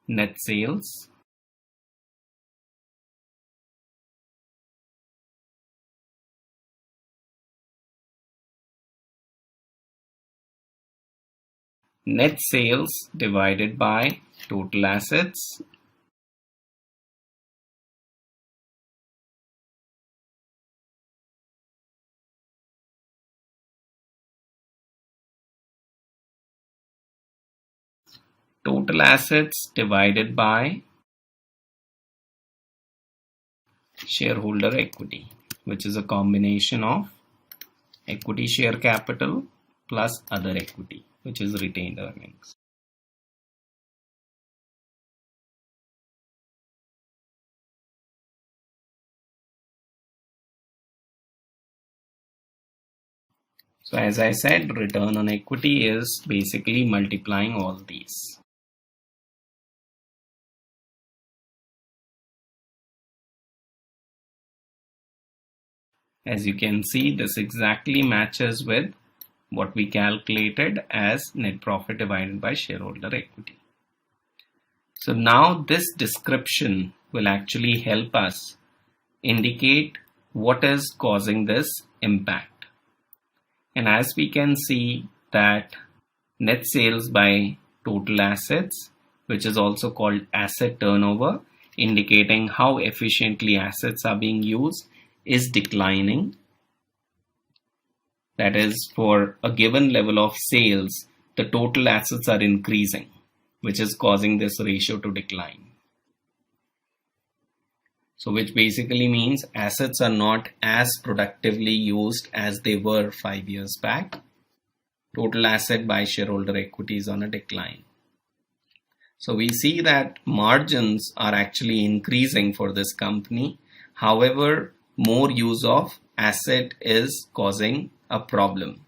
net sales divided by total assets divided by shareholder equity, which is a combination of equity share capital plus other equity, which is retained earnings. So as I said, return on equity is basically multiplying all these. As you can see, this exactly matches with what we calculated as net profit divided by shareholder equity. So now this description will actually help us indicate what is causing this impact. And as we can see that net sales by total assets, which is also called asset turnover, indicating how efficiently assets are being used, is declining. That is, for a given level of sales, the total assets are increasing, which is causing this ratio to decline. So which basically means assets are not as productively used as they were 5 years back. Total asset by shareholder equity is on a decline. So we see that margins are actually increasing for this company. However, more use of asset is causing a problem.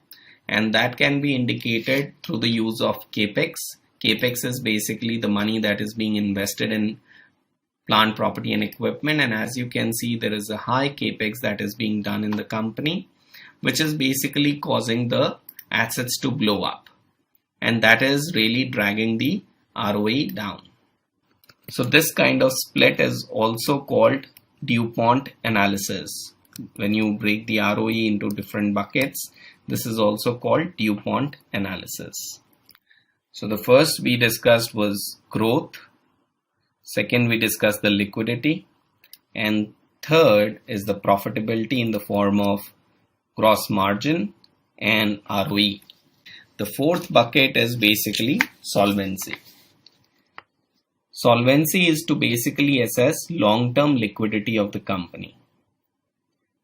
And that can be indicated through the use of capex. Capex is basically the money that is being invested in plant, property and equipment, and as you can see, there is a high capex that is being done in the company, which is basically causing the assets to blow up, and that is really dragging the ROE down. So this kind of split is also called DuPont analysis. When you break the ROE into different buckets, this is also called DuPont analysis. So the first we discussed was growth. Second, we discussed the liquidity, and third is the profitability in the form of gross margin and ROE. The fourth bucket is basically solvency. Solvency is to basically assess long-term liquidity of the company.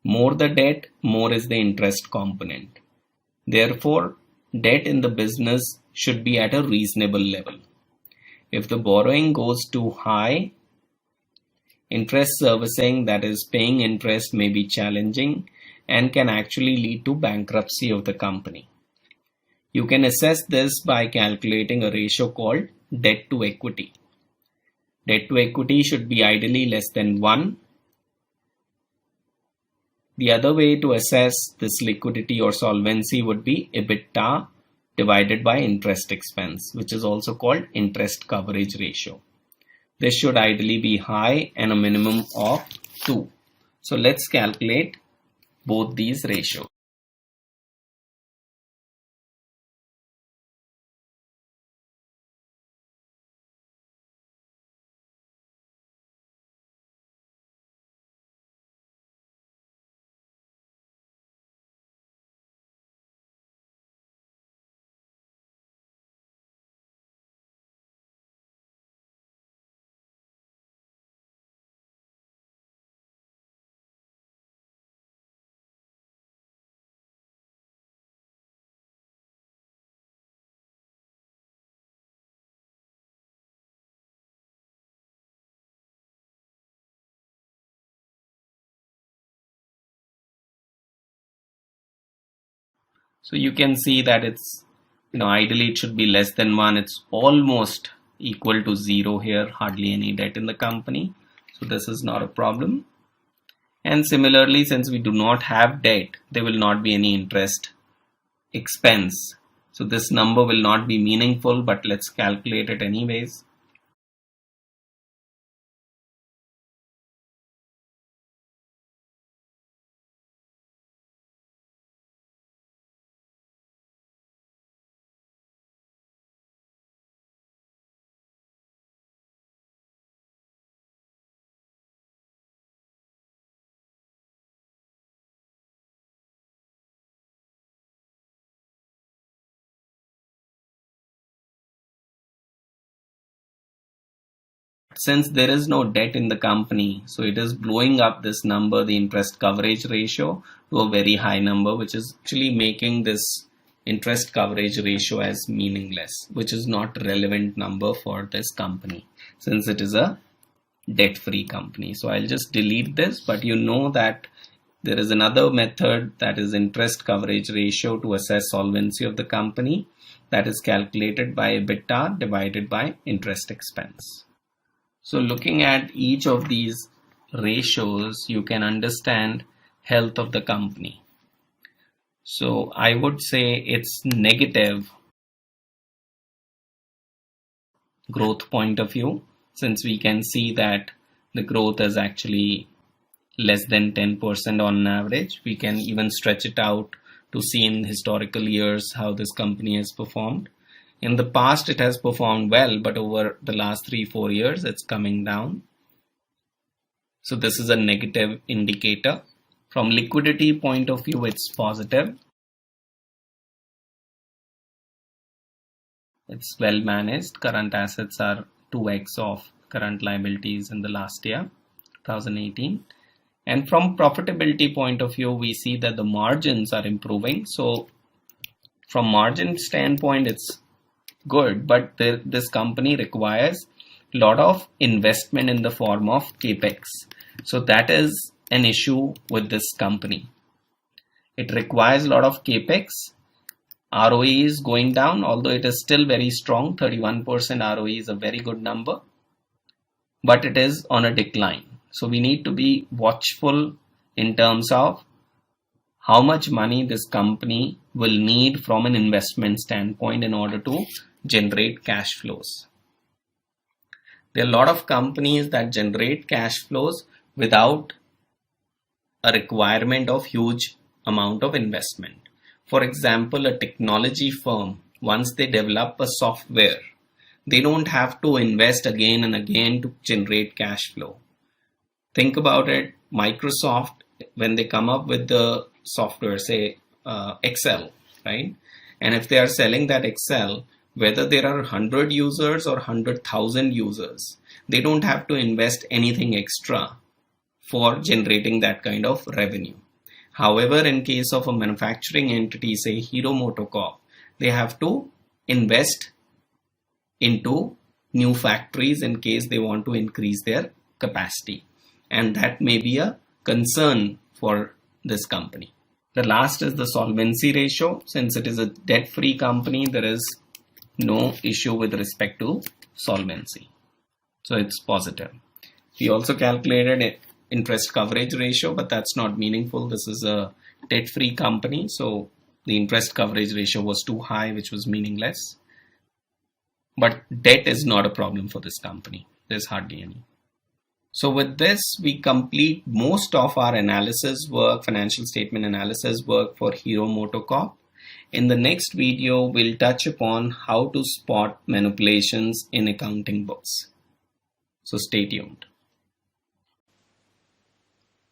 More the debt, more is the interest component. Therefore, debt in the business should be at a reasonable level. If the borrowing goes too high, interest servicing, that is paying interest, may be challenging and can actually lead to bankruptcy of the company. You can assess this by calculating a ratio called debt to equity. Debt to equity should be ideally less than 1. The other way to assess this liquidity or solvency would be EBITDA divided by interest expense, which is also called interest coverage ratio. This should ideally be high and a minimum of 2. So let's calculate both these ratios. So you can see that it's, ideally it should be less than 1. It's almost equal to 0 here, hardly any debt in the company. So this is not a problem. And similarly, since we do not have debt, there will not be any interest expense. So this number will not be meaningful, but let's calculate it anyways. since there is no debt in the company, so it is blowing up this number, the interest coverage ratio, to a very high number, which is actually making this interest coverage ratio as meaningless, which is not relevant number for this company since it is a debt-free company. So I'll just delete this, but you know that there is another method, that is interest coverage ratio, to assess solvency of the company, that is calculated by EBITDA divided by interest expense. So looking at each of these ratios, you can understand health of the company. So I would say it's negative growth point of view, since we can see that the growth is actually less than 10% on average. We can even stretch it out to see in historical years how this company has performed. In the past, it has performed well, but over the last 3-4 years, it's coming down. So this is a negative indicator. From liquidity point of view, it's positive. It's well managed. Current assets are 2x of current liabilities in the last year, 2018. And from profitability point of view, we see that the margins are improving. So from margin standpoint, it's good, but this company requires a lot of investment in the form of capex. So that is an issue with this company. It requires a lot of capex. ROE is going down, although it is still very strong. 31% ROE is a very good number, but it is on a decline. So we need to be watchful in terms of how much money this company will need from an investment standpoint in order to generate cash flows. There are a lot of companies that generate cash flows without a requirement of huge amount of investment. For example, a technology firm, once they develop a software, they don't have to invest again and again to generate cash flow. Think about it. Microsoft, when they come up with the software, say Excel, right? And if they are selling that Excel, whether there are 100 users or 100,000 users, they don't have to invest anything extra for generating that kind of revenue. However, in case of a manufacturing entity, say Hero Motocorp, they have to invest into new factories in case they want to increase their capacity. And that may be a concern for this company. The last is the solvency ratio. Since it is a debt-free company, there is no issue with respect to solvency. So it's positive. We also calculated interest coverage ratio, but that's not meaningful. This is a debt-free company, so the interest coverage ratio was too high, which was meaningless. But debt is not a problem for this company. There's hardly any. So with this, we complete most of our analysis work, financial statement analysis work for Hero Motocorp. In the next video, we'll touch upon how to spot manipulations in accounting books. So stay tuned.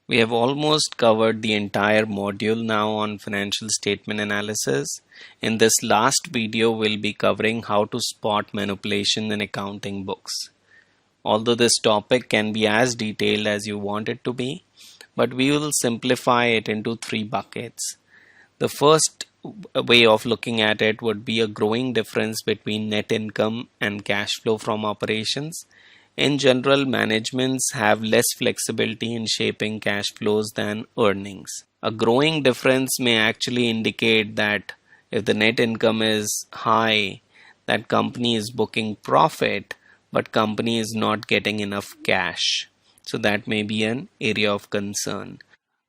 We have almost covered the entire module now on financial statement analysis. In this last video, we'll be covering how to spot manipulation in accounting books. Although this topic can be as detailed as you want it to be, but we will simplify it into 3 buckets. The first way of looking at it would be a growing difference between net income and cash flow from operations. In general, managements have less flexibility in shaping cash flows than earnings. A growing difference may actually indicate that if the net income is high, that company is booking profit, but company is not getting enough cash. So that may be an area of concern.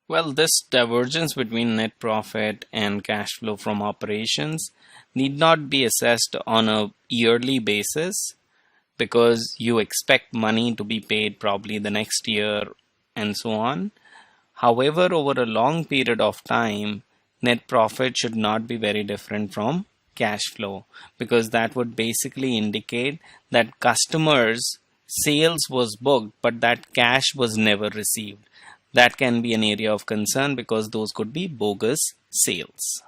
Well, this divergence between net profit and cash flow from operations need not be assessed on a yearly basis, because you expect money to be paid probably the next year and so on. However, over a long period of time, net profit should not be very different from cash flow, because that would basically indicate that customers' sales was booked but that cash was never received. That can be an area of concern because those could be bogus sales.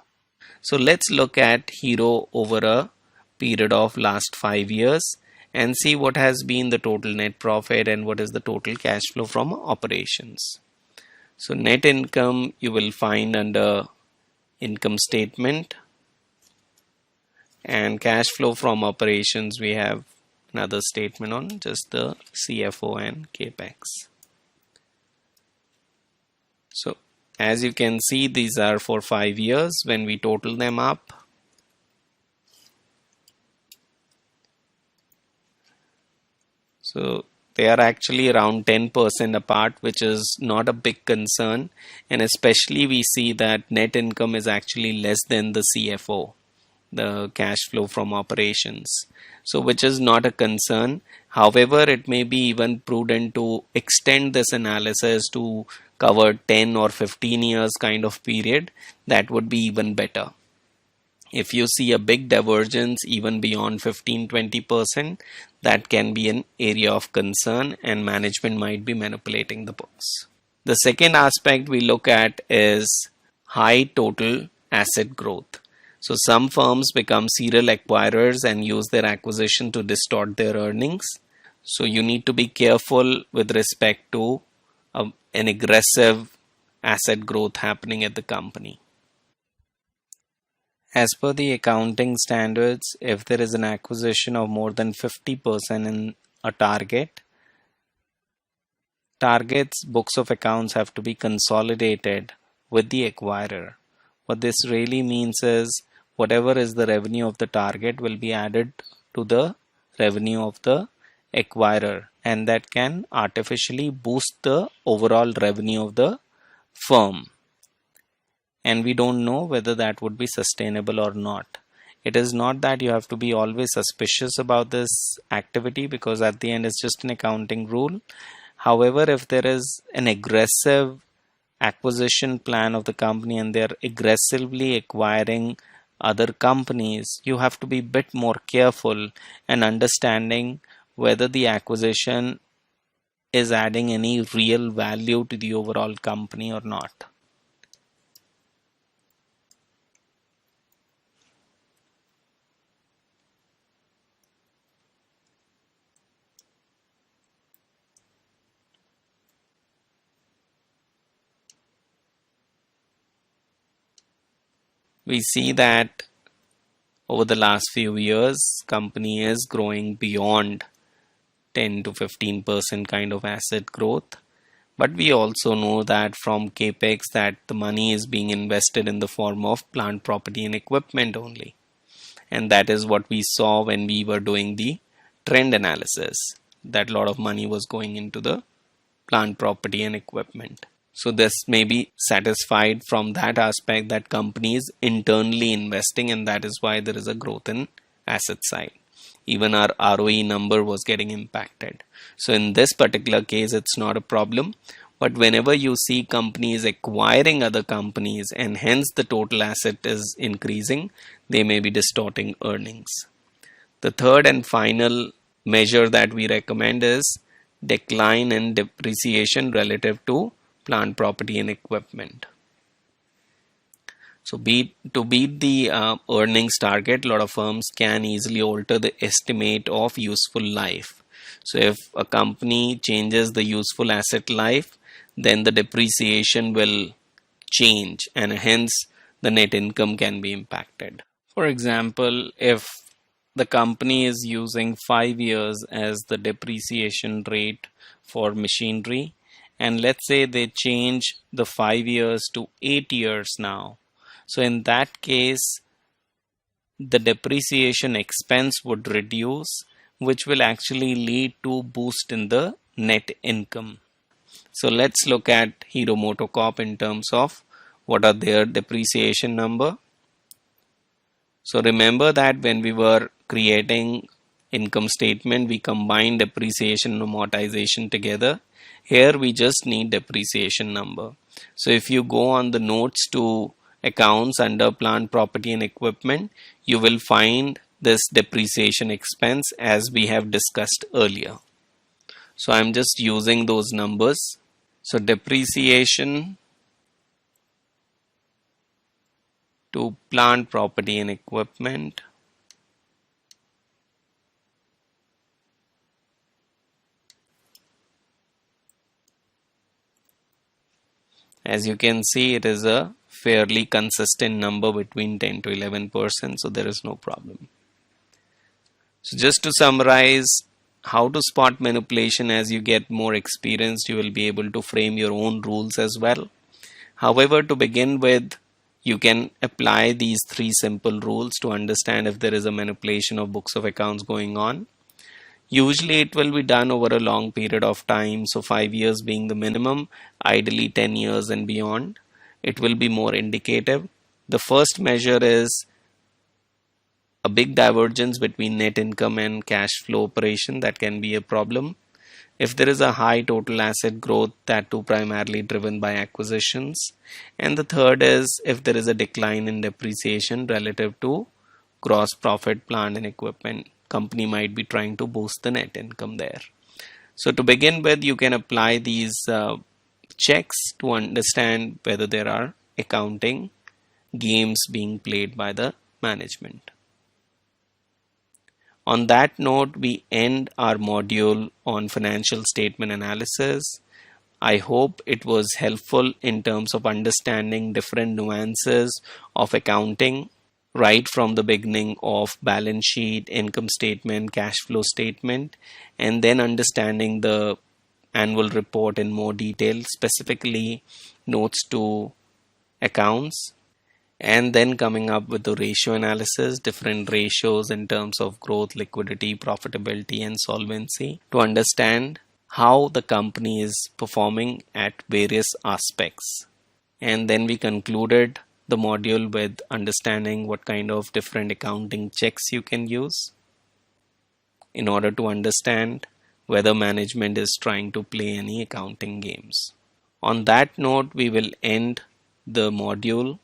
So let's look at Hero over a period of last 5 years. and see what has been the total net profit and what is the total cash flow from operations. So net income you will find under income statement, and cash flow from operations we have another statement on just the CFO and capex. So as you can see, these are for 5 years. When we total them up, so they are actually around 10% apart, which is not a big concern, and especially we see that net income is actually less than the CFO, the cash flow from operations, so which is not a concern. However, it may be even prudent to extend this analysis to cover 10 or 15 years kind of period. That would be even better. If you see a big divergence even beyond 15-20%, that can be an area of concern and management might be manipulating the books. The second aspect we look at is high total asset growth. So some firms become serial acquirers and use their acquisition to distort their earnings. So you need to be careful with respect to an aggressive asset growth happening at the company. As per the accounting standards, if there is an acquisition of more than 50% in a target's books of accounts have to be consolidated with the acquirer. What this really means is whatever is the revenue of the target will be added to the revenue of the acquirer, and that can artificially boost the overall revenue of the firm. And we don't know whether that would be sustainable or not. It is not that you have to be always suspicious about this activity, because at the end it's just an accounting rule. However, if there is an aggressive acquisition plan of the company and they're aggressively acquiring other companies, you have to be a bit more careful and understanding whether the acquisition is adding any real value to the overall company or not. We see that over the last few years, company is growing beyond 10 to 15% kind of asset growth. But we also know that from capex that the money is being invested in the form of plant, property and equipment only. And that is what we saw when we were doing the trend analysis, that a lot of money was going into the plant, property and equipment. So this may be satisfied from that aspect that company is internally investing, and that is why there is a growth in asset side. Even our ROE number was getting impacted. So in this particular case, it's not a problem. But whenever you see companies acquiring other companies and hence the total asset is increasing, they may be distorting earnings. The third and final measure that we recommend is decline in depreciation relative to plant, property and equipment. So to beat the earnings target, a lot of firms can easily alter the estimate of useful life. So if a company changes the useful asset life, then the depreciation will change and hence the net income can be impacted. For example, if the company is using 5 years as the depreciation rate for machinery, and let's say they change the 5 years to 8 years now. So in that case, the depreciation expense would reduce, which will actually lead to boost in the net income. So let's look at Hero Motocorp in terms of what are their depreciation number. So remember that when we were creating income statement, we combined depreciation and amortization together. Here we just need depreciation number. So if you go on the notes to accounts under plant, property and equipment, you will find this depreciation expense as we have discussed earlier. So I'm just using those numbers. So depreciation to plant, property and equipment As you can see, it is a fairly consistent number between 10 to 11%, so there is no problem. So just to summarize, how to spot manipulation: as you get more experienced, you will be able to frame your own rules as well. However, to begin with, you can apply these three simple rules to understand if there is a manipulation of books of accounts going on. Usually it will be done over a long period of time, so 5 years being the minimum, ideally 10 years and beyond. It will be more indicative. The first measure is a big divergence between net income and cash flow operation. That can be a problem. If there is a high total asset growth, that too primarily driven by acquisitions. And the third is if there is a decline in depreciation relative to gross profit, plant and equipment. Company might be trying to boost the net income there. So to begin with, you can apply these checks to understand whether there are accounting games being played by the management. On that note, we end our module on financial statement analysis. I hope it was helpful in terms of understanding different nuances of accounting, right from the beginning of balance sheet, income statement, cash flow statement, and then understanding the annual report in more detail, specifically notes to accounts, and then coming up with the ratio analysis, different ratios in terms of growth, liquidity, profitability, and solvency, to understand how the company is performing at various aspects. And then we concluded the module with understanding what kind of different accounting checks you can use in order to understand whether management is trying to play any accounting games. On that note, we will end the module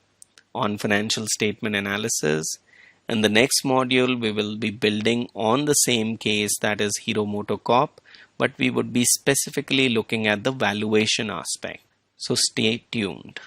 on financial statement analysis. In the next module, we will be building on the same case, that is Hero Motocorp, but we would be specifically looking at the valuation aspect. So stay tuned.